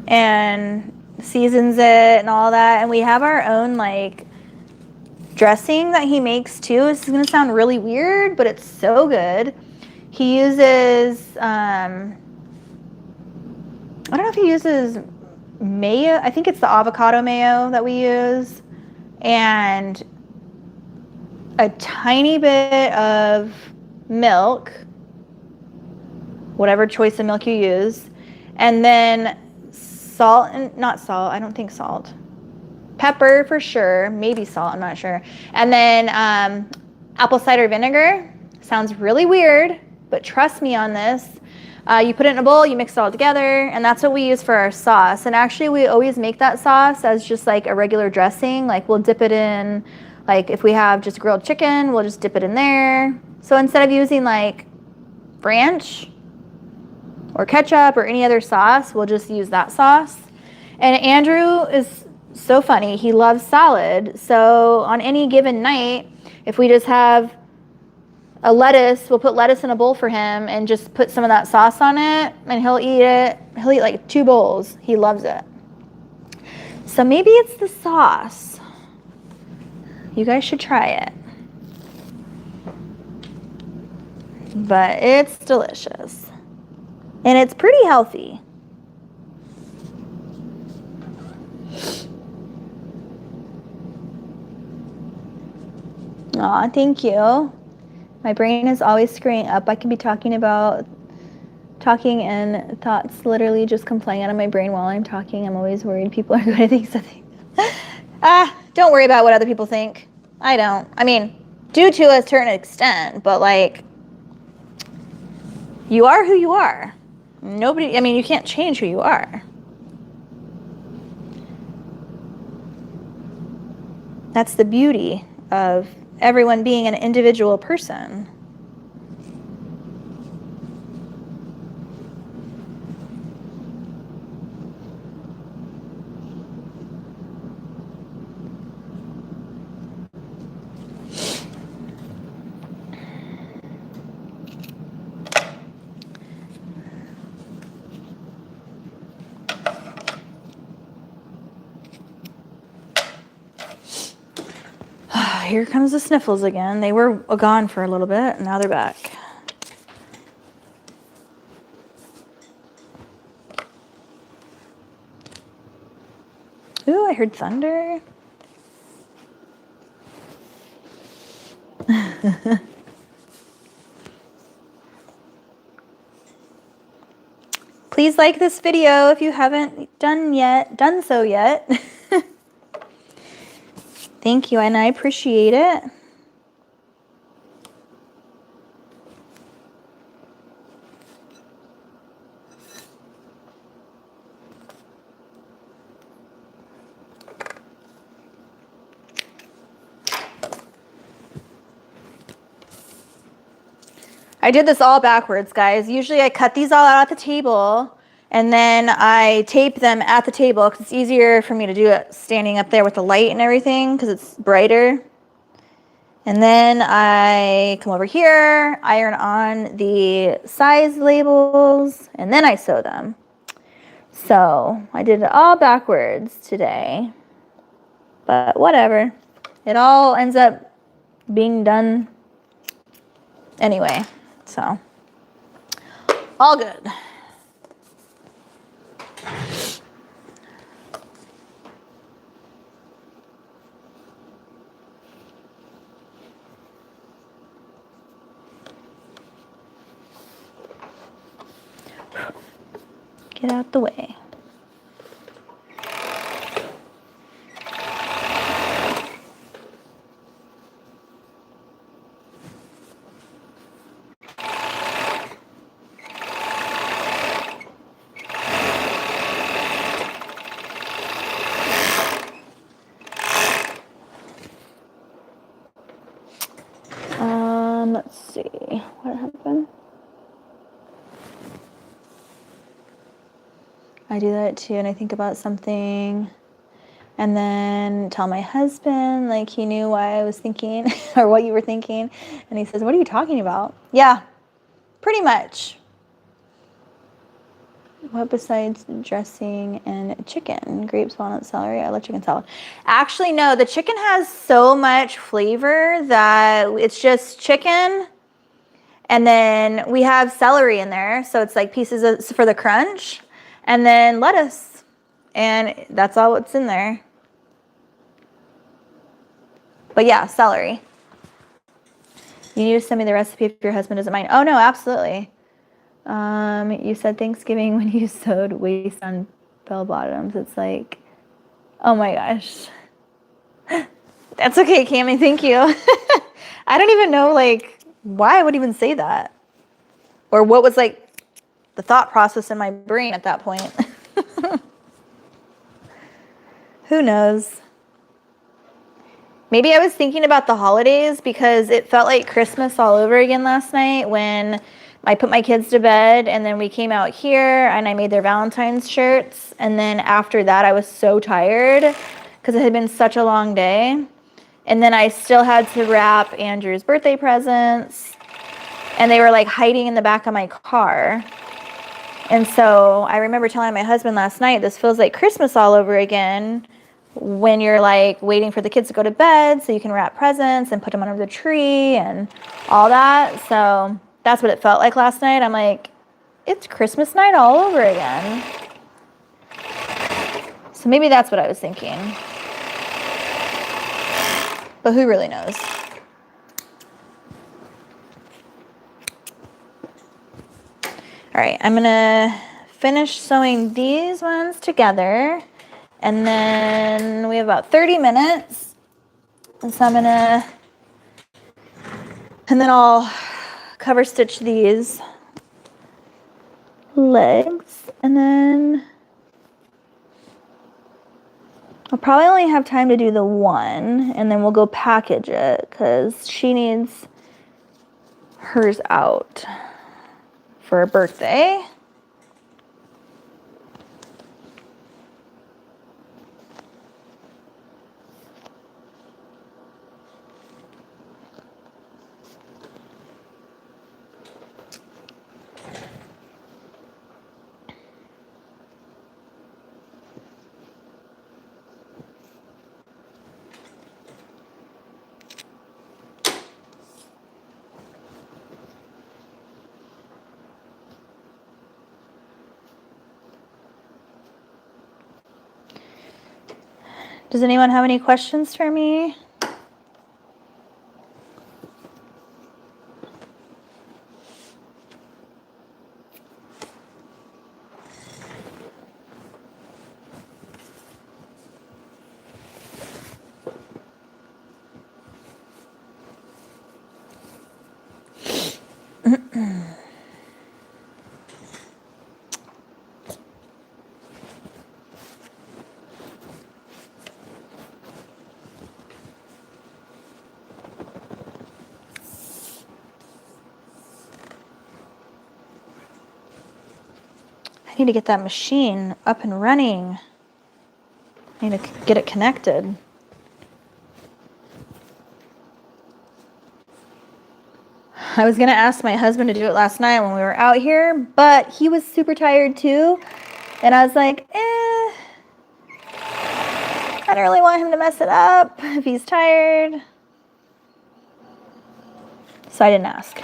and seasons it and all that. And we have our own like dressing that he makes too. This is gonna sound really weird, but it's so good. He uses, I don't know if he uses mayo. I think it's the avocado mayo that we use, and a tiny bit of milk, whatever choice of milk you use, and then salt, and not salt, I don't think salt. Pepper for sure, maybe salt, I'm not sure. And then apple cider vinegar. Sounds really weird, but trust me on this. You put it in a bowl, you mix it all together, and that's what we use for our sauce. And actually we always make that sauce as just like a regular dressing. Like we'll dip it in, like if we have just grilled chicken, we'll just dip it in there. So instead of using like ranch or ketchup or any other sauce, we'll just use that sauce. And Andrew is so funny. He loves salad. So on any given night, if we just have a lettuce, we'll put lettuce in a bowl for him and just put some of that sauce on it, and he'll eat it. He'll eat like 2 bowls. He loves it. So maybe it's the sauce. You guys should try it. But it's delicious. And it's pretty healthy. Aw, thank you. My brain is always screwing up. I can be talking and thoughts literally just come flying out of my brain while I'm talking. I'm always worried people are going to think something. Don't worry about what other people think. I don't. I mean, do to a certain extent, but like, you are who you are. Nobody, I mean, you can't change who you are. That's the beauty of everyone being an individual person. Here comes the sniffles again. They were gone for a little bit, and now they're back. Ooh, I heard thunder. Please like this video if you haven't done so yet. Thank you, and I appreciate it. I did this all backwards, guys. Usually I cut these all out at the table, and then I tape them at the table because it's easier for me to do it standing up there with the light and everything because it's brighter. And then I come over here, iron on the size labels, and then I sew them. So I did it all backwards today, but whatever. It all ends up being done anyway, so all good. Get out the way. Let's see, what happened? I do that too, and I think about something and then tell my husband, like he knew why I was thinking or what you were thinking, and he says, what are you talking about? Yeah, pretty much. What besides dressing and chicken? Grapes, walnuts, celery. I love chicken salad. Actually, no. The chicken has so much flavor that it's just chicken. And then we have celery in there. So it's like pieces of, for the crunch. And then lettuce. And that's all what's in there. But yeah, celery. You need to send me the recipe if your husband doesn't mind. Oh, no, absolutely. You said Thanksgiving when you sewed waist on bell bottoms. It's like, oh my gosh. That's okay, Cammie. Thank you. I don't even know, like, why I would even say that. Or what was, like, the thought process in my brain at that point. Who knows? Maybe I was thinking about the holidays because it felt like Christmas all over again last night when I put my kids to bed and then we came out here and I made their Valentine's shirts. And then after that, I was so tired because it had been such a long day. And then I still had to wrap Andrew's birthday presents and they were like hiding in the back of my car. And so I remember telling my husband last night, this feels like Christmas all over again when you're like waiting for the kids to go to bed so you can wrap presents and put them under the tree and all that. So that's what it felt like last night. I'm like, it's Christmas night all over again. So maybe that's what I was thinking. But who really knows? All right, I'm gonna finish sewing these ones together. And then we have about 30 minutes. And so I'm gonna, and then I'll cover stitch these legs. And then I'll probably only have time to do the one. And then we'll go package it because she needs hers out for her birthday. Does anyone have any questions for me? I need to get that machine up and running. I need to get it connected. I was gonna ask my husband to do it last night when we were out here, but he was super tired too. And I was like, I don't really want him to mess it up if he's tired. So I didn't ask.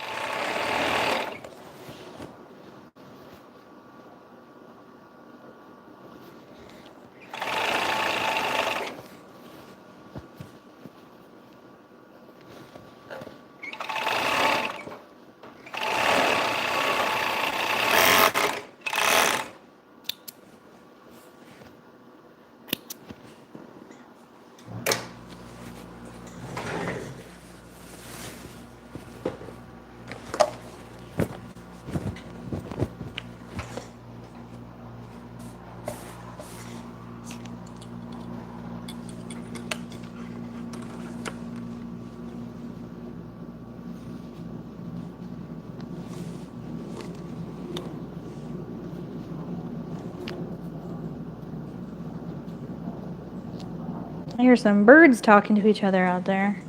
I hear some birds talking to each other out there.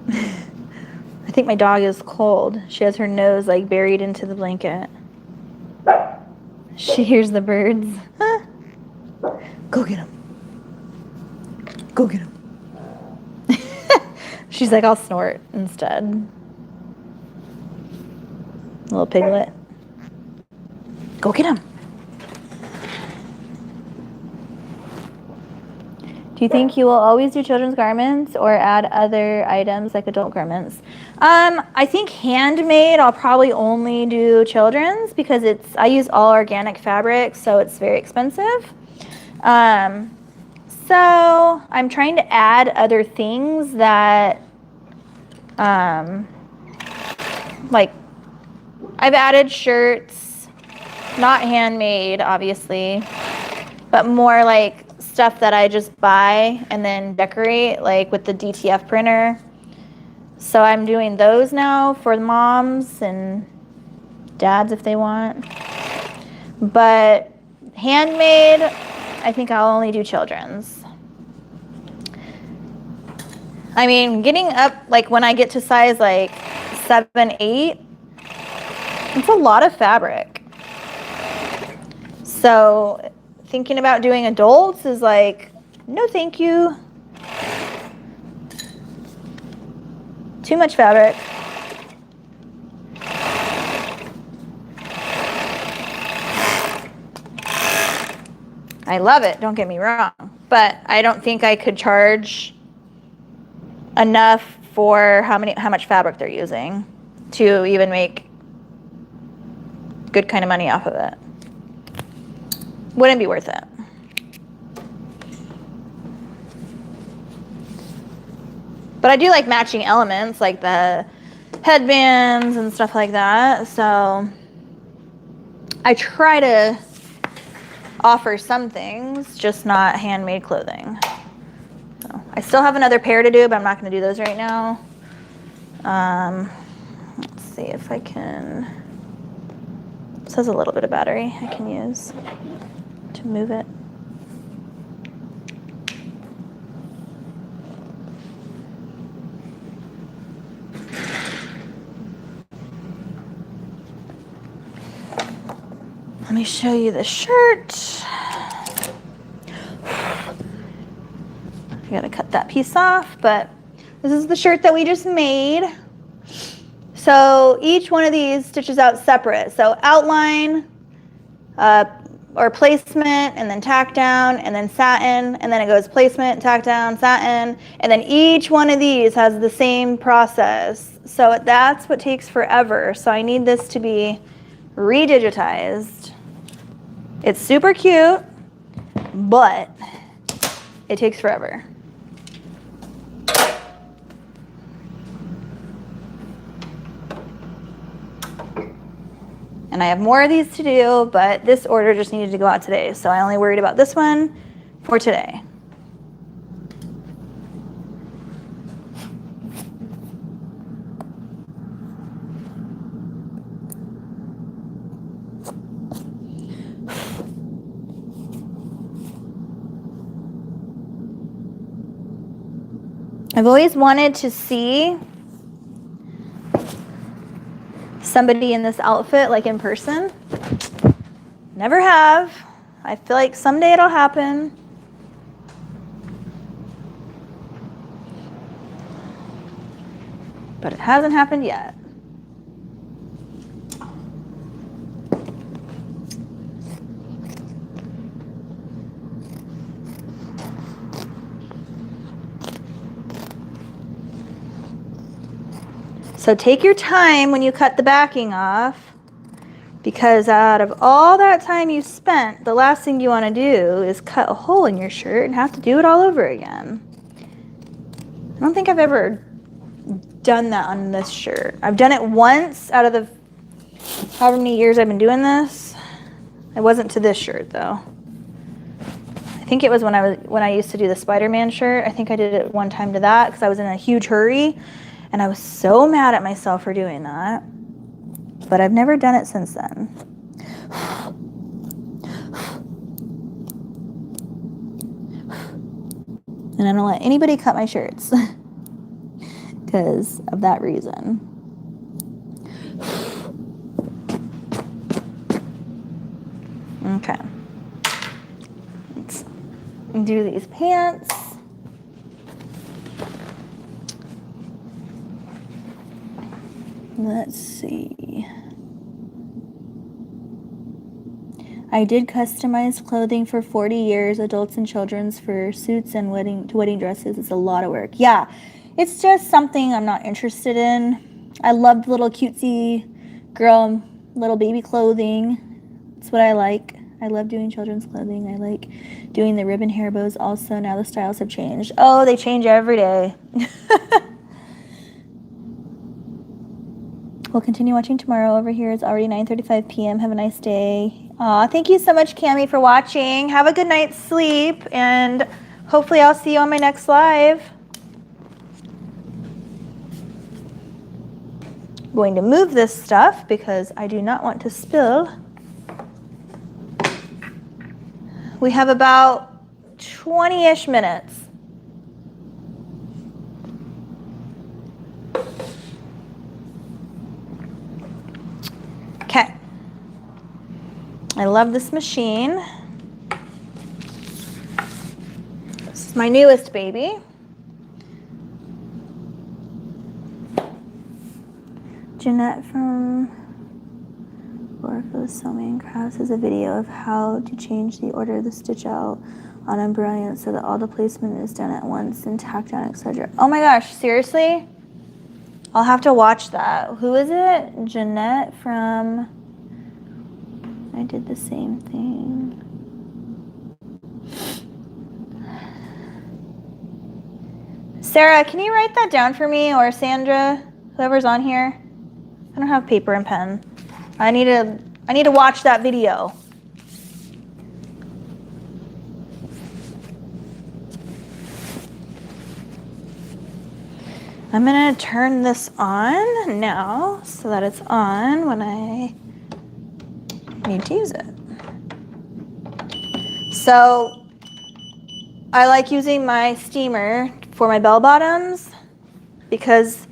I think my dog is cold. She has her nose like buried into the blanket. She hears the birds. Go get him. Go get him. She's like, I'll snort instead. Little piglet. Go get him. Do you think you will always do children's garments or add other items like adult garments? I think handmade, I'll probably only do children's because I use all organic fabric, so it's very expensive. So I'm trying to add other things that, like I've added shirts, not handmade, obviously, but more like stuff that I just buy and then decorate, like with the DTF printer. So I'm doing those now for moms and dads if they want. But handmade, I think I'll only do children's. I mean, getting up, like when I get to size like 7, 8, it's a lot of fabric. So thinking about doing adults is like, no thank you. Too much fabric. I love it, don't get me wrong, but I don't think I could charge enough for how much fabric they're using to even make good kind of money off of it. Wouldn't be worth it. But I do like matching elements like the headbands and stuff like that. So I try to offer some things, just not handmade clothing. So I still have another pair to do, but I'm not going to do those right now. Let's see if I can. This has a little bit of battery I can use to move it. Let me show you the shirt. I gotta cut that piece off, but this is the shirt that we just made. So each one of these stitches out separate. So outline or placement, and then tack down, and then satin, and then it goes placement, tack down, satin, and then each one of these has the same process. So that's what takes forever. So I need this to be redigitized. It's super cute, but it takes forever. And I have more of these to do, but this order just needed to go out today. So I only worried about this one for today. I've always wanted to see somebody in this outfit like in person. Never have. I feel like someday it'll happen. But it hasn't happened yet. So take your time when you cut the backing off, because out of all that time you spent, the last thing you want to do is cut a hole in your shirt and have to do it all over again. I don't think I've ever done that on this shirt. I've done it once out of the however many years I've been doing this. It wasn't to this shirt though. I think it was when I used to do the Spider-Man shirt. I think I did it one time to that because I was in a huge hurry. And I was so mad at myself for doing that, but I've never done it since then. And I don't let anybody cut my shirts because because of that reason. Okay. Let's do these pants. Let's see. I did customized clothing for 40 years, adults and children's, for suits and wedding dresses. It's a lot of work. Yeah, it's just something I'm not interested in. I loved little cutesy girl, little baby clothing. It's what I like. I love doing children's clothing. I like doing the ribbon hair bows also. Now the styles have changed. Oh, they change every day. We'll continue watching tomorrow. Over here it's already 9:35 p.m. Have a nice day. Aw, thank you so much, Cami, for watching. Have a good night's sleep, and hopefully I'll see you on my next live. I'm going to move this stuff because I do not want to spill. We have about 20-ish minutes. Okay. I love this machine. This is my newest baby. Jeanette from Orpho Sewing Crafts has a video of how to change the order of the stitch out on Embroidery so that all the placement is done at once and tack down, etc. Oh my gosh, seriously? I'll have to watch that. Who is it? Jeanette from... I did the same thing. Sarah, can you write that down for me, or Sandra, whoever's on here? I don't have paper and pen. I need to watch that video. I'm gonna turn this on now so that it's on when I need to use it. So I like using my steamer for my bell bottoms because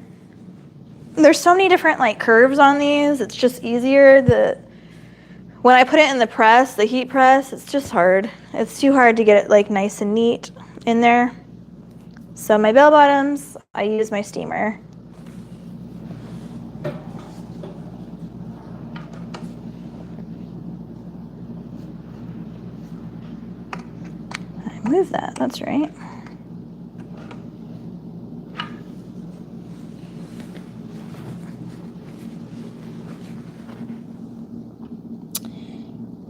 there's so many different like curves on these. It's just easier. When I put it in the press, the heat press, it's just hard. It's too hard to get it like nice and neat in there. So my bell bottoms, I use my steamer. I move that, that's right.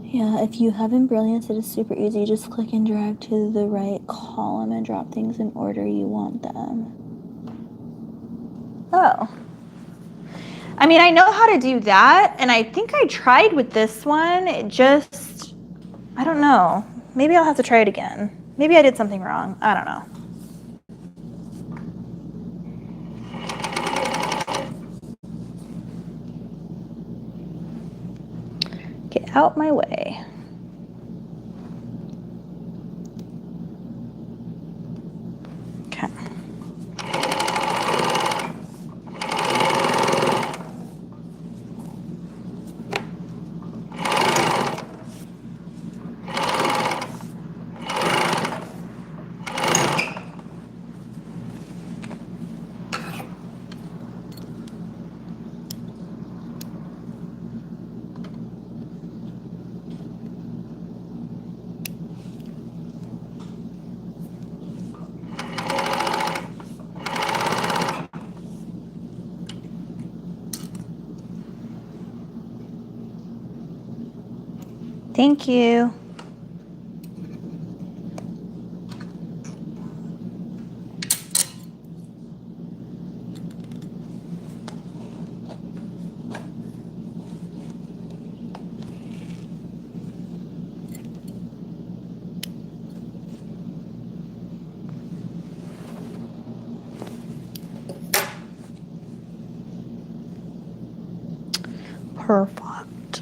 Yeah, if you have Embroidery, it is super easy. Just click and drag to the right column and drop things in order you want them. Oh. I mean, I know how to do that, and I think I tried with this one. It just, I don't know. Maybe I'll have to try it again. Maybe I did something wrong. I don't know. Get out my way. Okay. Thank you. Perfect.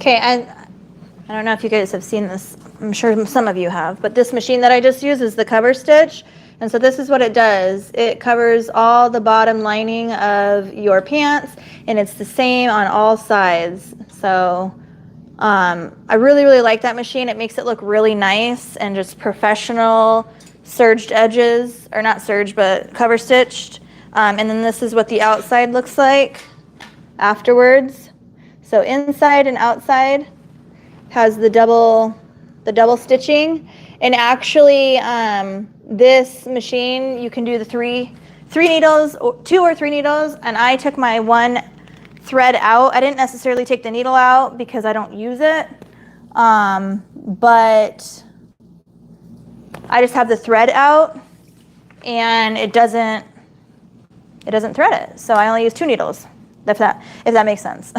Okay, I don't know if you guys have seen this. I'm sure some of you have, but this machine that I just used is the cover stitch. And so this is what it does. It covers all the bottom lining of your pants, and it's the same on all sides. So I really, really like that machine. It makes it look really nice and just professional serged edges, or not serged, but cover stitched. And then this is what the outside looks like afterwards. So inside and outside has the double stitching. And actually this machine, you can do the three needles, or 2 or 3 needles, and I took my 1 thread out. I didn't necessarily take the needle out because I don't use it, but I just have the thread out, and it doesn't thread it. So I only use 2 needles, if that makes sense.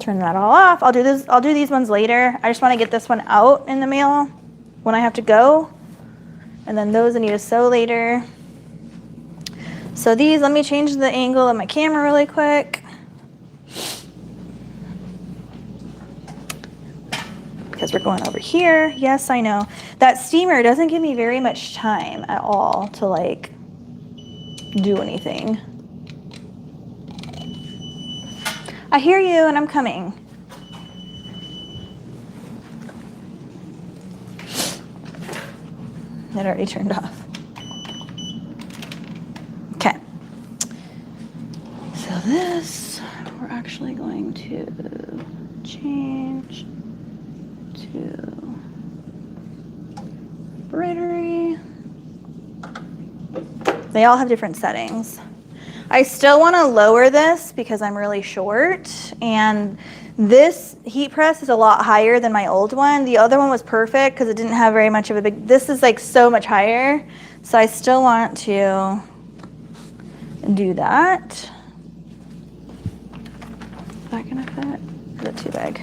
Turn that all off. I'll do these ones later. I just want to get this one out in the mail when I have to go. And then those I need to sew later. So these, let me change the angle of my camera really quick. Because we're going over here. Yes, I know. That steamer doesn't give me very much time at all to like do anything. I hear you and I'm coming. It already turned off. Okay. So this, we're actually going to change to embroidery. They all have different settings. I still want to lower this because I'm really short, and this heat press is a lot higher than my old one. The other one was perfect because it didn't have very much of a big, this is like so much higher. So I still want to do that. Is that gonna fit? Is it too big?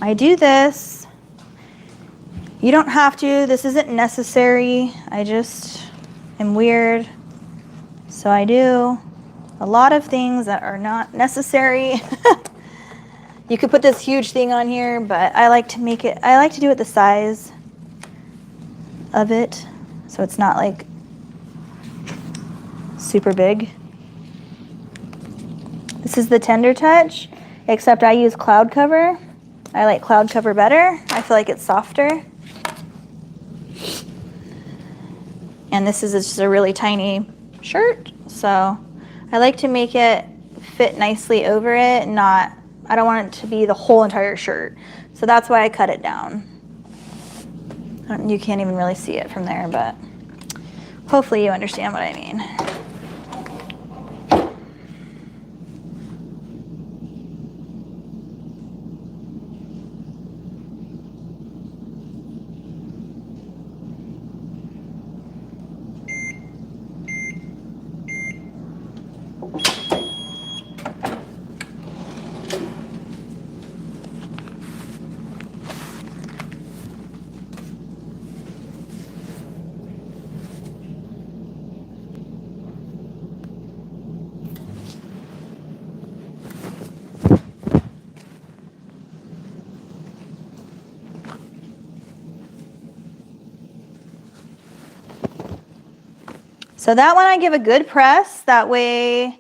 I do this. You don't have to. This isn't necessary. I just am weird. So I do a lot of things that are not necessary. You could put this huge thing on here, but I like to make it, I like to do it the size of it. So it's not like super big. This is the Tender Touch, except I use cloud cover. I like cloud cover better. I feel like it's softer. And this is just a really tiny shirt, so I like to make it fit nicely over it, not, I don't want it to be the whole entire shirt. So that's why I cut it down. You can't even really see it from there, but hopefully you understand what I mean. So that one I give a good press, that way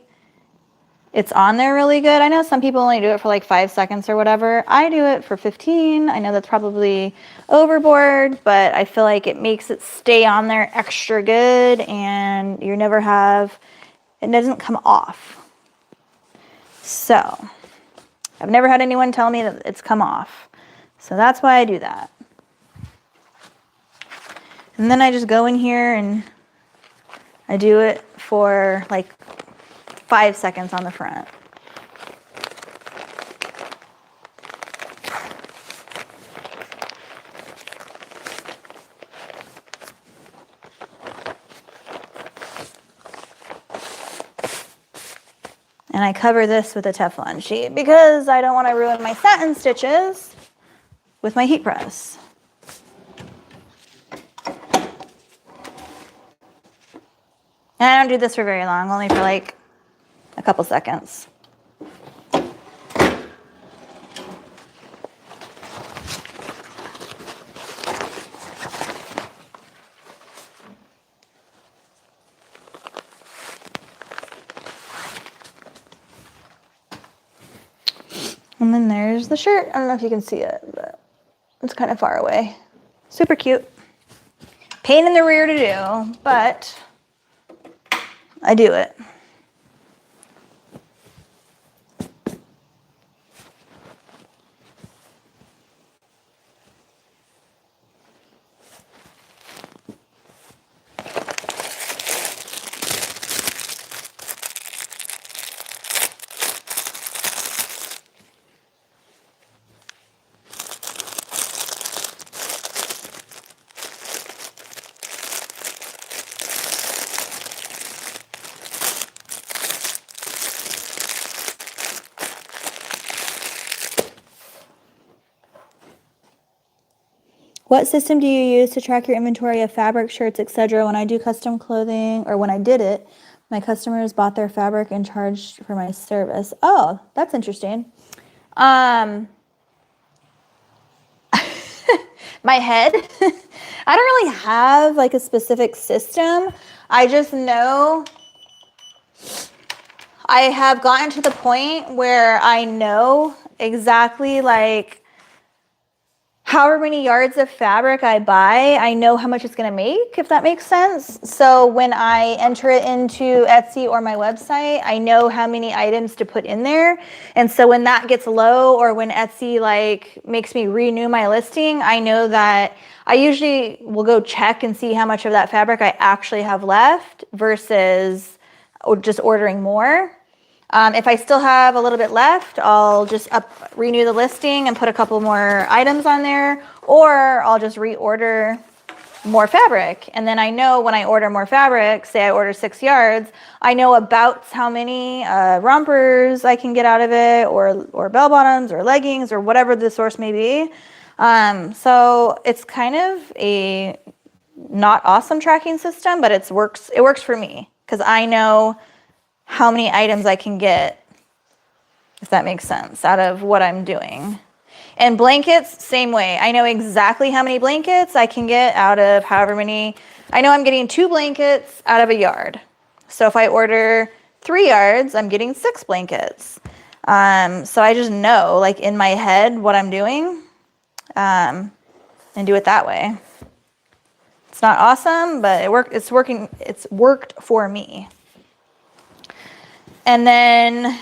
it's on there really good. I know some people only do it for like 5 seconds or whatever. I do it for 15. I know that's probably overboard, but I feel like it makes it stay on there extra good, and you never have, it doesn't come off. So I've never had anyone tell me that it's come off. So that's why I do that. And then I just go in here and I do it for like 5 seconds on the front. And I cover this with a Teflon sheet because I don't want to ruin my satin stitches with my heat press. And I don't do this for very long, only for like a couple seconds. And then there's the shirt. I don't know if you can see it, but it's kind of far away. Super cute. Pain in the rear to do, but I do it. What system do you use to track your inventory of fabric, shirts, etc.? When I do custom clothing, or when I did it, my customers bought their fabric and charged for my service. Oh, that's interesting. My head, I don't really have like a specific system. I just know I have gotten to the point where I know exactly like however many yards of fabric I buy, I know how much it's going to make, if that makes sense. So when I enter it into Etsy or my website, I know how many items to put in there. And so when that gets low, or when Etsy like makes me renew my listing, I know that I usually will go check and see how much of that fabric I actually have left versus just ordering more. If I still have a little bit left, I'll just renew the listing and put a couple more items on there, or I'll just reorder more fabric. And then I know when I order more fabric, say I order 6 yards, I know about how many rompers I can get out of it, or bell bottoms or leggings or whatever the source may be. So it's kind of a not awesome tracking system, but it works for me because I know how many items I can get, if that makes sense, out of what I'm doing. And blankets, same way. I know exactly how many blankets I can get out of however many. I know I'm getting 2 blankets out of a yard. So if I order 3 yards, I'm getting 6 blankets. So I just know, like in my head, what I'm doing, and do it that way. It's not awesome, but it's worked for me. And then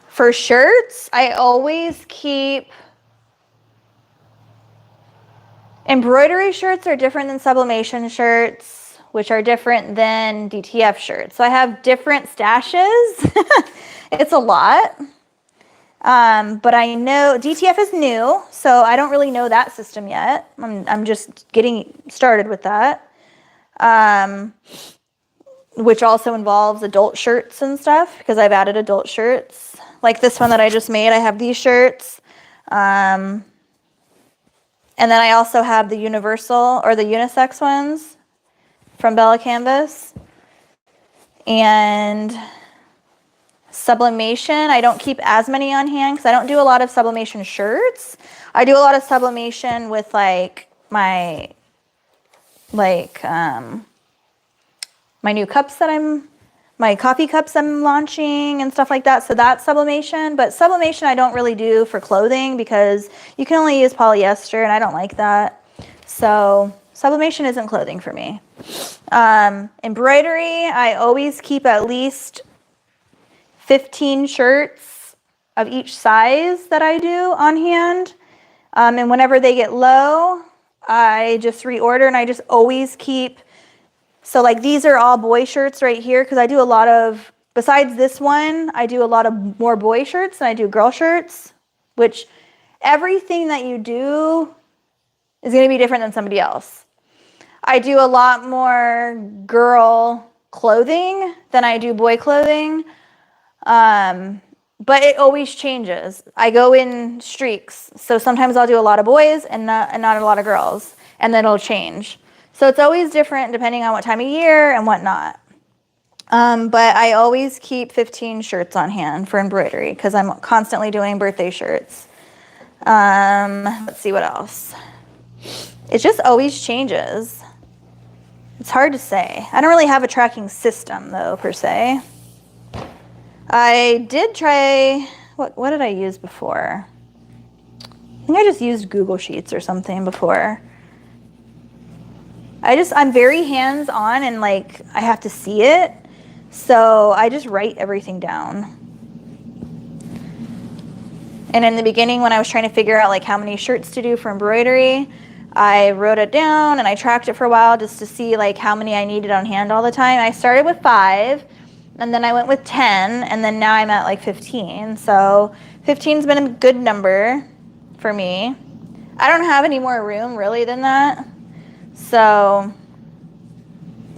for shirts, I always keep embroidery shirts are different than sublimation shirts, which are different than DTF shirts. So I have different stashes. It's a lot. But I know DTF is new, so I don't really know that system yet. I'm just getting started with that. Which also involves adult shirts and stuff, because I've added adult shirts. Like this one that I just made, I have these shirts. And then I also have the universal or the unisex ones from Bella Canvas. And sublimation, I don't keep as many on hand because I don't do a lot of sublimation shirts. I do a lot of sublimation with like my new cups that my coffee cups I'm launching and stuff like that. So that's sublimation, but sublimation I don't really do for clothing because you can only use polyester and I don't like that. So sublimation isn't clothing for me. Embroidery, I always keep at least 15 shirts of each size that I do on hand. And whenever they get low, I just reorder, and I just always keep. So like these are all boy shirts right here because I do a lot of, besides this one, I do a lot of more boy shirts than I do girl shirts, which everything that you do is going to be different than somebody else. I do a lot more girl clothing than I do boy clothing. But it always changes. I go in streaks. So sometimes I'll do a lot of boys and not a lot of girls. And then it'll change. So it's always different depending on what time of year and whatnot. But I always keep 15 shirts on hand for embroidery because I'm constantly doing birthday shirts. Let's see what else. It just always changes. It's hard to say. I don't really have a tracking system though, per se. I did try, what did I use before? I think I just used Google Sheets or something before. I'm very hands-on and like I have to see it. So I just write everything down. And in the beginning when I was trying to figure out like how many shirts to do for embroidery, I wrote it down and I tracked it for a while just to see like how many I needed on hand all the time. I started with 5 and then I went with 10 and then now I'm at like 15. So 15's been a good number for me. I don't have any more room really than that. So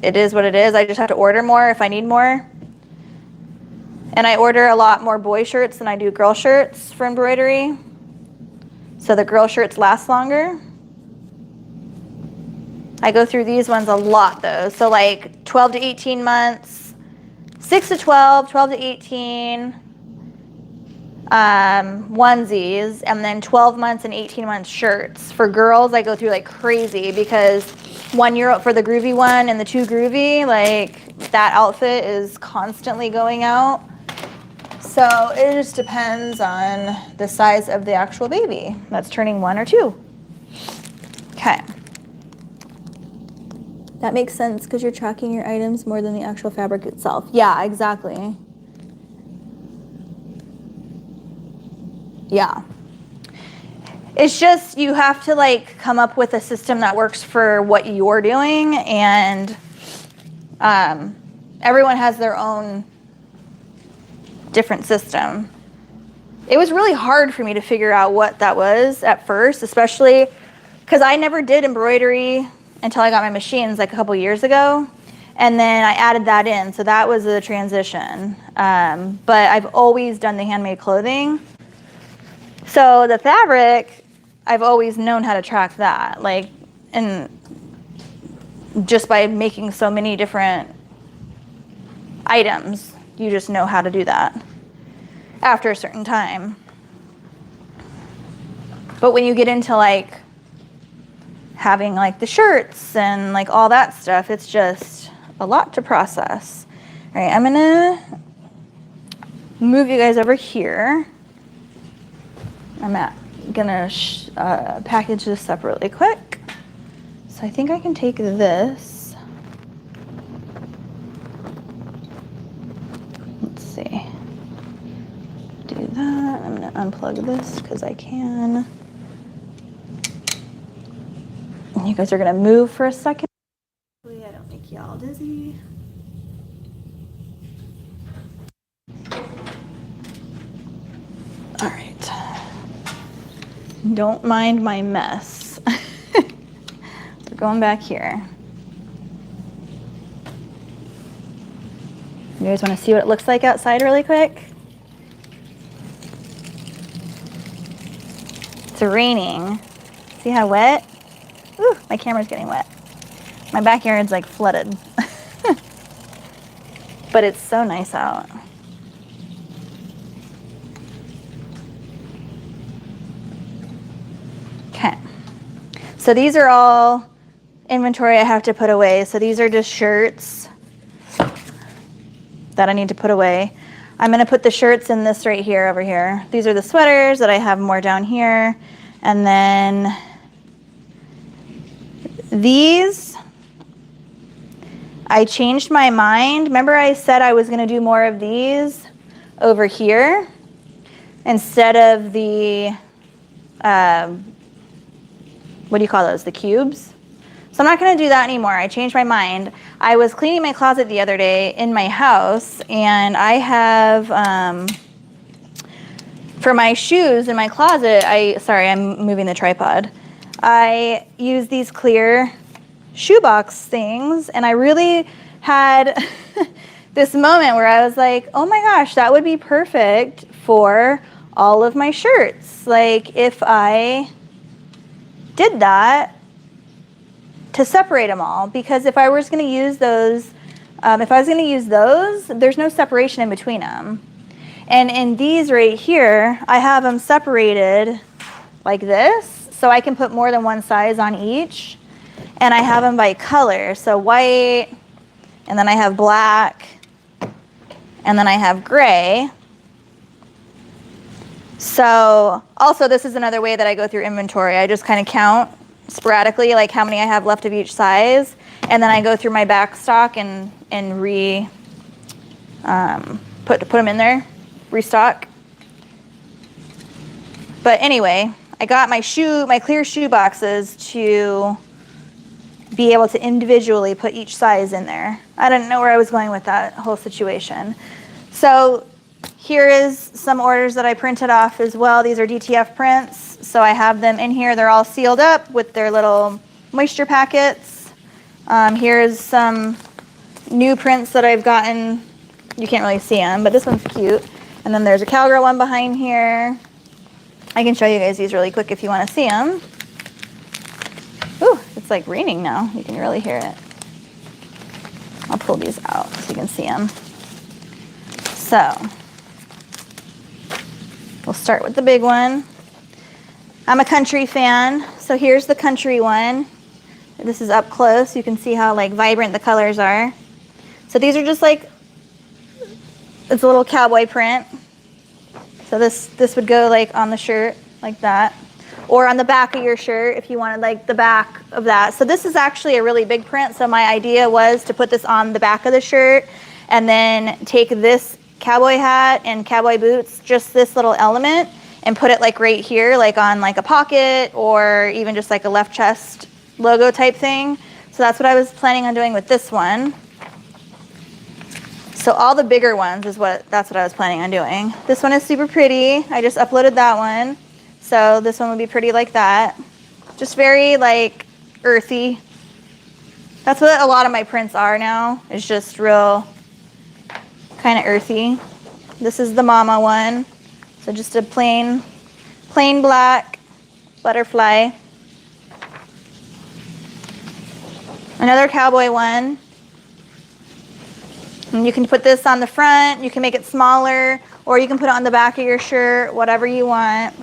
it is what it is. I just have to order more if I need more. And I order a lot more boy shirts than I do girl shirts for embroidery. So the girl shirts last longer. I go through these ones a lot though. So like 12 to 18 months, 6 to 12, 12 to 18, onesies, and then 12 months and 18 months shirts. For girls, I go through like crazy because 1 year old for the groovy one and the 2 groovy, like that outfit is constantly going out. So it just depends on the size of the actual baby that's turning 1 or 2. Okay. That makes sense because you're tracking your items more than the actual fabric itself. Yeah, exactly. Yeah. It's just you have to like come up with a system that works for what you're doing, and everyone has their own different system. It was really hard for me to figure out what that was at first, especially because I never did embroidery until I got my machines like a couple years ago, and then I added that in, so that was a transition. But I've always done the handmade clothing. So the fabric, I've always known how to track that, like, and just by making so many different items, you just know how to do that after a certain time. But when you get into like having like the shirts and like all that stuff, it's just a lot to process. All right, I'm gonna move you guys over here. I'm gonna package this up really quick. So I think I can take this. Let's see. Do that. I'm gonna unplug this because I can. And you guys are gonna move for a second. Hopefully I don't make y'all dizzy. All right. Don't mind my mess. We're going back here. You guys want to see what it looks like outside really quick? It's raining. See how wet? Ooh, my camera's getting wet. My backyard's like flooded. But it's so nice out. Okay. So these are all inventory I have to put away. So these are just shirts that I need to put away. I'm gonna put the shirts in this right here, over here. These are the sweaters that I have more down here. And then these, I changed my mind. Remember I said I was gonna do more of these over here instead of the, what do you call those, the cubes? So I'm not gonna do that anymore. I changed my mind. I was cleaning my closet the other day in my house, and I have, for my shoes in my closet, sorry, I'm moving the tripod. I use these clear shoebox things, and I really had this moment where I was like, oh my gosh, that would be perfect for all of my shirts. Like if I did that to separate them all, because if I was going to use those, there's no separation in between them. And in these right here, I have them separated like this, so I can put more than one size on each. And I have them by color, so white, and then I have black, and then I have gray. So also this is another way that I go through inventory. I just kind of count sporadically like how many I have left of each size, and then I go through my back stock and put them in there, restock. But anyway, I got my clear shoe boxes to be able to individually put each size in there. I didn't know where I was going with that whole situation. So here is some orders that I printed off as well. These are DTF prints, so I have them in here. They're all sealed up with their little moisture packets. Here's some new prints that I've gotten. You can't really see them, but this one's cute. And then there's a cowgirl one behind here. I can show you guys these really quick if you want to see them. Ooh, it's like raining now. You can really hear it. I'll pull these out so you can see them. So we'll start with the big one. I'm a country fan, so here's the country one. This is up close. You can see how like vibrant the colors are. So these are just like, it's a little cowboy print. So this would go like on the shirt like that, or on the back of your shirt if you wanted like the back of that. So this is actually a really big print. So my idea was to put this on the back of the shirt and then take this cowboy hat and cowboy boots, just this little element, and put it like right here, like on like a pocket or even just like a left chest logo type thing. So that's what I was planning on doing with this one. So all the bigger ones that's what I was planning on doing. This one is super pretty. I just uploaded that one. So this one would be pretty like that. Just very like earthy. That's what a lot of my prints are now. It's just real kind of earthy. This is the mama one. So just a plain black butterfly. Another cowboy one. And you can put this on the front, you can make it smaller, or you can put it on the back of your shirt, whatever you want.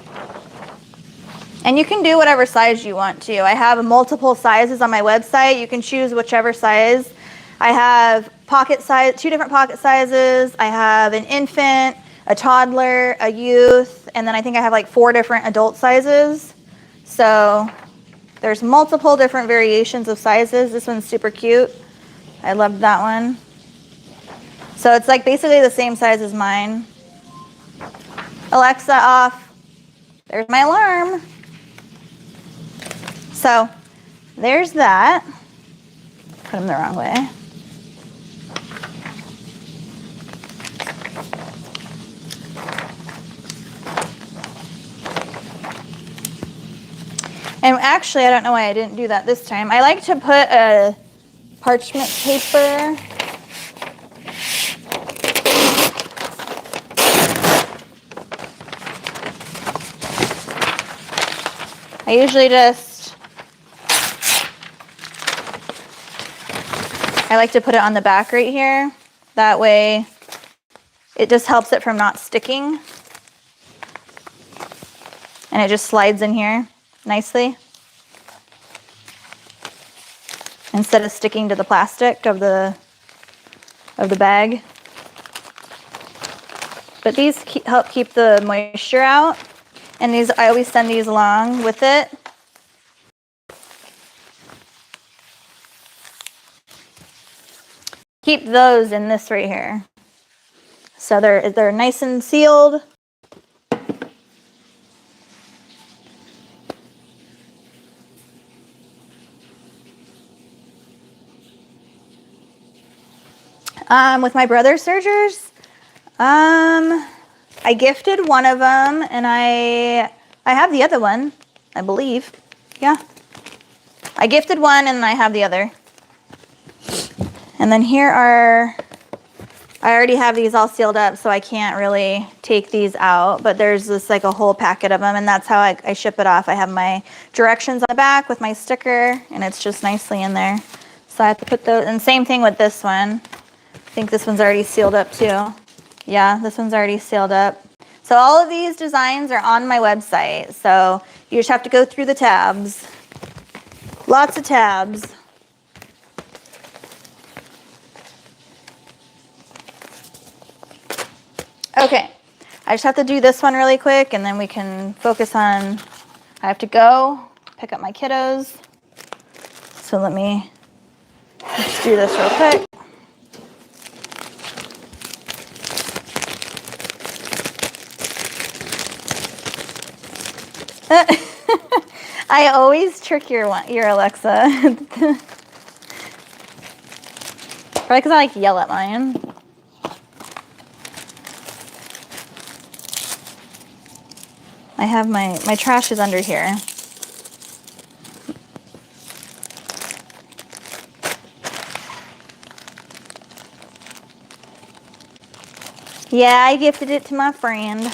And you can do whatever size you want to. I have multiple sizes on my website. You can choose whichever size. I have pocket size, 2 different pocket sizes. I have an infant, a toddler, a youth, and then I think I have like 4 different adult sizes. So there's multiple different variations of sizes. This one's super cute. I loved that one. So it's like basically the same size as mine. Alexa off. There's my alarm. So there's that. Put them the wrong way. And actually, I don't know why I didn't do that this time. I like to put a parchment paper . I usually I like to put it on the back right here. That way it just helps it from not sticking. And it just slides in here nicely, instead of sticking to the plastic of the bag. But these help keep the moisture out. And these, I always send these along with it. Keep those in this right here. So they're nice and sealed. With my brother's sergers, I gifted one of them, and I have the other one, I believe. Yeah. I gifted one, and I have the other. And then here are, I already have these all sealed up, so I can't really take these out, but there's this like a whole packet of them, and that's how I ship it off. I have my directions on the back with my sticker, and it's just nicely in there. So I have to put those, and same thing with this one. I think this one's already sealed up too. Yeah, this one's already sealed up. So all of these designs are on my website, so you just have to go through the tabs. Lots of tabs. Okay, I just have to do this one really quick and then we can focus on, I have to go pick up my kiddos. So let me just do this real quick. I always trick your Alexa. Probably because I like to yell at mine. I have my trash is under here. Yeah, I gifted it to my friend.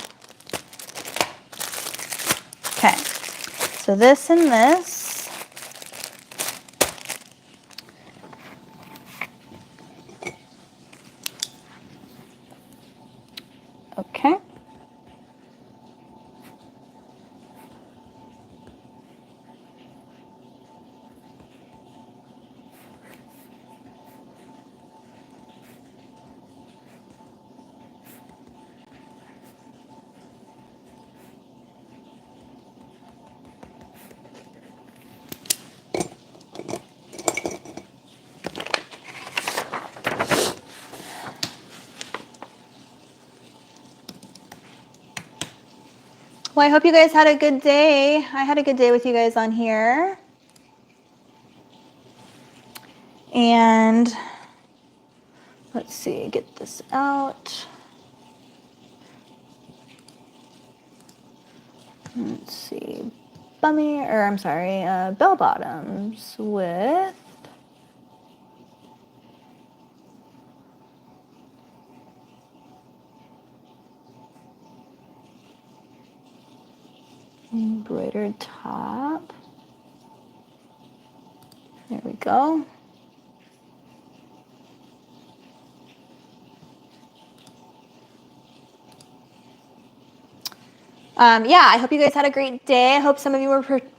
Okay, so this and this. Okay. Well, I hope you guys had a good day. I had a good day with you guys on here. And let's see, get this out. Let's see, bell bottoms with embroidered top. There we go. Yeah, I hope you guys had a great day. I hope some of you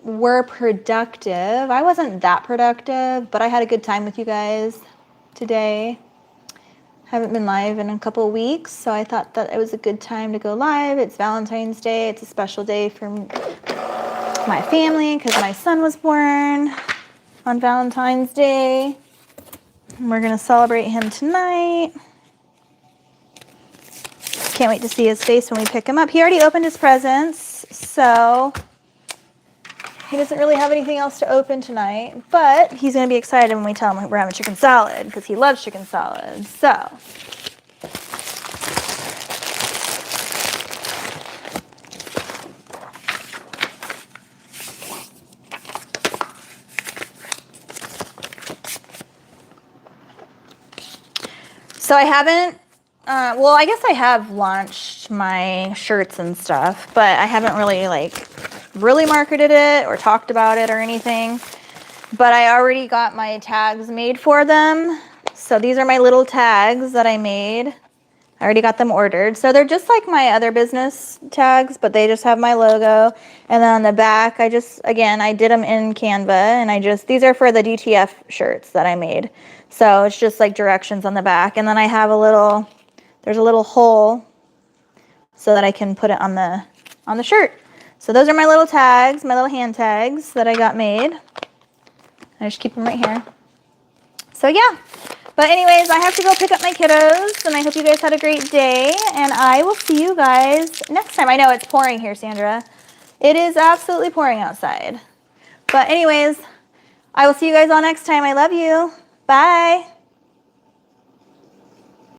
were productive. I wasn't that productive, but I had a good time with you guys today. Haven't been live in a couple of weeks, so I thought that it was a good time to go live. It's Valentine's Day. It's a special day for my family because my son was born on Valentine's Day. And we're going to celebrate him tonight. Can't wait to see his face when we pick him up. He already opened his presents, so he doesn't really have anything else to open tonight, but he's going to be excited when we tell him we're having chicken salad because he loves chicken salad. So I haven't, well, I guess I have launched my shirts and stuff, but I haven't really marketed it or talked about it or anything. But I already got my tags made for them. So these are my little tags that I made. I already got them ordered. So they're just like my other business tags, but they just have my logo. And then on the back, I did them in Canva, and these are for the DTF shirts that I made. So it's just like directions on the back. And then I have there's a little hole so that I can put it on the shirt. So those are my little tags, my little hand tags that I got made. I just keep them right here. So yeah. But anyways, I have to go pick up my kiddos, and I hope you guys had a great day, and I will see you guys next time. I know it's pouring here, Sandra. It is absolutely pouring outside. But anyways, I will see you guys all next time. I love you. Bye.